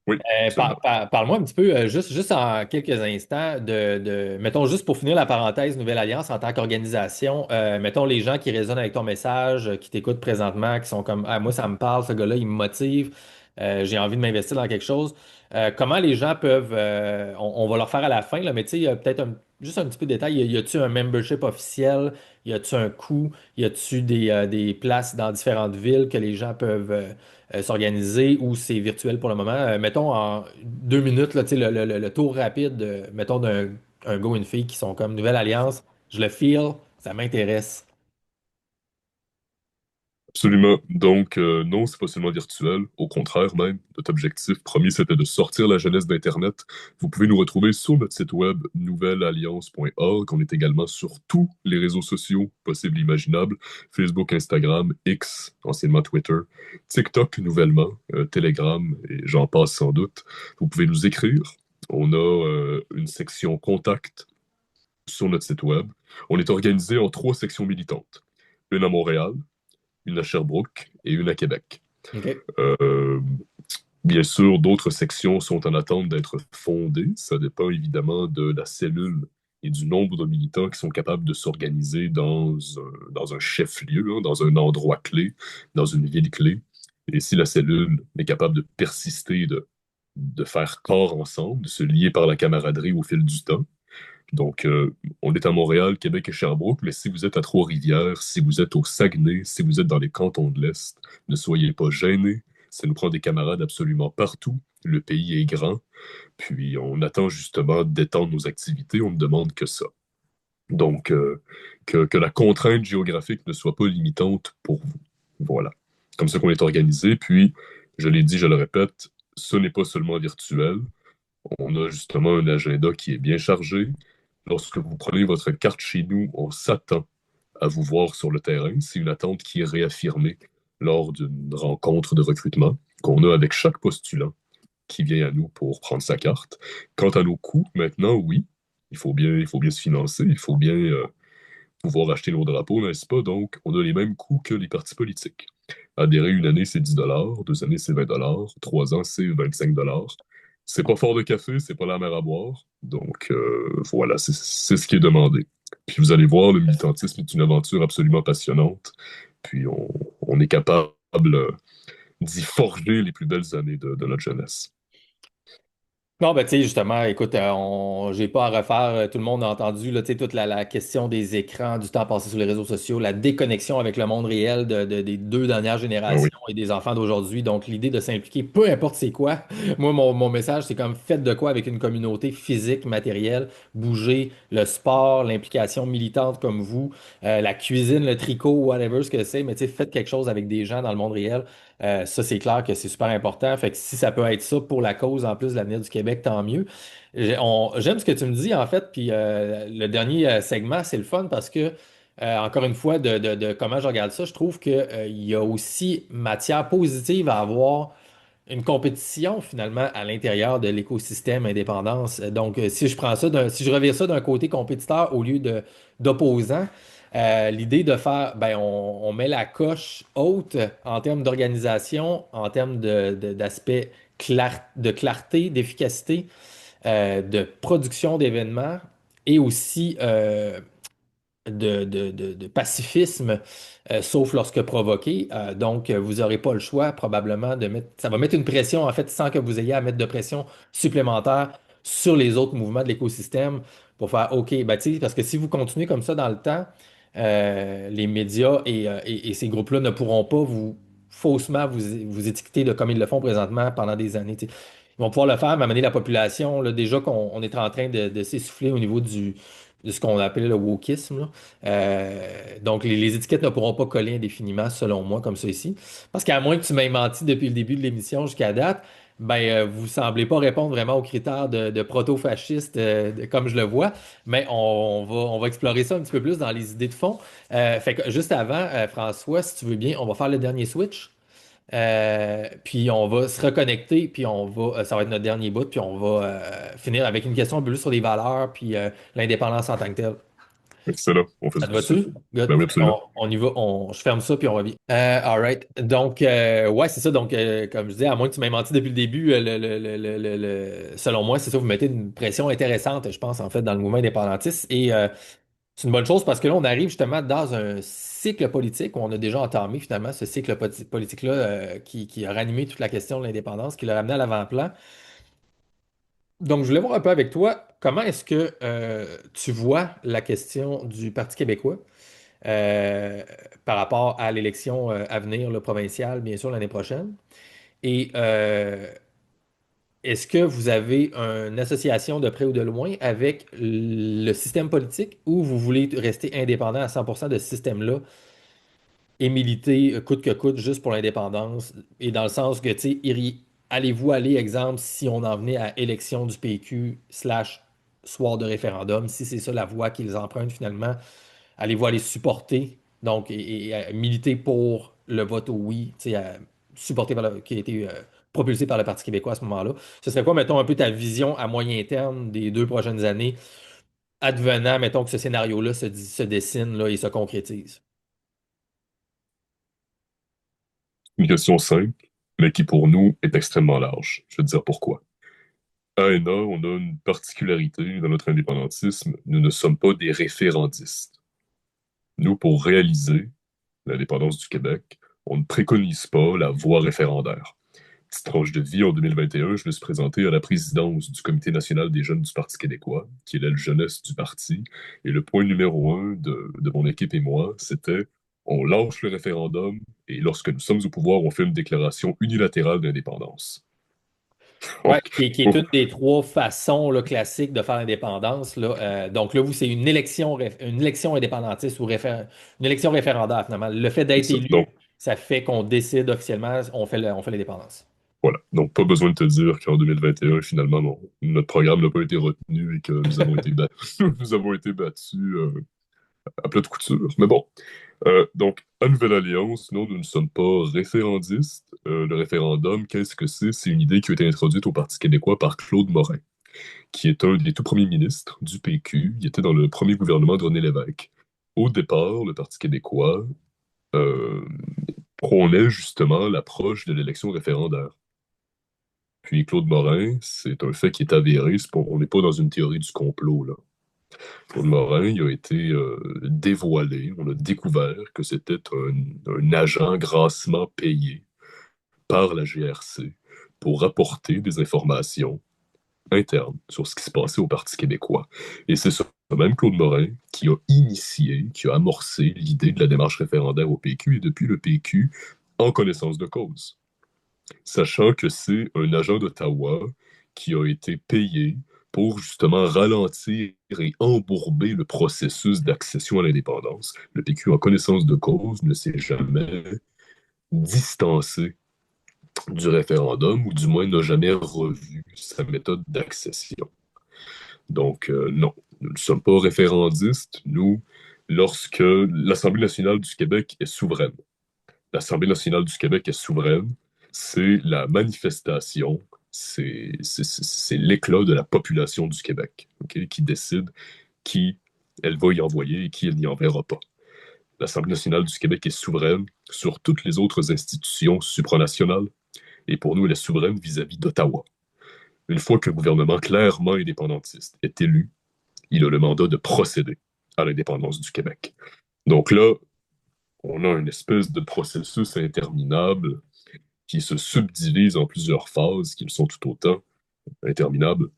Oui, absolument. Parle-moi un petit peu, juste en quelques instants, mettons, juste pour finir la parenthèse Nouvelle Alliance en tant qu'organisation, mettons les gens qui résonnent avec ton message, qui t'écoutent présentement, qui sont comme, ah, moi, ça me parle, ce gars-là, il me motive, j'ai envie de m'investir dans quelque chose. Comment les gens peuvent, on va leur faire à la fin, là, mais tu sais, il y a peut-être juste un petit peu de détail, y a-tu un membership officiel, y a-tu un coût, y a-tu des places dans différentes villes que les gens peuvent s'organiser ou c'est virtuel pour le moment. Mettons en 2 minutes, là, tu sais, le tour rapide, mettons, d'un un gars ou une fille qui sont comme nouvelle alliance. Je le feel, ça m'intéresse. Absolument. Donc, non, c'est pas seulement virtuel. Au contraire, même, notre objectif premier, c'était de sortir la jeunesse d'Internet. Vous pouvez nous retrouver sur notre site web nouvellealliance.org. On est également sur tous les réseaux sociaux possibles et imaginables. Facebook, Instagram, X, anciennement Twitter, TikTok nouvellement, Telegram, et j'en passe sans doute. Vous pouvez nous écrire. On a une section contact sur notre site web. On est organisé en 3 sections militantes. Une à Montréal, une à Sherbrooke et une à Québec. OK. Euh, Bien sûr, d'autres sections sont en attente d'être fondées. Ça dépend évidemment de la cellule et du nombre de militants qui sont capables de s'organiser dans un chef-lieu, hein, dans un endroit clé, dans une ville clé. Et si la cellule est capable de persister, de faire corps ensemble, de se lier par la camaraderie au fil du temps, donc, on est à Montréal, Québec et Sherbrooke, mais si vous êtes à Trois-Rivières, si vous êtes au Saguenay, si vous êtes dans les cantons de l'Est, ne soyez pas gênés. Ça nous prend des camarades absolument partout. Le pays est grand, puis on attend justement d'étendre nos activités, on ne demande que ça. Donc, que la contrainte géographique ne soit pas limitante pour vous. Voilà. Comme ça qu'on est organisé, puis, je l'ai dit, je le répète, ce n'est pas seulement virtuel. On a justement un agenda qui est bien chargé. Lorsque vous prenez votre carte chez nous, on s'attend à vous voir sur le terrain. C'est une attente qui est réaffirmée lors d'une rencontre de recrutement qu'on a avec chaque postulant qui vient à nous pour prendre sa carte. Quant à nos coûts, maintenant, oui, il faut bien se financer, il faut bien pouvoir acheter nos drapeaux, n'est-ce pas? Donc, on a les mêmes coûts que les partis politiques. Adhérer une année, c'est 10 $, 2 années, c'est 20 $, 3 ans, c'est 25 $. C'est pas fort de café, c'est pas la mer à boire. Donc, voilà, c'est ce qui est demandé. Puis vous allez voir, le militantisme est une aventure absolument passionnante. Puis on est capable d'y forger les plus belles années de notre jeunesse. Non, ben, tu sais, justement, écoute, j'ai pas à refaire, tout le monde a entendu, là, tu sais, toute la question des écrans, du temps passé sur les réseaux sociaux, la déconnexion avec le monde réel des 2 dernières Ah oui, générations et des enfants d'aujourd'hui. Donc, l'idée de s'impliquer, peu importe c'est quoi. Moi, mon message, c'est comme faites de quoi avec une communauté physique, matérielle, bouger, le sport, l'implication militante comme vous, la cuisine, le tricot, whatever ce que c'est, mais tu sais, faites quelque chose avec des gens dans le monde réel. Ça, c'est clair que c'est super important. Fait que si ça peut être ça pour la cause, en plus de l'avenir du Québec, tant mieux. J'aime ce que tu me dis, en fait. Puis le dernier segment, c'est le fun parce que, encore une fois, de comment je regarde ça, je trouve qu'il y a aussi matière positive à avoir une compétition finalement à l'intérieur de l'écosystème indépendance. Donc, si je prends ça, si je revire ça d'un côté compétiteur au lieu d'opposant, l'idée de faire, ben, on met la coche haute en termes d'organisation, en termes d'aspect de clarté, d'efficacité, de production d'événements et aussi de pacifisme, sauf lorsque provoqué. Donc, vous n'aurez pas le choix probablement de mettre. Ça va mettre une pression, en fait, sans que vous ayez à mettre de pression supplémentaire sur les autres mouvements de l'écosystème pour faire OK, ben, tu sais, parce que si vous continuez comme ça dans le temps, les médias et ces groupes-là ne pourront pas faussement vous étiqueter de comme ils le font présentement pendant des années. Tu sais. Ils vont pouvoir le faire, mais amener la population, là, déjà qu'on est en train de s'essouffler au niveau de ce qu'on appelle le wokisme. Là. Donc, les étiquettes ne pourront pas coller indéfiniment, selon moi, comme ça ici. Parce qu'à moins que tu m'aies menti depuis le début de l'émission jusqu'à date, ben, vous ne semblez pas répondre vraiment aux critères de proto-fasciste comme je le vois. Mais on va explorer ça un petit peu plus dans les idées de fond. Fait que juste avant, François, si tu veux bien, on va faire le dernier switch. Puis on va se reconnecter, puis ça va être notre dernier bout, puis on va finir avec une question un peu plus sur les valeurs, puis l'indépendance en tant que telle. excellent. On fait Ça te ça. va-tu? Ben Good. oui, Fait absolument. on y va, je ferme ça, puis on revient. All right. Donc, ouais, c'est ça. Donc, comme je disais, à moins que tu m'aies menti depuis le début, selon moi, c'est ça, vous mettez une pression intéressante, je pense, en fait, dans le mouvement indépendantiste. Et c'est une bonne chose parce que là, on arrive justement dans un cycle politique où on a déjà entamé finalement ce cycle politique-là qui a ranimé toute la question de l'indépendance, qui l'a ramené à l'avant-plan. Donc, je voulais voir un peu avec toi, comment est-ce que tu vois la question du Parti québécois? euh, par rapport à l'élection à venir, le provincial, bien sûr, l'année prochaine. Et est-ce que vous avez une association de près ou de loin avec le système politique ou vous voulez rester indépendant à 100% de ce système-là et militer coûte que coûte juste pour l'indépendance? Et dans le sens que, tu sais, allez-vous aller, exemple, si on en venait à élection du PQ slash soir de référendum, si c'est ça la voie qu'ils empruntent finalement, allez-vous aller supporter, donc, et militer pour le vote au oui, tu sais, supporter qui a été propulsé par le Parti québécois à ce moment-là? Ce serait quoi, mettons, un peu ta vision à moyen terme des 2 prochaines années, advenant, mettons, que ce scénario-là se dessine là, et se concrétise? Une question simple, mais qui pour nous est extrêmement large. Je vais te dire pourquoi. À ENA, on a une particularité dans notre indépendantisme. Nous ne sommes pas des référendistes. Nous, pour réaliser l'indépendance du Québec, on ne préconise pas la voie référendaire. Petite tranche de vie, en 2021, je me suis présenté à la présidence du Comité national des jeunes du Parti québécois, qui est l'aile jeunesse du parti. Et le point numéro un de mon équipe et moi, c'était on lâche le référendum et lorsque nous sommes au pouvoir, on fait une déclaration unilatérale d'indépendance. Ouais, Donc, qui est oh, une des 3 façons là, classiques de faire l'indépendance. Là. Donc là, vous, c'est une élection indépendantiste ou une élection référendaire, finalement. Le fait c'est d'être ça. élu, Donc, ça fait qu'on décide officiellement, on fait l'indépendance. voilà. Donc, pas besoin de te dire qu'en 2021, finalement, notre programme n'a pas été retenu et que nous avons été, nous avons été battus à plat de couture. Mais bon, donc, à Nouvelle Alliance, non, nous ne sommes pas référendistes. Le référendum, qu'est-ce que c'est? C'est une idée qui a été introduite au Parti québécois par Claude Morin, qui est un des tout premiers ministres du PQ. Il était dans le premier gouvernement de René Lévesque. Au départ, le Parti québécois euh, prônait justement l'approche de l'élection référendaire. Puis Claude Morin, c'est un fait qui est avéré. On n'est pas dans une théorie du complot, là. Claude Morin, il a été dévoilé. On a découvert que c'était un agent grassement payé par la GRC pour apporter des informations internes sur ce qui se passait au Parti québécois. Et c'est ce même Claude Morin qui a initié, qui a amorcé l'idée de la démarche référendaire au PQ et depuis le PQ en connaissance de cause, sachant que c'est un agent d'Ottawa qui a été payé pour justement ralentir et embourber le processus d'accession à l'indépendance. Le PQ, en connaissance de cause, ne s'est jamais distancé du référendum, ou du moins n'a jamais revu sa méthode d'accession. Donc, non, nous ne sommes pas référendistes. Nous, lorsque l'Assemblée nationale du Québec est souveraine, l'Assemblée nationale du Québec est souveraine, c'est la manifestation, c'est l'éclat de la population du Québec, ok, qui décide qui elle va y envoyer et qui elle n'y enverra pas. L'Assemblée nationale du Québec est souveraine sur toutes les autres institutions supranationales et pour nous, elle est souveraine vis-à-vis d'Ottawa. Une fois qu'un gouvernement clairement indépendantiste est élu, il a le mandat de procéder à l'indépendance du Québec. Donc là, on a une espèce de processus interminable qui se subdivisent en plusieurs phases qui le sont tout autant interminables.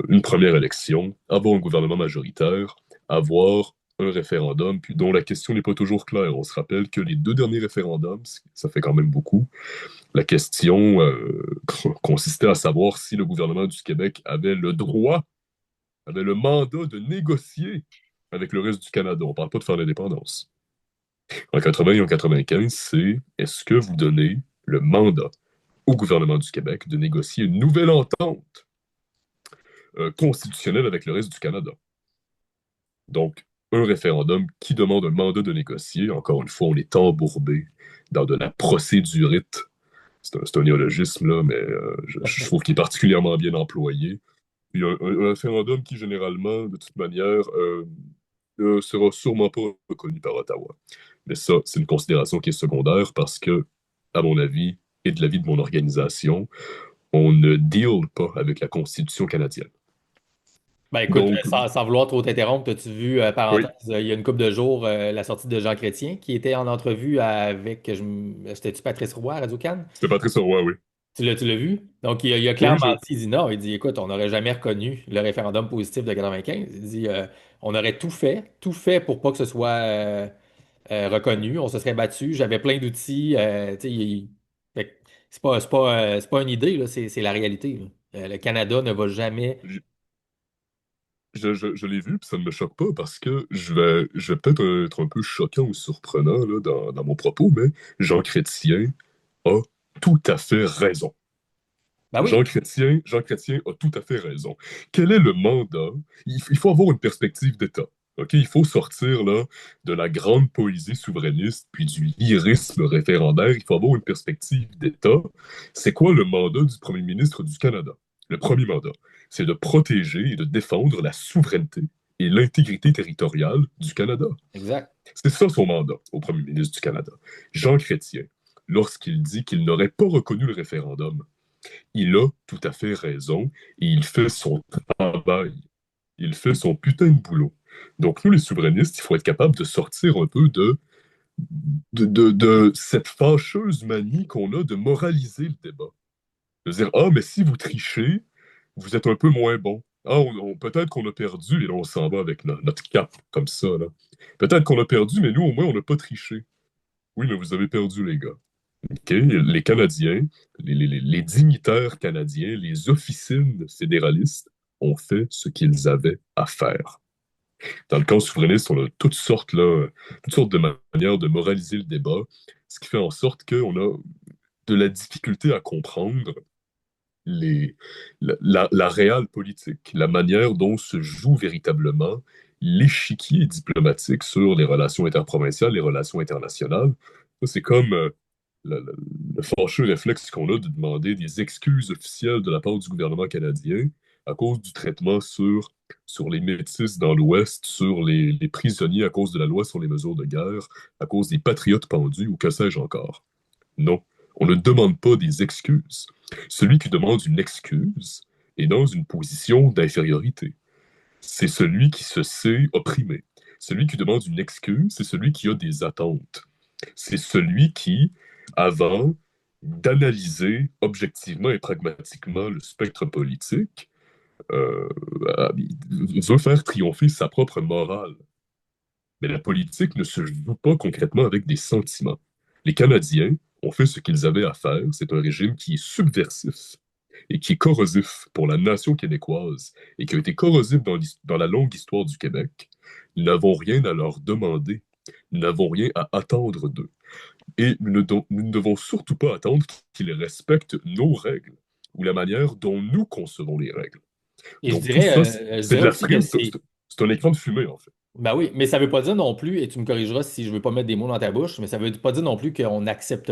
Une première élection, avoir un gouvernement majoritaire, avoir un référendum, puis dont la question n'est pas toujours claire. On se rappelle que les 2 derniers référendums, ça fait quand même beaucoup, la question consistait à savoir si le gouvernement du Québec avait le droit, avait le mandat de négocier avec le reste du Canada. On ne parle pas de faire l'indépendance. En 80 et en 95, c'est est-ce que vous donnez le mandat au gouvernement du Québec de négocier une nouvelle entente constitutionnelle avec le reste du Canada. Donc, un référendum qui demande un mandat de négocier, encore une fois, on est embourbé dans de la procédurite. C'est un néologisme, là, mais je trouve qu'il est particulièrement bien employé. Puis un référendum qui, généralement, de toute manière, ne sera sûrement pas reconnu par Ottawa. Mais ça, c'est une considération qui est secondaire parce que, à mon avis, et de l'avis de mon organisation, on ne deal pas avec la Constitution canadienne. Ben écoute, Donc, sans vouloir trop t'interrompre, as-tu vu, parenthèse, oui, il y a une couple de jours, la sortie de Jean Chrétien, qui était en entrevue avec, c'était-tu Patrice Roy à Radio-Can? c'était Patrice Roy, oui. Tu l'as vu? Donc, il a Oui, clairement dit, il dit non, il dit, écoute, on n'aurait jamais reconnu le référendum positif de 95. Il dit, on aurait tout fait pour pas que ce soit reconnu, on se serait battu, j'avais plein d'outils. Tu sais, fait que c'est pas une idée, là, c'est la réalité, là. Le Canada ne va jamais. Je l'ai vu, puis ça ne me choque pas parce que je vais peut-être être un peu choquant ou surprenant là, dans mon propos, mais Jean Chrétien a tout à fait raison. Ben oui, Jean Chrétien a tout à fait raison. Quel est le mandat? Il faut avoir une perspective d'État. OK? Il faut sortir là, de la grande poésie souverainiste puis du lyrisme référendaire. Il faut avoir une perspective d'État. C'est quoi le mandat du premier ministre du Canada? Le premier mandat, c'est de protéger et de défendre la souveraineté et l'intégrité territoriale du Canada. exact. C'est ça son mandat au premier ministre du Canada. Jean Chrétien, lorsqu'il dit qu'il n'aurait pas reconnu le référendum, il a tout à fait raison et il fait son travail. Il fait son putain de boulot. Donc, nous, les souverainistes, il faut être capable de sortir un peu de cette fâcheuse manie qu'on a de moraliser le débat. De dire, ah, mais si vous trichez, vous êtes un peu moins bon. Ah, peut-être qu'on a perdu, et là, on s'en va avec notre cap, comme ça, là. Peut-être qu'on a perdu, mais nous, au moins, on n'a pas triché. Oui, mais vous avez perdu, les gars. OK? Les Canadiens, les dignitaires canadiens, les officines fédéralistes ont fait ce qu'ils avaient à faire. Dans le camp souverainiste, on a toutes sortes de manières de moraliser le débat, ce qui fait en sorte qu'on a de la difficulté à comprendre la réelle politique, la manière dont se joue véritablement l'échiquier diplomatique sur les relations interprovinciales, les relations internationales. Ça, c'est comme le fâcheux réflexe qu'on a de demander des excuses officielles de la part du gouvernement canadien à cause du traitement sur les Métis dans l'Ouest, sur les prisonniers à cause de la loi sur les mesures de guerre, à cause des patriotes pendus ou que sais-je encore. Non, on ne demande pas des excuses. Celui qui demande une excuse est dans une position d'infériorité. C'est celui qui se sait opprimé. Celui qui demande une excuse, c'est celui qui a des attentes. C'est celui qui, avant d'analyser objectivement et pragmatiquement le spectre politique, euh, veut faire triompher sa propre morale. Mais la politique ne se joue pas concrètement avec des sentiments. Les Canadiens ont fait ce qu'ils avaient à faire. C'est un régime qui est subversif et qui est corrosif pour la nation québécoise et qui a été corrosif dans la longue histoire du Québec. Nous n'avons rien à leur demander. Nous n'avons rien à attendre d'eux. Et nous ne devons surtout pas attendre qu'ils respectent nos règles ou la manière dont nous concevons les règles. Et Donc tout ça, je c'est dirais de la aussi que frime, c'est. c'est un écran de fumée, en fait. Ben oui, mais ça veut pas dire non plus, et tu me corrigeras si je veux pas mettre des mots dans ta bouche, mais ça veut pas dire non plus qu'on accepte,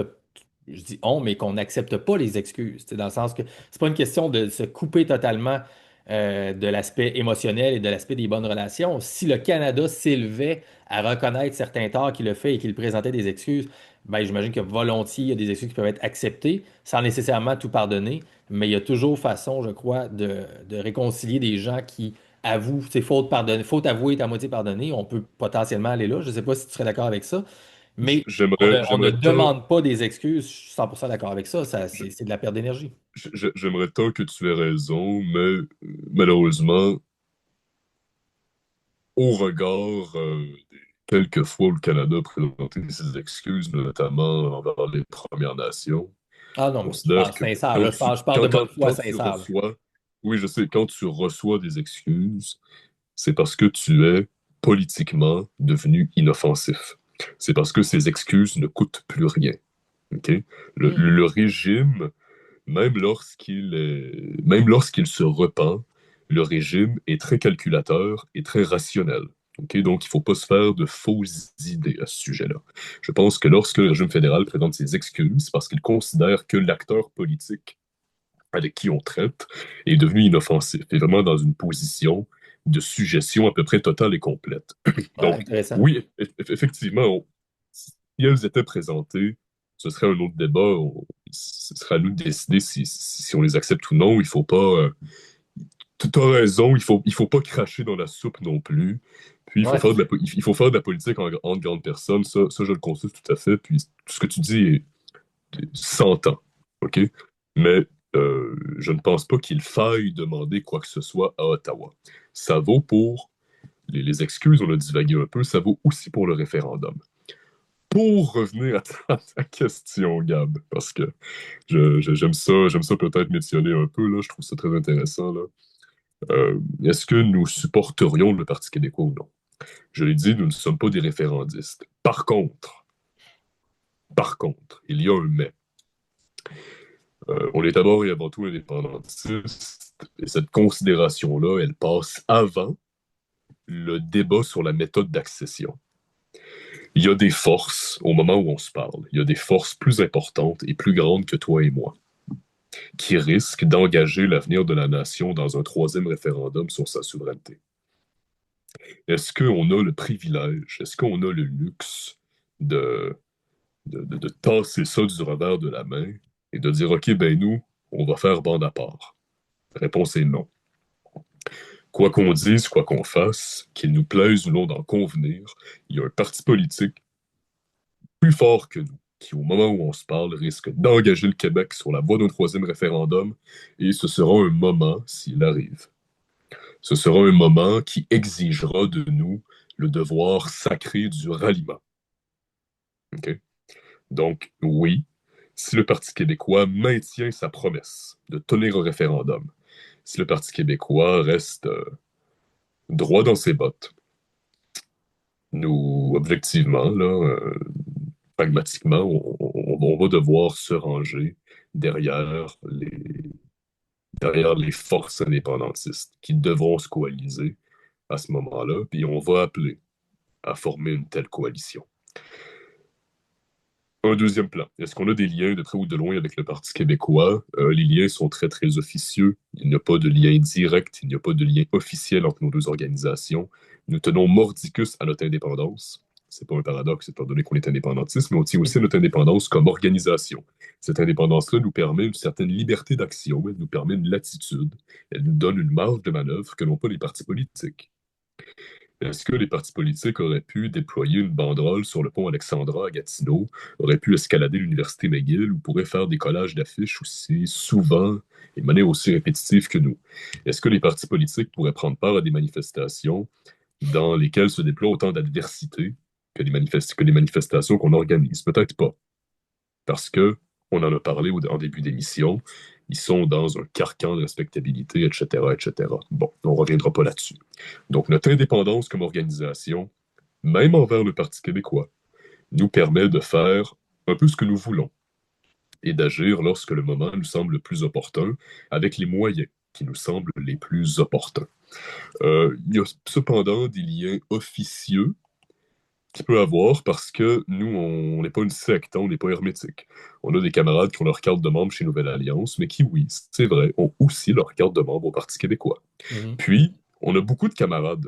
je dis on, mais qu'on n'accepte pas les excuses. C'est dans le sens que c'est pas une question de se couper totalement de l'aspect émotionnel et de l'aspect des bonnes relations. Si le Canada s'élevait à reconnaître certains torts qu'il a fait et qu'il présentait des excuses, ben j'imagine que volontiers, il y a des excuses qui peuvent être acceptées sans nécessairement tout pardonner, mais il y a toujours façon, je crois, de réconcilier des gens qui avoue, c'est faute pardonnée, faute avouée est à moitié pardonnée, on peut potentiellement aller là. Je ne sais pas si tu serais d'accord avec ça, mais on ne J'aimerais tant, demande pas des excuses. Je suis 100% d'accord avec ça. C'est de la perte d'énergie. j'aimerais tant que tu aies raison, mais malheureusement, au regard des quelques fois où le Canada a présenté ses excuses, notamment envers les Premières Nations, Ah je non, mais je considère parle que sincère, là. Je parle de bonne foi quand tu sincère, là. reçois, oui, je sais, quand tu reçois des excuses, c'est parce que tu es politiquement devenu inoffensif. C'est parce que ces excuses ne coûtent plus rien. OK? Hmm. Le régime, même lorsqu'il se repent, le régime est très calculateur et très rationnel. OK? Donc, il ne faut pas se faire de fausses idées à ce sujet-là. Je pense que lorsque le régime fédéral présente ses excuses, c'est parce qu'il considère que l'acteur politique avec qui on traite est devenu inoffensif, est vraiment dans une position de suggestion à peu près totale et complète. Ah, Donc, intéressant. oui, effectivement, si elles étaient présentées, ce serait un autre débat. Ce serait à nous de décider si on les accepte ou non. Il faut pas. Tu as raison, il faut pas cracher dans la soupe non plus. Puis, Ouais, c'est ça. il faut faire de la politique entre grandes personnes. Ça, je le conçois tout à fait. Puis, tout ce que tu dis est 100 ans. OK? Mais je ne pense pas qu'il faille demander quoi que ce soit à Ottawa. Ça vaut pour les excuses, on a divagué un peu, ça vaut aussi pour le référendum. pour revenir à ta question, Gab, parce que j'aime ça peut-être m'étirer un peu, là, je trouve ça très intéressant, là. Est-ce que nous supporterions le Parti québécois ou non? Je l'ai dit, nous ne sommes pas des référendistes. Par contre, il y a un mais. On est d'abord et avant tout indépendantiste, et cette considération-là, elle passe avant le débat sur la méthode d'accession. Il y a des forces, au moment où on se parle, il y a des forces plus importantes et plus grandes que toi et moi, qui risquent d'engager l'avenir de la nation dans un troisième référendum sur sa souveraineté. Est-ce qu'on a le privilège, est-ce qu'on a le luxe de, de tasser ça du revers de la main et de dire, OK, ben nous, on va faire bande à part? La réponse est non. Quoi qu'on dise, quoi qu'on fasse, qu'il nous plaise ou non d'en convenir, il y a un parti politique plus fort que nous, qui, au moment où on se parle, risque d'engager le Québec sur la voie d'un troisième référendum, et ce sera un moment, s'il arrive, ce sera un moment qui exigera de nous le devoir sacré du ralliement. OK? Donc, oui, si le Parti québécois maintient sa promesse de tenir un référendum, si le Parti québécois reste droit dans ses bottes, nous, objectivement, là, pragmatiquement, on va devoir se ranger derrière derrière les forces indépendantistes qui devront se coaliser à ce moment-là, puis on va appeler à former une telle coalition. Un deuxième plan. Est-ce qu'on a des liens de près ou de loin avec le Parti québécois? Les liens sont très, très officieux. Il n'y a pas de lien direct, il n'y a pas de lien officiel entre nos deux organisations. Nous tenons mordicus à notre indépendance. C'est pas un paradoxe, étant donné qu'on est indépendantiste, mais on tient aussi à notre indépendance comme organisation. Cette indépendance-là nous permet une certaine liberté d'action, elle nous permet une latitude, elle nous donne une marge de manœuvre que n'ont pas les partis politiques. Est-ce que les partis politiques auraient pu déployer une banderole sur le pont Alexandra à Gatineau, auraient pu escalader l'université McGill ou pourraient faire des collages d'affiches aussi souvent et de manière aussi répétitive que nous? Est-ce que les partis politiques pourraient prendre part à des manifestations dans lesquelles se déploie autant d'adversité que les manifestations qu'on organise? Peut-être pas, parce que, on en a parlé en début d'émission, ils sont dans un carcan de respectabilité, etc., etc. Bon, on ne reviendra pas là-dessus. Donc, notre indépendance comme organisation, même envers le Parti québécois, nous permet de faire un peu ce que nous voulons et d'agir lorsque le moment nous semble le plus opportun, avec les moyens qui nous semblent les plus opportuns. Il y a cependant des liens officieux qu'il peut avoir parce que nous, on n'est pas une secte, hein, on n'est pas hermétique. On a des camarades qui ont leur carte de membre chez Nouvelle Alliance, mais qui, oui, c'est vrai, ont aussi leur carte de membre au Parti québécois. Mhm. Puis, on a beaucoup de camarades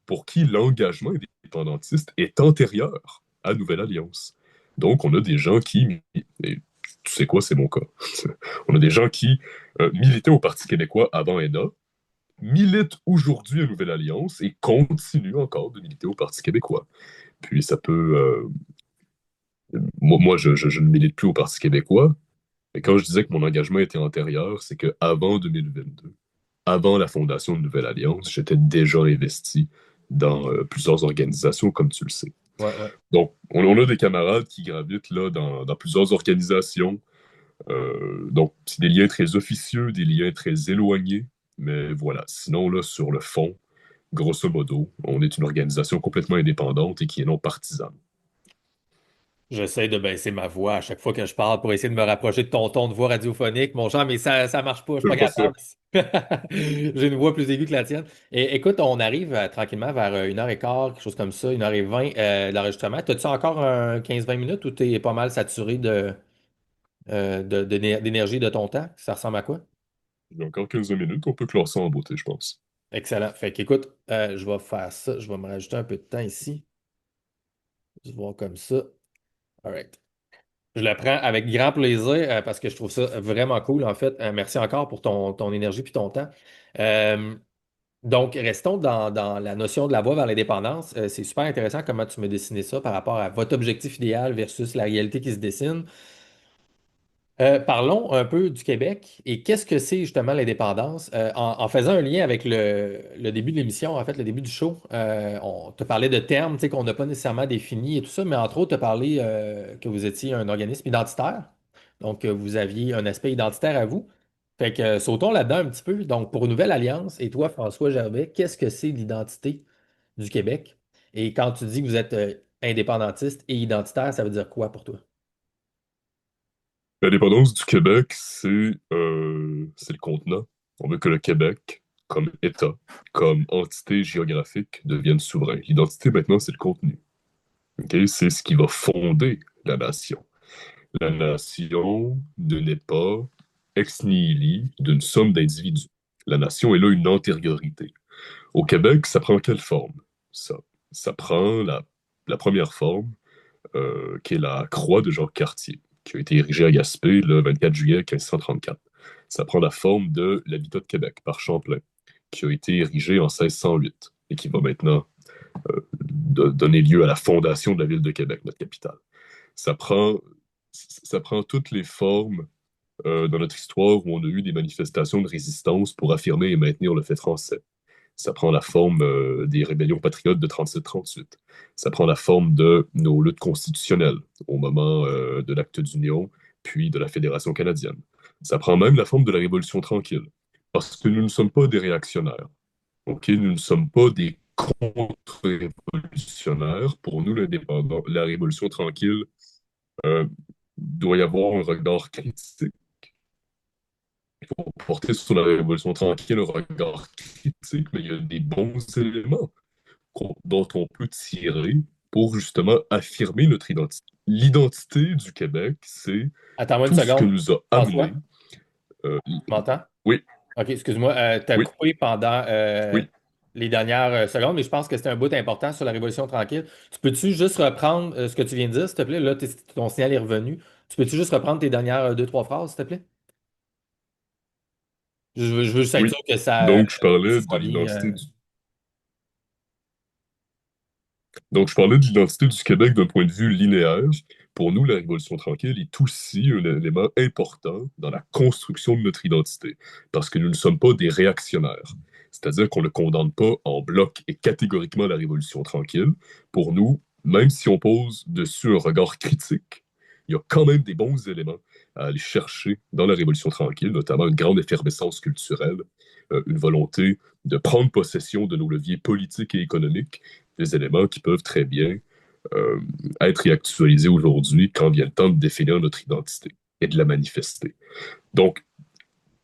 pour qui l'engagement indépendantiste est antérieur à Nouvelle Alliance. Donc, on a des gens qui, et tu sais quoi, c'est mon cas. On a des gens qui militaient au Parti québécois avant ENA, militent aujourd'hui à Nouvelle Alliance et continuent encore de militer au Parti québécois. Puis ça peut. Moi, je ne milite plus au Parti québécois, mais quand je disais que mon engagement était antérieur, c'est qu'avant 2022, avant la fondation de Nouvelle Alliance, j'étais déjà investi dans plusieurs organisations, comme tu le sais. Ouais, ouais. Donc, on a des camarades qui gravitent là dans plusieurs organisations. Donc, c'est des liens très officieux, des liens très éloignés. Mais voilà, sinon, là, sur le fond, grosso modo, on est une organisation complètement indépendante et qui est non partisane. J'essaie de baisser ma voix à chaque fois que je parle pour essayer de me rapprocher de ton ton de voix radiophonique, mon genre, mais ça marche pas, je suis pas J'aime pas ça. capable. J'ai une voix plus aiguë que la tienne. Et écoute, on arrive tranquillement vers 1h15, quelque chose comme ça, 1h20 d'enregistrement. T'as-tu encore un 15-20 minutes ou t'es pas mal saturé d'énergie de ton temps? Ça ressemble à quoi? J'ai encore 15 minutes, on peut clore ça en beauté, je pense. Excellent. Fait qu'écoute, je vais faire ça. Je vais me rajouter un peu de temps ici. Je vais voir comme ça. All right. Je le prends avec grand plaisir parce que je trouve ça vraiment cool. En fait, merci encore pour ton énergie puis ton temps. Euh, donc, restons dans la notion de la voie vers l'indépendance. C'est super intéressant comment tu me dessinais ça par rapport à votre objectif idéal versus la réalité qui se dessine. Parlons un peu du Québec et qu'est-ce que c'est justement l'indépendance. En faisant un lien avec le début de l'émission, en fait, le début du show, on te parlait de termes tu sais, qu'on n'a pas nécessairement définis et tout ça, mais entre autres, tu as parlé que vous étiez un organisme identitaire. Donc, vous aviez un aspect identitaire à vous. Fait que sautons là-dedans un petit peu. Donc, pour Nouvelle Alliance, et toi, François Gervais, qu'est-ce que c'est l'identité du Québec? Et quand tu dis que vous êtes indépendantiste et identitaire, ça veut dire quoi pour toi? L'indépendance du Québec, c'est le continent. On veut que le Québec, comme État, comme entité géographique, devienne souverain. L'identité, maintenant, c'est le contenu. OK? C'est ce qui va fonder la nation. La nation ne naît pas ex nihilo d'une somme d'individus. La nation est là une antériorité. Au Québec, ça prend quelle forme? Ça, ça prend la première forme, qui est la croix de Jacques-Cartier, qui a été érigée à Gaspé le 24 juillet 1534. Ça prend la forme de l'habitat de Québec par Champlain, qui a été érigé en 1608 et qui va maintenant donner lieu à la fondation de la ville de Québec, notre capitale. Ça prend, ça prend toutes les formes dans notre histoire où on a eu des manifestations de résistance pour affirmer et maintenir le fait français. Ça prend la forme des rébellions patriotes de 37-38. Ça prend la forme de nos luttes constitutionnelles au moment de l'acte d'union, puis de la Fédération canadienne. Ça prend même la forme de la Révolution tranquille, parce que nous ne sommes pas des réactionnaires. OK? Nous ne sommes pas des contre-révolutionnaires. Pour nous, la Révolution tranquille euh, doit y avoir un regard critique. Il faut porter sur la Révolution tranquille un regard critique, mais il y a des bons éléments dont on peut tirer pour justement affirmer notre identité. L'identité du Québec, c'est Attends-moi une tout ce que seconde. nous a amené. François, euh, tu m'entends? oui, OK, excuse-moi. T'as oui, coupé pendant oui, les dernières secondes, mais je pense que c'était un bout important sur la Révolution tranquille. Tu peux-tu juste reprendre ce que tu viens de dire, s'il te plaît? Là, ton signal est revenu. Tu peux-tu juste reprendre tes dernières deux, trois phrases, s'il te plaît? Je veux juste être oui. sûr que ça, Donc, je que ce parlais de soit bien. l'identité du Donc, je parlais de l'identité du Québec d'un point de vue linéaire. Pour nous, la Révolution tranquille est aussi un élément important dans la construction de notre identité, parce que nous ne sommes pas des réactionnaires. C'est-à-dire qu'on ne condamne pas en bloc et catégoriquement la Révolution tranquille. Pour nous, même si on pose dessus un regard critique, il y a quand même des bons éléments à aller chercher dans la Révolution tranquille, notamment une grande effervescence culturelle, une volonté de prendre possession de nos leviers politiques et économiques, des éléments qui peuvent très bien euh, être réactualisés aujourd'hui quand vient le temps de définir notre identité et de la manifester. Donc,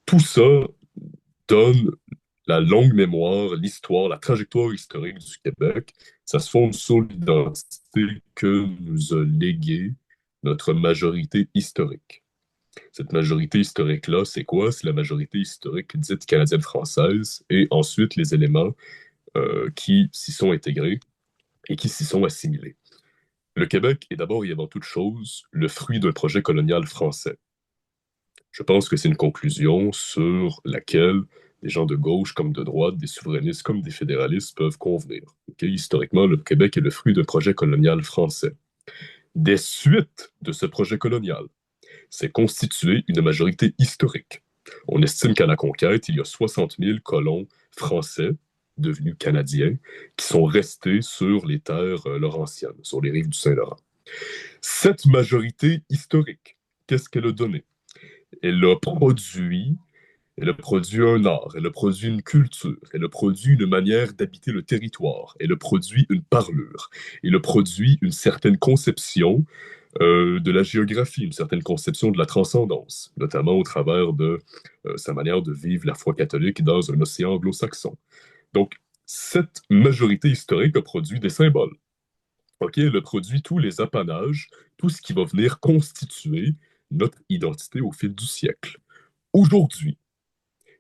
tout ça donne la longue mémoire, l'histoire, la trajectoire historique du Québec. Ça se fonde sur l'identité que nous a léguée notre majorité historique. Cette majorité historique-là, c'est quoi? C'est la majorité historique dite canadienne-française et ensuite les éléments qui s'y sont intégrés et qui s'y sont assimilés. Le Québec est d'abord et avant toute chose le fruit d'un projet colonial français. Je pense que c'est une conclusion sur laquelle des gens de gauche comme de droite, des souverainistes comme des fédéralistes peuvent convenir. Okay? Historiquement, le Québec est le fruit d'un projet colonial français. Des suites de ce projet colonial, s'est constituée une majorité historique. On estime qu'à la conquête, il y a 60 000 colons français devenus canadiens qui sont restés sur les terres laurentiennes, sur les rives du Saint-Laurent. Cette majorité historique, qu'est-ce qu'elle a donné? Elle a produit Elle a produit un art, elle a produit une culture, elle a produit une manière d'habiter le territoire, elle a produit une parlure, elle a produit une certaine conception de la géographie, une certaine conception de la transcendance, notamment au travers de sa manière de vivre la foi catholique dans un océan anglo-saxon. Donc, cette majorité historique a produit des symboles. OK, elle a produit tous les apanages, tout ce qui va venir constituer notre identité au fil du siècle. Aujourd'hui,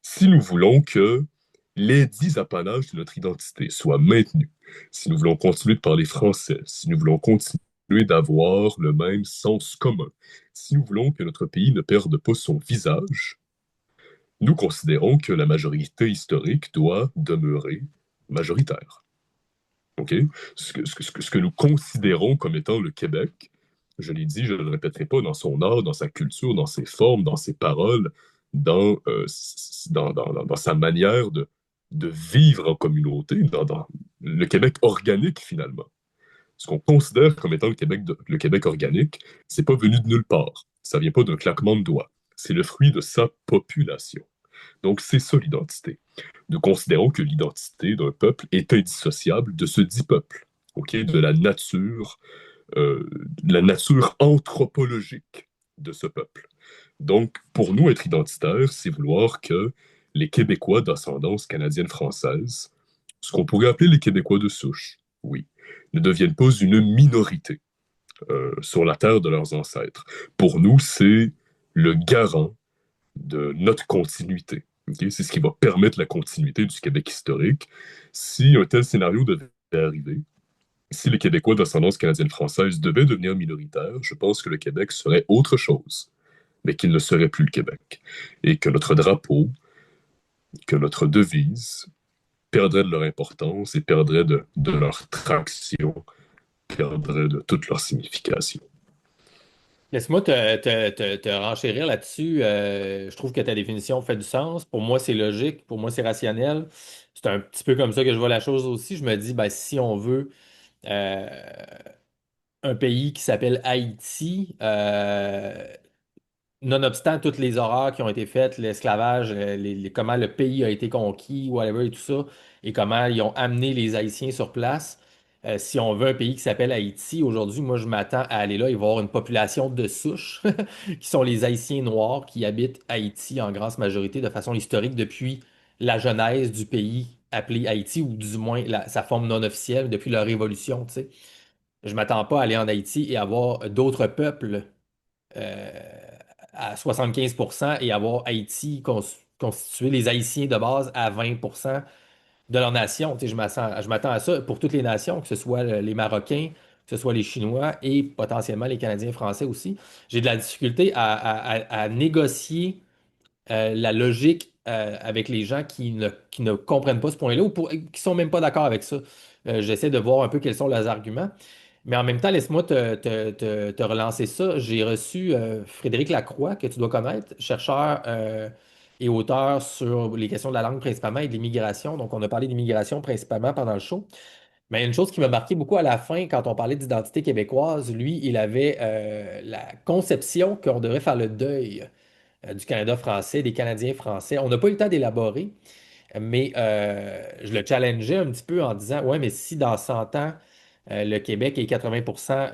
si nous voulons que les 10 apanages de notre identité soient maintenus, si nous voulons continuer de parler français, si nous voulons continuer d'avoir le même sens commun, si nous voulons que notre pays ne perde pas son visage, nous considérons que la majorité historique doit demeurer majoritaire. OK? Ce que nous considérons comme étant le Québec je l'ai dit, je ne le répéterai pas, dans son art, dans sa culture, dans ses formes, dans ses paroles, dans sa manière de vivre en communauté, dans le Québec organique finalement. Ce qu'on considère comme étant le Québec organique, c'est pas venu de nulle part. Ça vient pas d'un claquement de doigts. C'est le fruit de sa population. Donc, c'est ça l'identité. Nous considérons que l'identité d'un peuple est indissociable de ce dit peuple, ok, de la nature anthropologique de ce peuple. Donc, pour nous, être identitaire, c'est vouloir que les Québécois d'ascendance canadienne-française, ce qu'on pourrait appeler les Québécois de souche, oui, ne deviennent pas une minorité sur la terre de leurs ancêtres. Pour nous, c'est le garant de notre continuité. Okay? C'est ce qui va permettre la continuité du Québec historique. Si un tel scénario devait arriver, si les Québécois d'ascendance canadienne-française devaient devenir minoritaires, je pense que le Québec serait autre chose, mais qu'il ne serait plus le Québec. Et que notre drapeau, que notre devise perdraient de leur importance et perdraient de leur traction, perdraient de toute leur signification. Laisse-moi te renchérir là-dessus. Je trouve que ta définition fait du sens. Pour moi, c'est logique. Pour moi, c'est rationnel. C'est un petit peu comme ça que je vois la chose aussi. Je me dis, ben, si on veut euh, un pays qui s'appelle Haïti, nonobstant toutes les horreurs qui ont été faites, l'esclavage, comment le pays a été conquis, whatever et tout ça, et comment ils ont amené les Haïtiens sur place. Si on veut un pays qui s'appelle Haïti, aujourd'hui, moi, je m'attends à aller là et voir une population de souche, qui sont les Haïtiens noirs qui habitent Haïti en grande majorité de façon historique depuis la genèse du pays appelé Haïti, ou du moins sa forme non officielle depuis leur révolution, tu sais. Je m'attends pas à aller en Haïti et avoir d'autres peuples euh, à 75% et avoir Haïti constituer les Haïtiens de base à 20% de leur nation. Tu sais, je m'attends à ça pour toutes les nations, que ce soit les Marocains, que ce soit les Chinois et potentiellement les Canadiens français aussi. J'ai de la difficulté à négocier la logique avec les gens qui ne comprennent pas ce point-là ou qui sont même pas d'accord avec ça. J'essaie de voir un peu quels sont leurs arguments. Mais en même temps, laisse-moi te relancer ça. J'ai reçu Frédéric Lacroix, que tu dois connaître, chercheur et auteur sur les questions de la langue principalement et de l'immigration. Donc, on a parlé d'immigration principalement pendant le show. Mais une chose qui m'a marqué beaucoup à la fin, quand on parlait d'identité québécoise, lui, il avait la conception qu'on devrait faire le deuil du Canada français, des Canadiens français. On n'a pas eu le temps d'élaborer, mais je le challengeais un petit peu en disant, ouais, mais si dans 100 ans, le Québec est 80%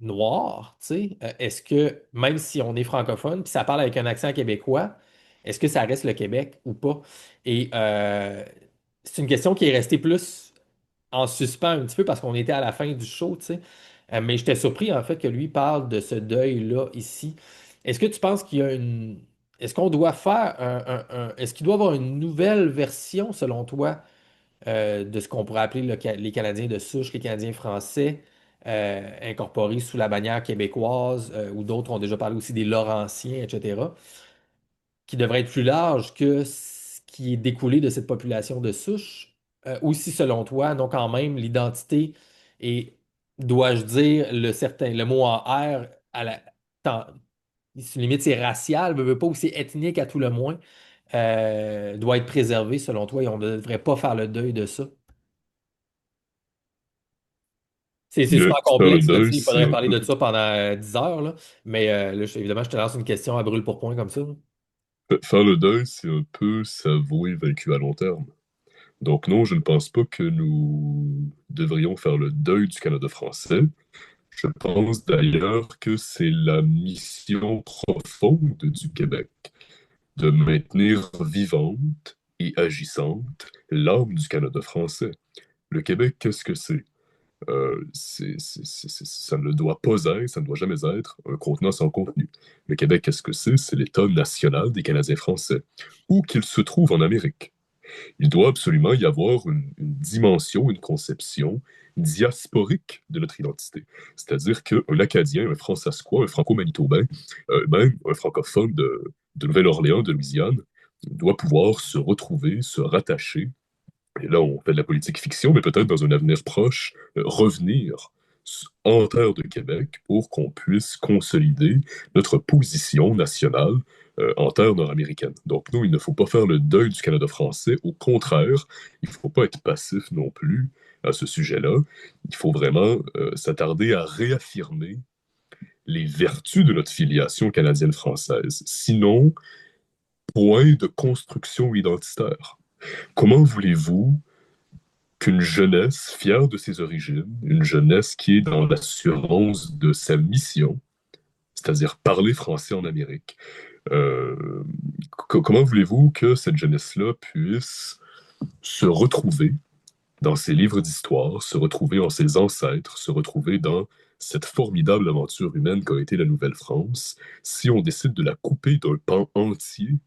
noir, tu sais, est-ce que, même si on est francophone, puis ça parle avec un accent québécois, est-ce que ça reste le Québec ou pas? Et c'est une question qui est restée plus en suspens un petit peu parce qu'on était à la fin du show, tu sais. Mais j'étais surpris en fait que lui parle de ce deuil-là ici. Est-ce que tu penses qu'il y a une... Est-ce qu'on doit faire Est-ce qu'il doit y avoir une nouvelle version, selon toi, de ce qu'on pourrait appeler les Canadiens de souche, les Canadiens français, incorporés sous la bannière québécoise, ou d'autres ont déjà parlé aussi des Laurentiens, etc., qui devrait être plus large que ce qui est découlé de cette population de souche? Ou si, selon toi, non, quand même, l'identité et, dois-je dire, le mot en R, tant- limite c'est racial, veut pas, ou c'est ethnique à tout le moins, doit être préservé, selon toi, et on ne devrait pas faire le deuil de ça? C'est Le, super faire le complexe, là, tu deuil, sais, il c'est faudrait un parler peu de ça pendant 10 heures, là. Mais là, évidemment, je te lance une question à brûle pour point comme ça. faire le deuil, c'est un peu s'avouer vaincu à long terme. Donc non, je ne pense pas que nous devrions faire le deuil du Canada français. Je pense d'ailleurs que c'est la mission profonde du Québec de maintenir vivante et agissante l'âme du Canada français. Le Québec, qu'est-ce que c'est? Ça ne doit pas être, ça ne doit jamais être un contenant sans contenu. Le Québec, qu'est-ce que c'est? C'est l'État national des Canadiens français, où qu'ils se trouvent en Amérique. Il doit absolument y avoir une dimension, une conception diasporique de notre identité. C'est-à-dire qu'un Acadien, un Fransaskois, un Franco-Manitobain, même un francophone de Nouvelle-Orléans, de Louisiane, doit pouvoir se retrouver, se rattacher, et là on fait de la politique fiction, mais peut-être dans un avenir proche, revenir en terre de Québec pour qu'on puisse consolider notre position nationale en terre nord-américaine. Donc, nous, il ne faut pas faire le deuil du Canada français. Au contraire, il ne faut pas être passif non plus à ce sujet-là. Il faut vraiment s'attarder à réaffirmer les vertus de notre filiation canadienne-française. Sinon, point de construction identitaire. Comment voulez-vous qu'une jeunesse fière de ses origines, une jeunesse qui est dans l'assurance de sa mission, c'est-à-dire parler français en Amérique, euh, comment voulez-vous que cette jeunesse-là puisse se retrouver dans ses livres d'histoire, se retrouver en ses ancêtres, se retrouver dans cette formidable aventure humaine qu'a été la Nouvelle-France, si on décide de la couper d'un pan entier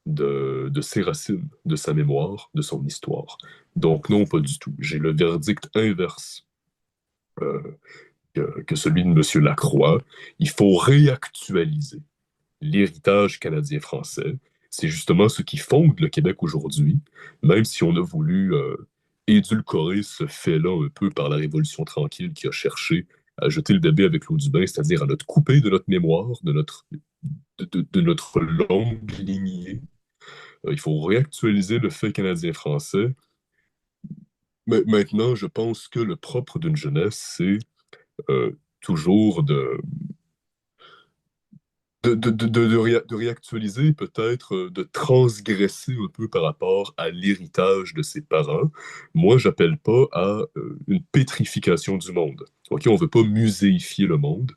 de ses racines, de sa mémoire, de son histoire. Donc non, pas du tout. J'ai le verdict inverse euh, que celui de M. Lacroix. Il faut réactualiser l'héritage canadien-français. C'est justement ce qui fonde le Québec aujourd'hui, même si on a voulu édulcorer ce fait-là un peu par la Révolution tranquille qui a cherché à jeter le bébé avec l'eau du bain, c'est-à-dire à notre couper de notre mémoire, de notre longue lignée. Il faut réactualiser le fait canadien-français. Mais maintenant, je pense que le propre d'une jeunesse, c'est euh, toujours de réactualiser, peut-être de transgresser un peu par rapport à l'héritage de ses parents. Moi, j'appelle pas à une pétrification du monde. OK, on veut pas muséifier le monde.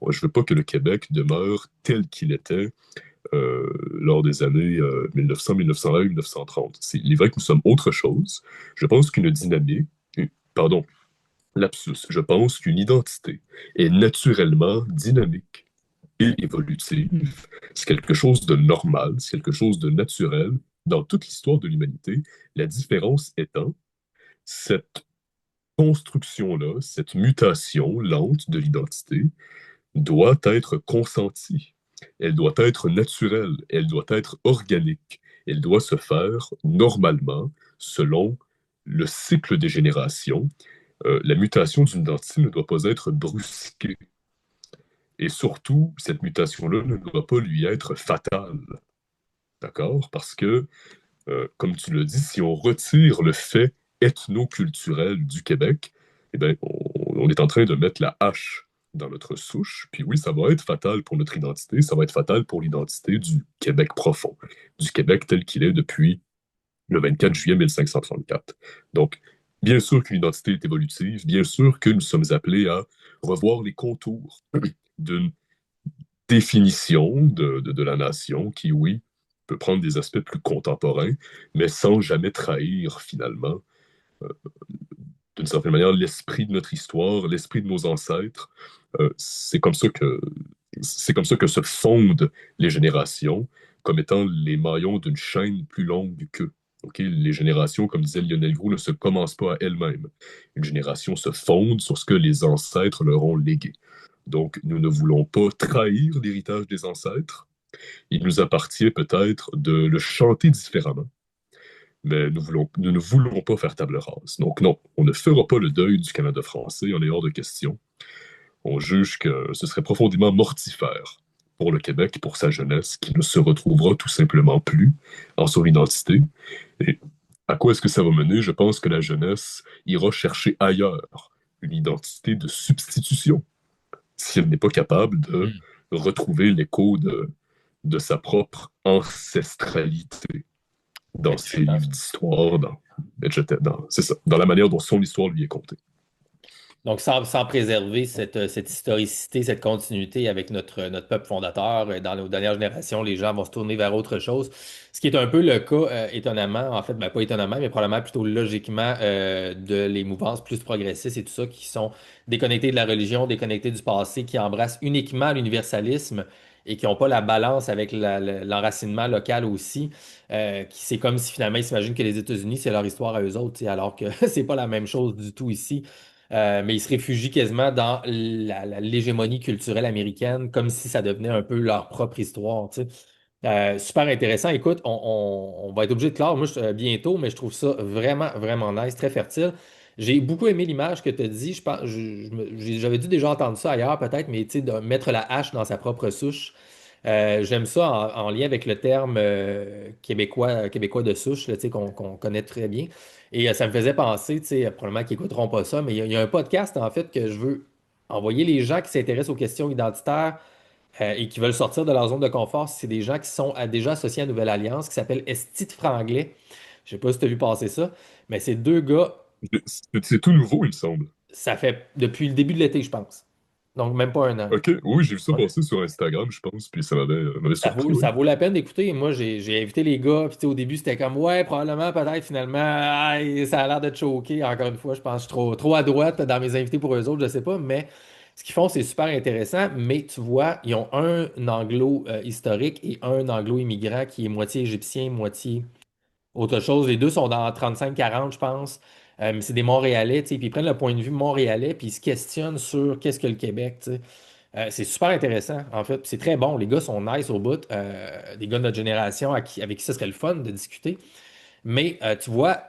Je veux pas que le Québec demeure tel qu'il était lors des années 1900, 1901, 1930. Il est vrai que nous sommes autre chose. Je pense qu'une dynamique, pardon, lapsus, je pense qu'une identité est naturellement dynamique et évolutive. C'est quelque chose de normal, c'est quelque chose de naturel dans toute l'histoire de l'humanité. La différence étant cette construction-là, cette mutation lente de l'identité doit être consentie. Elle doit être naturelle, elle doit être organique, elle doit se faire normalement selon le cycle des générations. La mutation d'une identité ne doit pas être brusquée. Et surtout, cette mutation-là ne doit pas lui être fatale. D'accord? Parce que, comme tu l'as dit, si on retire le fait ethno-culturel du Québec, eh bien, on est en train de mettre la hache dans notre souche. Puis oui, ça va être fatal pour notre identité, ça va être fatal pour l'identité du Québec profond, du Québec tel qu'il est depuis le 24 juillet 1534. Donc, bien sûr qu'une identité est évolutive, bien sûr que nous sommes appelés à revoir les contours d'une définition de la nation qui, oui, peut prendre des aspects plus contemporains, mais sans jamais trahir finalement, euh, d'une certaine manière, l'esprit de notre histoire, l'esprit de nos ancêtres. C'est comme ça que se fondent les générations, comme étant les maillons d'une chaîne plus longue qu'eux. Okay? Les générations, comme disait Lionel Groulx, ne se commencent pas à elles-mêmes. Une génération se fonde sur ce que les ancêtres leur ont légué. Donc, nous ne voulons pas trahir l'héritage des ancêtres. Il nous appartient peut-être de le chanter différemment, mais nous ne voulons pas faire table rase. Donc, non, on ne fera pas le deuil du Canada français, on est hors de question. On juge que ce serait profondément mortifère pour le Québec, pour sa jeunesse, qui ne se retrouvera tout simplement plus en son identité. Et à quoi est-ce que ça va mener? Je pense que la jeunesse ira chercher ailleurs une identité de substitution si elle n'est pas capable de Hmm. retrouver l'écho de sa propre ancestralité dans ses Excellent. livres d'histoire, etc. C'est ça, dans la manière dont son histoire lui est contée. Donc, sans préserver cette historicité, cette continuité avec notre peuple fondateur, dans nos dernières générations, les gens vont se tourner vers autre chose. Ce qui est un peu le cas, étonnamment, en fait, ben, pas étonnamment, mais probablement plutôt logiquement, de les mouvances plus progressistes et tout ça, qui sont déconnectées de la religion, déconnectées du passé, qui embrassent uniquement l'universalisme et qui n'ont pas la balance avec l'enracinement local aussi. C'est comme si finalement ils s'imaginent que les États-Unis, c'est leur histoire à eux autres, tu sais, alors que c'est pas la même chose du tout ici. Mais ils se réfugient quasiment dans l'hégémonie culturelle américaine, comme si ça devenait un peu leur propre histoire, tu sais. Super intéressant. Écoute, on va être obligé de clore, moi, bientôt, mais je trouve ça vraiment, vraiment nice, très fertile. J'ai beaucoup aimé l'image que tu as dit. Je pense, j'avais dû déjà entendre ça ailleurs peut-être, mais tu sais, de mettre la hache dans sa propre souche. J'aime ça en lien avec le terme québécois de souche, là, tu sais, qu'on connaît très bien. Et ça me faisait penser, tu sais, probablement qu'ils n'écouteront pas ça, mais il y a un podcast en fait que je veux envoyer les gens qui s'intéressent aux questions identitaires et qui veulent sortir de leur zone de confort. C'est des gens qui sont déjà associés à Nouvelle Alliance, qui s'appelle Esti de Franglais. Je sais pas si tu as vu passer ça, mais c'est deux gars, C'est tout nouveau, il me semble. ça fait depuis le début de l'été, je pense. Donc même pas un an. Ok, oui, j'ai vu ça Ouais. passer sur Instagram, je pense, puis m'avait surpris, Ça oui. vaut la peine d'écouter. Moi, j'ai invité les gars, puis tu sais, au début, c'était comme, ouais, probablement, peut-être, finalement, aïe, ça a l'air de te choquer. Encore une fois, je pense que je suis trop à droite dans mes invités pour eux autres, je sais pas, mais ce qu'ils font, c'est super intéressant. Mais tu vois, ils ont un anglo historique et un anglo immigrant qui est moitié égyptien, moitié autre chose. Les deux sont dans 35-40, je pense. Mais c'est des Montréalais, tu sais, puis ils prennent le point de vue montréalais, puis ils se questionnent sur qu'est-ce que le Québec, tu sais. C'est super intéressant, en fait. Puis c'est très bon. Les gars sont nice au bout. Des gars de notre génération avec qui ça serait le fun de discuter. Mais tu vois,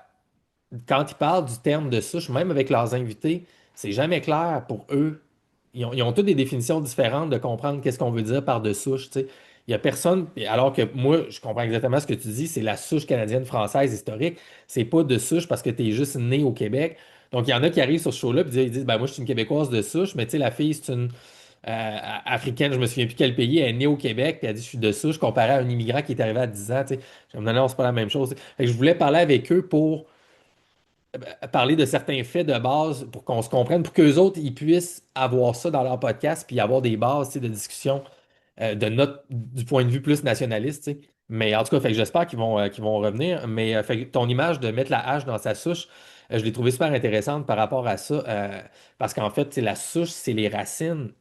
quand ils parlent du terme de souche, même avec leurs invités, c'est jamais clair pour eux. Ils ont toutes des définitions différentes de comprendre qu'est-ce qu'on veut dire par de souche, tu sais. Il n'y a personne, alors que moi, je comprends exactement ce que tu dis, c'est la souche canadienne-française historique. C'est pas de souche parce que tu es juste né au Québec. Donc, il y en a qui arrivent sur ce show-là et ils disent, ben, moi, je suis une Québécoise de souche, mais tu sais, la fille, c'est une africaine, je me souviens plus quel pays, elle est née au Québec, puis elle dit, je suis de souche, comparé à un immigrant qui est arrivé à 10 ans, tu sais. Je me dis, non, c'est pas la même chose. Fait que je voulais parler avec eux pour parler de certains faits de base pour qu'on se comprenne, pour qu'eux autres, ils puissent avoir ça dans leur podcast, puis avoir des bases, tu sais, de discussion du point de vue plus nationaliste, tu sais. Mais en tout cas, fait que j'espère qu'ils vont revenir. Mais fait que ton image de mettre la hache dans sa souche, je l'ai trouvée super intéressante par rapport à ça, parce qu'en fait, tu sais, la souche, c'est les racines.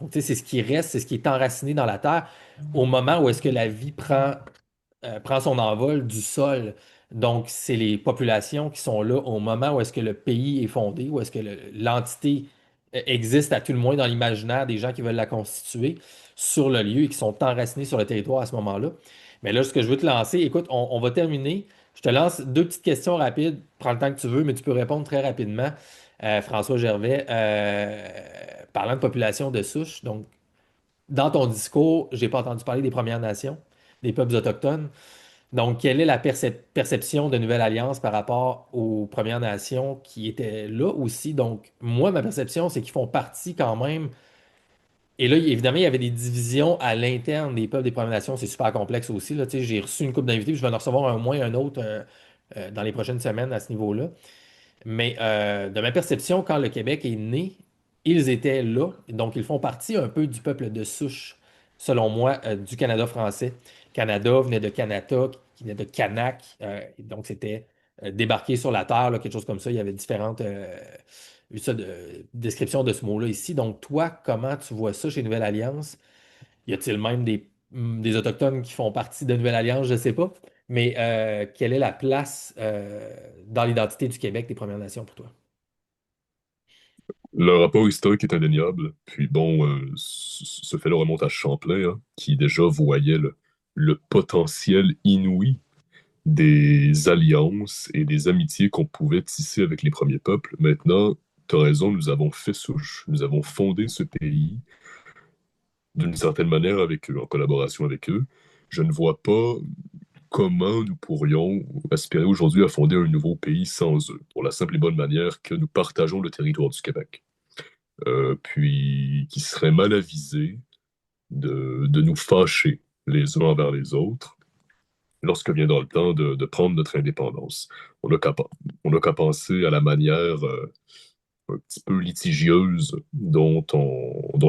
Donc, tu sais, c'est ce qui reste, c'est ce qui est enraciné dans la terre au moment où est-ce que la vie prend son envol du sol. Donc, c'est les populations qui sont là au moment où est-ce que le pays est fondé, où est-ce que l'entité existe à tout le moins dans l'imaginaire des gens qui veulent la constituer sur le lieu et qui sont enracinés sur le territoire à ce moment-là. Mais là, ce que je veux te lancer, écoute, on va terminer. Je te lance deux petites questions rapides. Prends le temps que tu veux, mais tu peux répondre très rapidement. François Gervais, parlant de population de souche, donc dans ton discours, j'ai pas entendu parler des Premières Nations, des peuples autochtones. Donc, quelle est la perception de Nouvelle Alliance par rapport aux Premières Nations qui étaient là aussi? Donc, moi, ma perception, c'est qu'ils font partie quand même. Et là, évidemment, il y avait des divisions à l'interne des peuples des Premières Nations. C'est super complexe aussi, là. Tu sais, j'ai reçu une couple d'invités, puis je vais en recevoir au moins un autre dans les prochaines semaines à ce niveau-là. Mais de ma perception, quand le Québec est né, ils étaient là. Donc, ils font partie un peu du peuple de souche, selon moi, du Canada français. Canada venait de Kanata, qui venait de Kanak. Donc, c'était débarquer sur la terre, là, quelque chose comme ça. Il y avait différentes descriptions de ce mot-là ici. Donc, toi, comment tu vois ça chez Nouvelle Alliance? Y a-t-il même des Autochtones qui font partie de Nouvelle Alliance? Je ne sais pas. Mais quelle est la place dans l'identité du Québec des Premières Nations pour toi? Le rapport historique est indéniable. Puis bon, ce fait-là remonte à Champlain, hein, qui déjà voyait le potentiel inouï des alliances et des amitiés qu'on pouvait tisser avec les premiers peuples. Maintenant, tu as raison, nous avons fait souche, nous avons fondé ce pays d'une certaine manière avec eux, en collaboration avec eux. Je ne vois pas comment nous pourrions aspirer aujourd'hui à fonder un nouveau pays sans eux, pour la simple et bonne manière que nous partageons le territoire du Québec. Puis qui serait mal avisé de nous fâcher les uns envers les autres lorsque viendra le temps de prendre notre indépendance. On n'a qu'à on n'a qu'à penser à la manière un petit peu litigieuse dont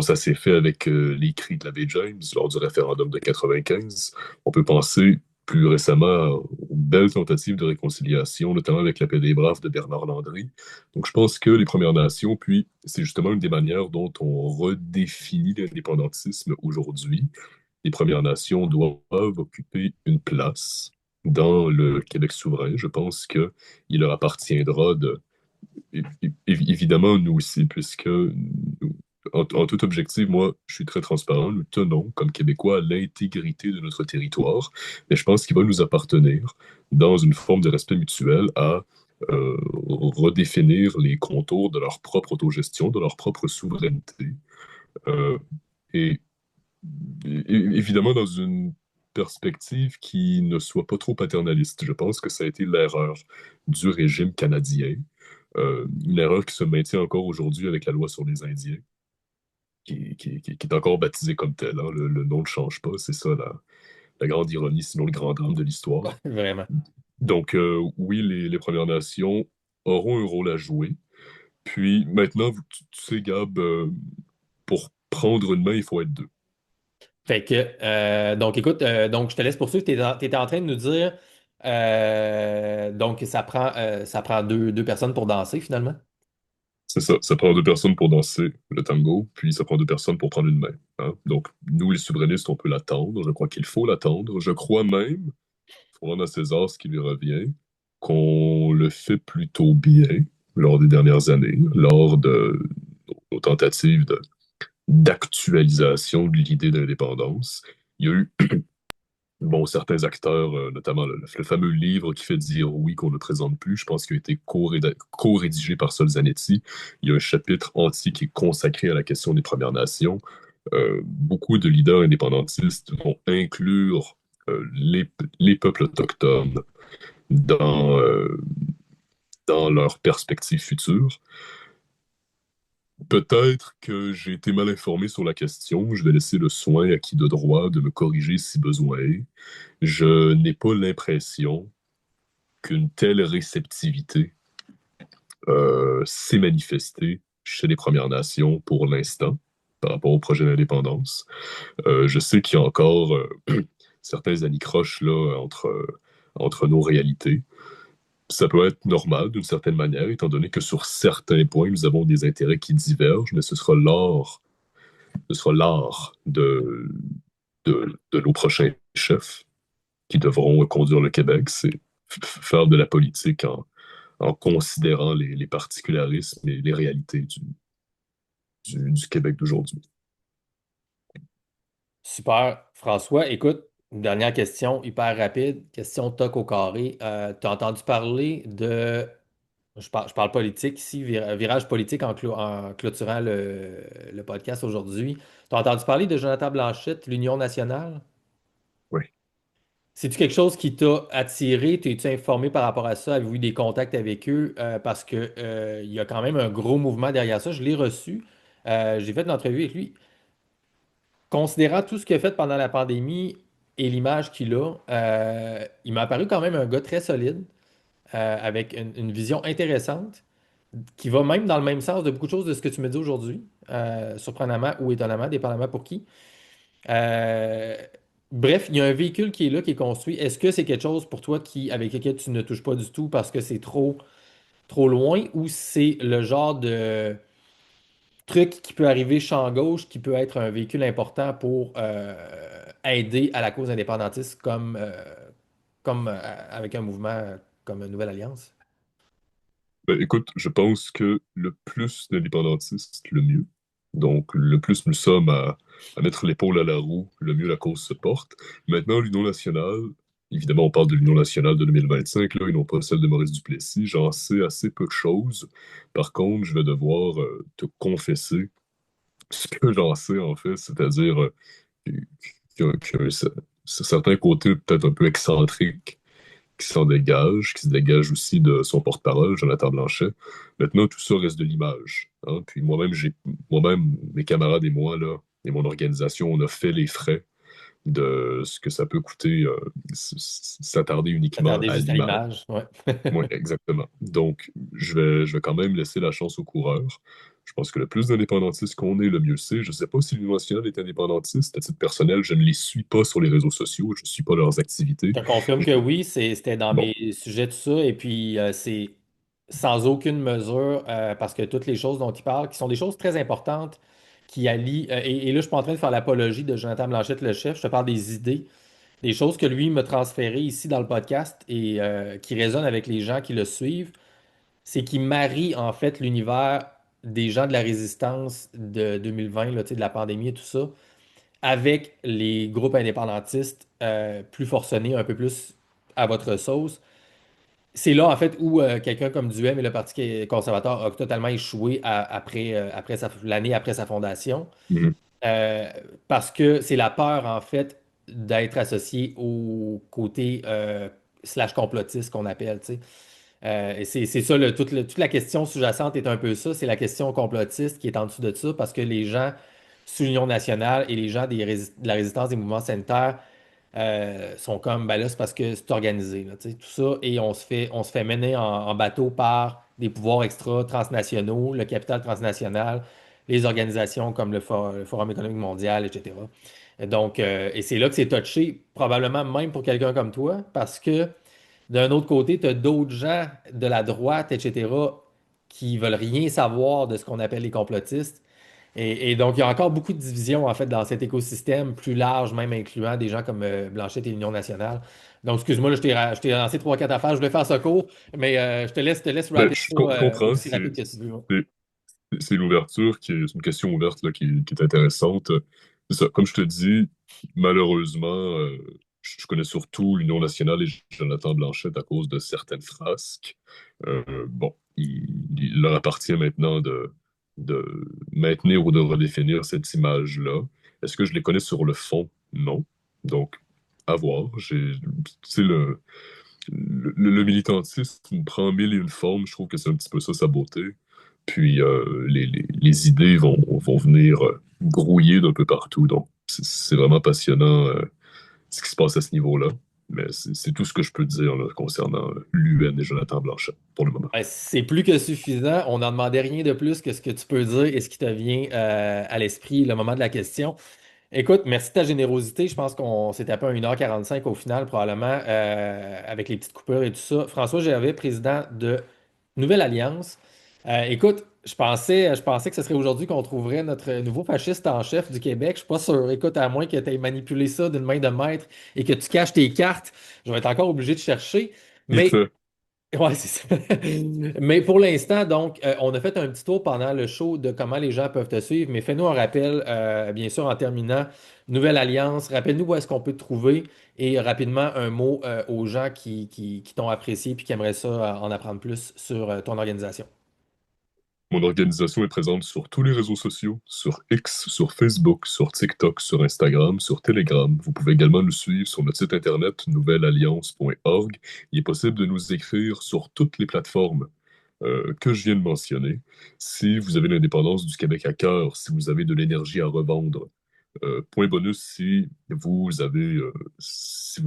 ça s'est fait avec les cris de l'abbé James lors du référendum de 95. On peut penser plus récemment aux belles tentatives de réconciliation, notamment avec la paix des Braves de Bernard Landry. Donc je pense que les Premières Nations, puis c'est justement une des manières dont on redéfinit l'indépendantisme aujourd'hui. Les Premières Nations doivent occuper une place dans le Québec souverain. Je pense qu'il leur appartiendra évidemment, nous aussi, puisque en tout objectif, moi, je suis très transparent. Nous tenons, comme Québécois, à l'intégrité de notre territoire, mais je pense qu'il va nous appartenir, dans une forme de respect mutuel, à redéfinir les contours de leur propre autogestion, de leur propre souveraineté. Euh, et, Évidemment, dans une perspective qui ne soit pas trop paternaliste. Je pense que ça a été l'erreur du régime canadien, une erreur qui se maintient encore aujourd'hui avec la loi sur les Indiens, qui est encore baptisée comme telle, hein. Le nom ne change pas, c'est ça la grande ironie, sinon le grand drame de Ouais, l'histoire. vraiment. Donc, oui, les Premières Nations auront un rôle à jouer. Puis maintenant, tu sais, Gab, pour prendre une main, il faut être deux. Fait que, donc écoute, donc je te laisse poursuivre. Tu étais en train de nous dire, donc ça prend deux personnes pour danser finalement. C'est ça, ça prend deux personnes pour danser le tango, puis ça prend deux personnes pour prendre une main, hein. Donc, nous, les souverainistes, on peut l'attendre. Je crois qu'il faut l'attendre. Je crois même, pour rendre à César ce qui lui revient, qu'on le fait plutôt bien lors des dernières années, lors de nos tentatives d'actualisation de l'idée d'indépendance. Il y a eu bon, certains acteurs, notamment le fameux livre qui fait dire oui qu'on ne présente plus, je pense qu'il a été co-rédigé par Solzanetti. Il y a un chapitre entier qui est consacré à la question des Premières Nations. Beaucoup de leaders indépendantistes vont inclure les peuples autochtones dans, dans leurs perspectives futures. Peut-être que j'ai été mal informé sur la question. Je vais laisser le soin à qui de droit de me corriger si besoin est. Je n'ai pas l'impression qu'une telle réceptivité s'est manifestée chez les Premières Nations pour l'instant par rapport au projet d'indépendance. Je sais qu'il y a encore certains anicroches là, entre nos réalités. Ça peut être normal d'une certaine manière, étant donné que sur certains points, nous avons des intérêts qui divergent, mais ce sera l'art de nos prochains chefs qui devront conduire le Québec, c'est faire de la politique en considérant les particularismes et les réalités du Québec d'aujourd'hui. Super, François. Écoute, une dernière question hyper rapide, question toc au carré. Tu as entendu parler de, je parle politique ici, virage politique en clôturant le podcast aujourd'hui. Tu as entendu parler de Jonathan Blanchette, l'Union nationale? Oui. C'est-tu quelque chose qui t'a attiré? T'es-tu informé par rapport à ça? Avez-vous eu des contacts avec eux? Parce que, il y a quand même un gros mouvement derrière ça. Je l'ai reçu. J'ai fait une entrevue avec lui. Considérant tout ce qu'il a fait pendant la pandémie et l'image qu'il a, il m'a apparu quand même un gars très solide, avec une vision intéressante, qui va même dans le même sens de beaucoup de choses de ce que tu me dis aujourd'hui, surprenamment ou étonnamment, dépendamment pour qui. Euh, Bref, il y a un véhicule qui est là, qui est construit. Est-ce que c'est quelque chose pour toi avec lequel tu ne touches pas du tout parce que c'est trop loin ou c'est le genre de truc qui peut arriver champ gauche, qui peut être un véhicule important pour aider à la cause indépendantiste comme avec un mouvement comme Nouvelle Alliance? Ben, écoute, je pense que le plus d'indépendantistes, le mieux. Donc, le plus nous sommes à mettre l'épaule à la roue, le mieux la cause se porte. Maintenant, l'Union nationale, évidemment, on parle de l'Union nationale de 2025, là, et non pas celle de Maurice Duplessis. J'en sais assez peu de choses. Par contre, je vais devoir te confesser ce que j'en sais, en fait, c'est-à-dire qu'il y a certain côté peut-être un peu excentrique qui s'en dégage, qui se dégage aussi de son porte-parole, Jonathan Blanchet. Maintenant, tout ça reste de l'image, hein. Puis moi-même, mes camarades et moi, là, et mon organisation, on a fait les frais de ce que ça peut coûter s'attarder uniquement Attendez à juste à l'image. l'image. Ouais. Oui, exactement. Donc, je vais quand même laisser la chance aux coureurs. Je pense que le plus d'indépendantistes qu'on est, le mieux c'est. Je ne sais pas si l'Union nationale est indépendantiste. À titre personnel, je ne les suis pas sur les réseaux sociaux. Je ne suis pas leurs activités. Je te confirme Je- que oui, c'était dans Bon, mes sujets, tout ça. Et puis, c'est sans aucune mesure, parce que toutes les choses dont il parle, qui sont des choses très importantes, qui allient, et là, je suis pas en train de faire l'apologie de Jonathan Blanchette, le chef, je te parle des idées, des choses que lui m'a transférées ici dans le podcast et qui résonnent avec les gens qui le suivent. C'est qu'il marie, en fait, l'univers des gens de la résistance de 2020, là, tu sais, de la pandémie et tout ça, avec les groupes indépendantistes plus forcenés, un peu plus à votre sauce. c'est là, en fait, où quelqu'un comme Duhem et le Parti conservateur a totalement échoué l'année après sa fondation. Mhm. Euh, Parce que c'est la peur, en fait, d'être associé au côté slash complotiste qu'on appelle, tu sais. Et c'est ça, toute la question sous-jacente est un peu ça, c'est la question complotiste qui est en dessous de ça, parce que les gens sous l'Union nationale et les gens de la résistance des mouvements sanitaires sont comme, ben là, c'est parce que c'est organisé, là, tu sais, tout ça, et on se fait mener en bateau par des pouvoirs extra-transnationaux, le capital transnational, les organisations comme le Forum économique mondial, etc. Et c'est là que c'est touché, probablement même pour quelqu'un comme toi, parce que d'un autre côté, tu as d'autres gens de la droite, etc., qui veulent rien savoir de ce qu'on appelle les complotistes. Et donc, il y a encore beaucoup de divisions, en fait, dans cet écosystème plus large, même incluant des gens comme Blanchette et l'Union nationale. Donc, excuse-moi, là, je t'ai lancé trois, quatre affaires. Je voulais faire ça court, mais je te laisse Ben, rapper je ça comprends, aussi rapide que tu veux. c'est- c'est l'ouverture c'est une question ouverte là, qui est intéressante. C'est ça, comme je te dis, malheureusement, je connais surtout l'Union nationale et Jonathan Blanchette à cause de certaines frasques. Bon, il leur appartient maintenant de maintenir ou de redéfinir cette image-là. Est-ce que je les connais sur le fond? Non. Donc, à voir. Tu sais, le militantisme prend mille et une formes. Je trouve que c'est un petit peu ça sa beauté. Puis les idées vont venir grouiller d'un peu partout. Donc, c'est vraiment passionnant ce qui se passe à ce niveau-là. Mais c'est tout ce que je peux dire là, concernant l'UN et Jonathan Blanchet pour le moment. Ben, c'est plus que suffisant. On n'en demandait rien de plus que ce que tu peux dire et ce qui te vient à l'esprit le moment de la question. Écoute, merci de ta générosité. Je pense qu'on s'est tapé un 1h45 au final, probablement, avec les petites coupures et tout ça. François Gervais, président de Nouvelle Alliance. Écoute, je pensais que ce serait aujourd'hui qu'on trouverait notre nouveau fasciste en chef du Québec. Je suis pas sûr. Écoute, à moins que tu aies manipulé ça d'une main de maître et que tu caches tes cartes, je vais être encore obligé de chercher. Il Mais fait. ouais, c'est ça. Mais pour l'instant, donc, on a fait un petit tour pendant le show de comment les gens peuvent te suivre, mais fais-nous un rappel, bien sûr, en terminant, Nouvelle Alliance, rappelle-nous où est-ce qu'on peut te trouver et rapidement un mot aux gens qui t'ont apprécié et qui aimeraient ça en apprendre plus sur ton organisation. Mon organisation est présente sur tous les réseaux sociaux, sur X, sur Facebook, sur TikTok, sur Instagram, sur Telegram. Vous pouvez également nous suivre sur notre site internet nouvellealliance.org. Il est possible de nous écrire sur toutes les plateformes que je viens de mentionner. Si vous avez l'indépendance du Québec à cœur, si vous avez de l'énergie à revendre, point bonus si vous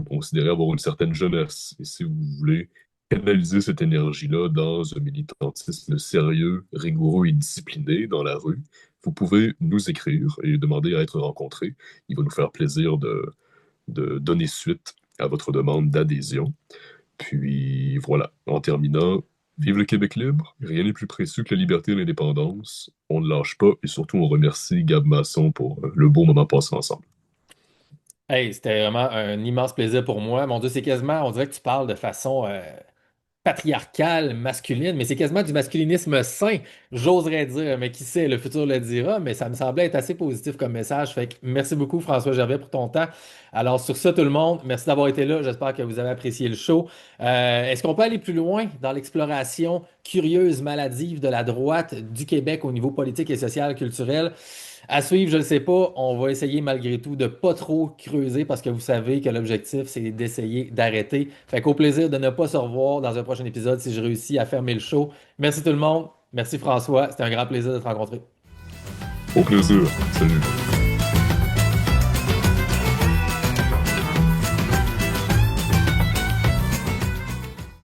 considérez avoir une certaine jeunesse et si vous voulez canaliser cette énergie-là dans un militantisme sérieux, rigoureux et discipliné dans la rue, vous pouvez nous écrire et demander à être rencontrés. Il va nous faire plaisir de donner suite à votre demande d'adhésion. Puis voilà, en terminant, vive le Québec libre. Rien n'est plus précieux que la liberté et l'indépendance. On ne lâche pas et surtout on remercie Gab Masson pour le beau moment passé ensemble. Hey, c'était vraiment un immense plaisir pour moi. Mon Dieu, c'est quasiment, on dirait que tu parles de façon patriarcale, masculine, mais c'est quasiment du masculinisme sain, j'oserais dire, mais qui sait, le futur le dira, mais ça me semblait être assez positif comme message. Fait que merci beaucoup, François Gervais, pour ton temps. Alors, sur ça, tout le monde, merci d'avoir été là. J'espère que vous avez apprécié le show. Est-ce qu'on peut aller plus loin dans l'exploration curieuse, maladive de la droite du Québec au niveau politique et social, culturel? À suivre, je ne le sais pas. On va essayer malgré tout de pas trop creuser parce que vous savez que l'objectif, c'est d'essayer d'arrêter. Fait qu'au plaisir de ne pas se revoir dans un prochain épisode si je réussis à fermer le show. Merci tout le monde. Merci François. C'était un grand plaisir de te rencontrer. Au plaisir. Salut.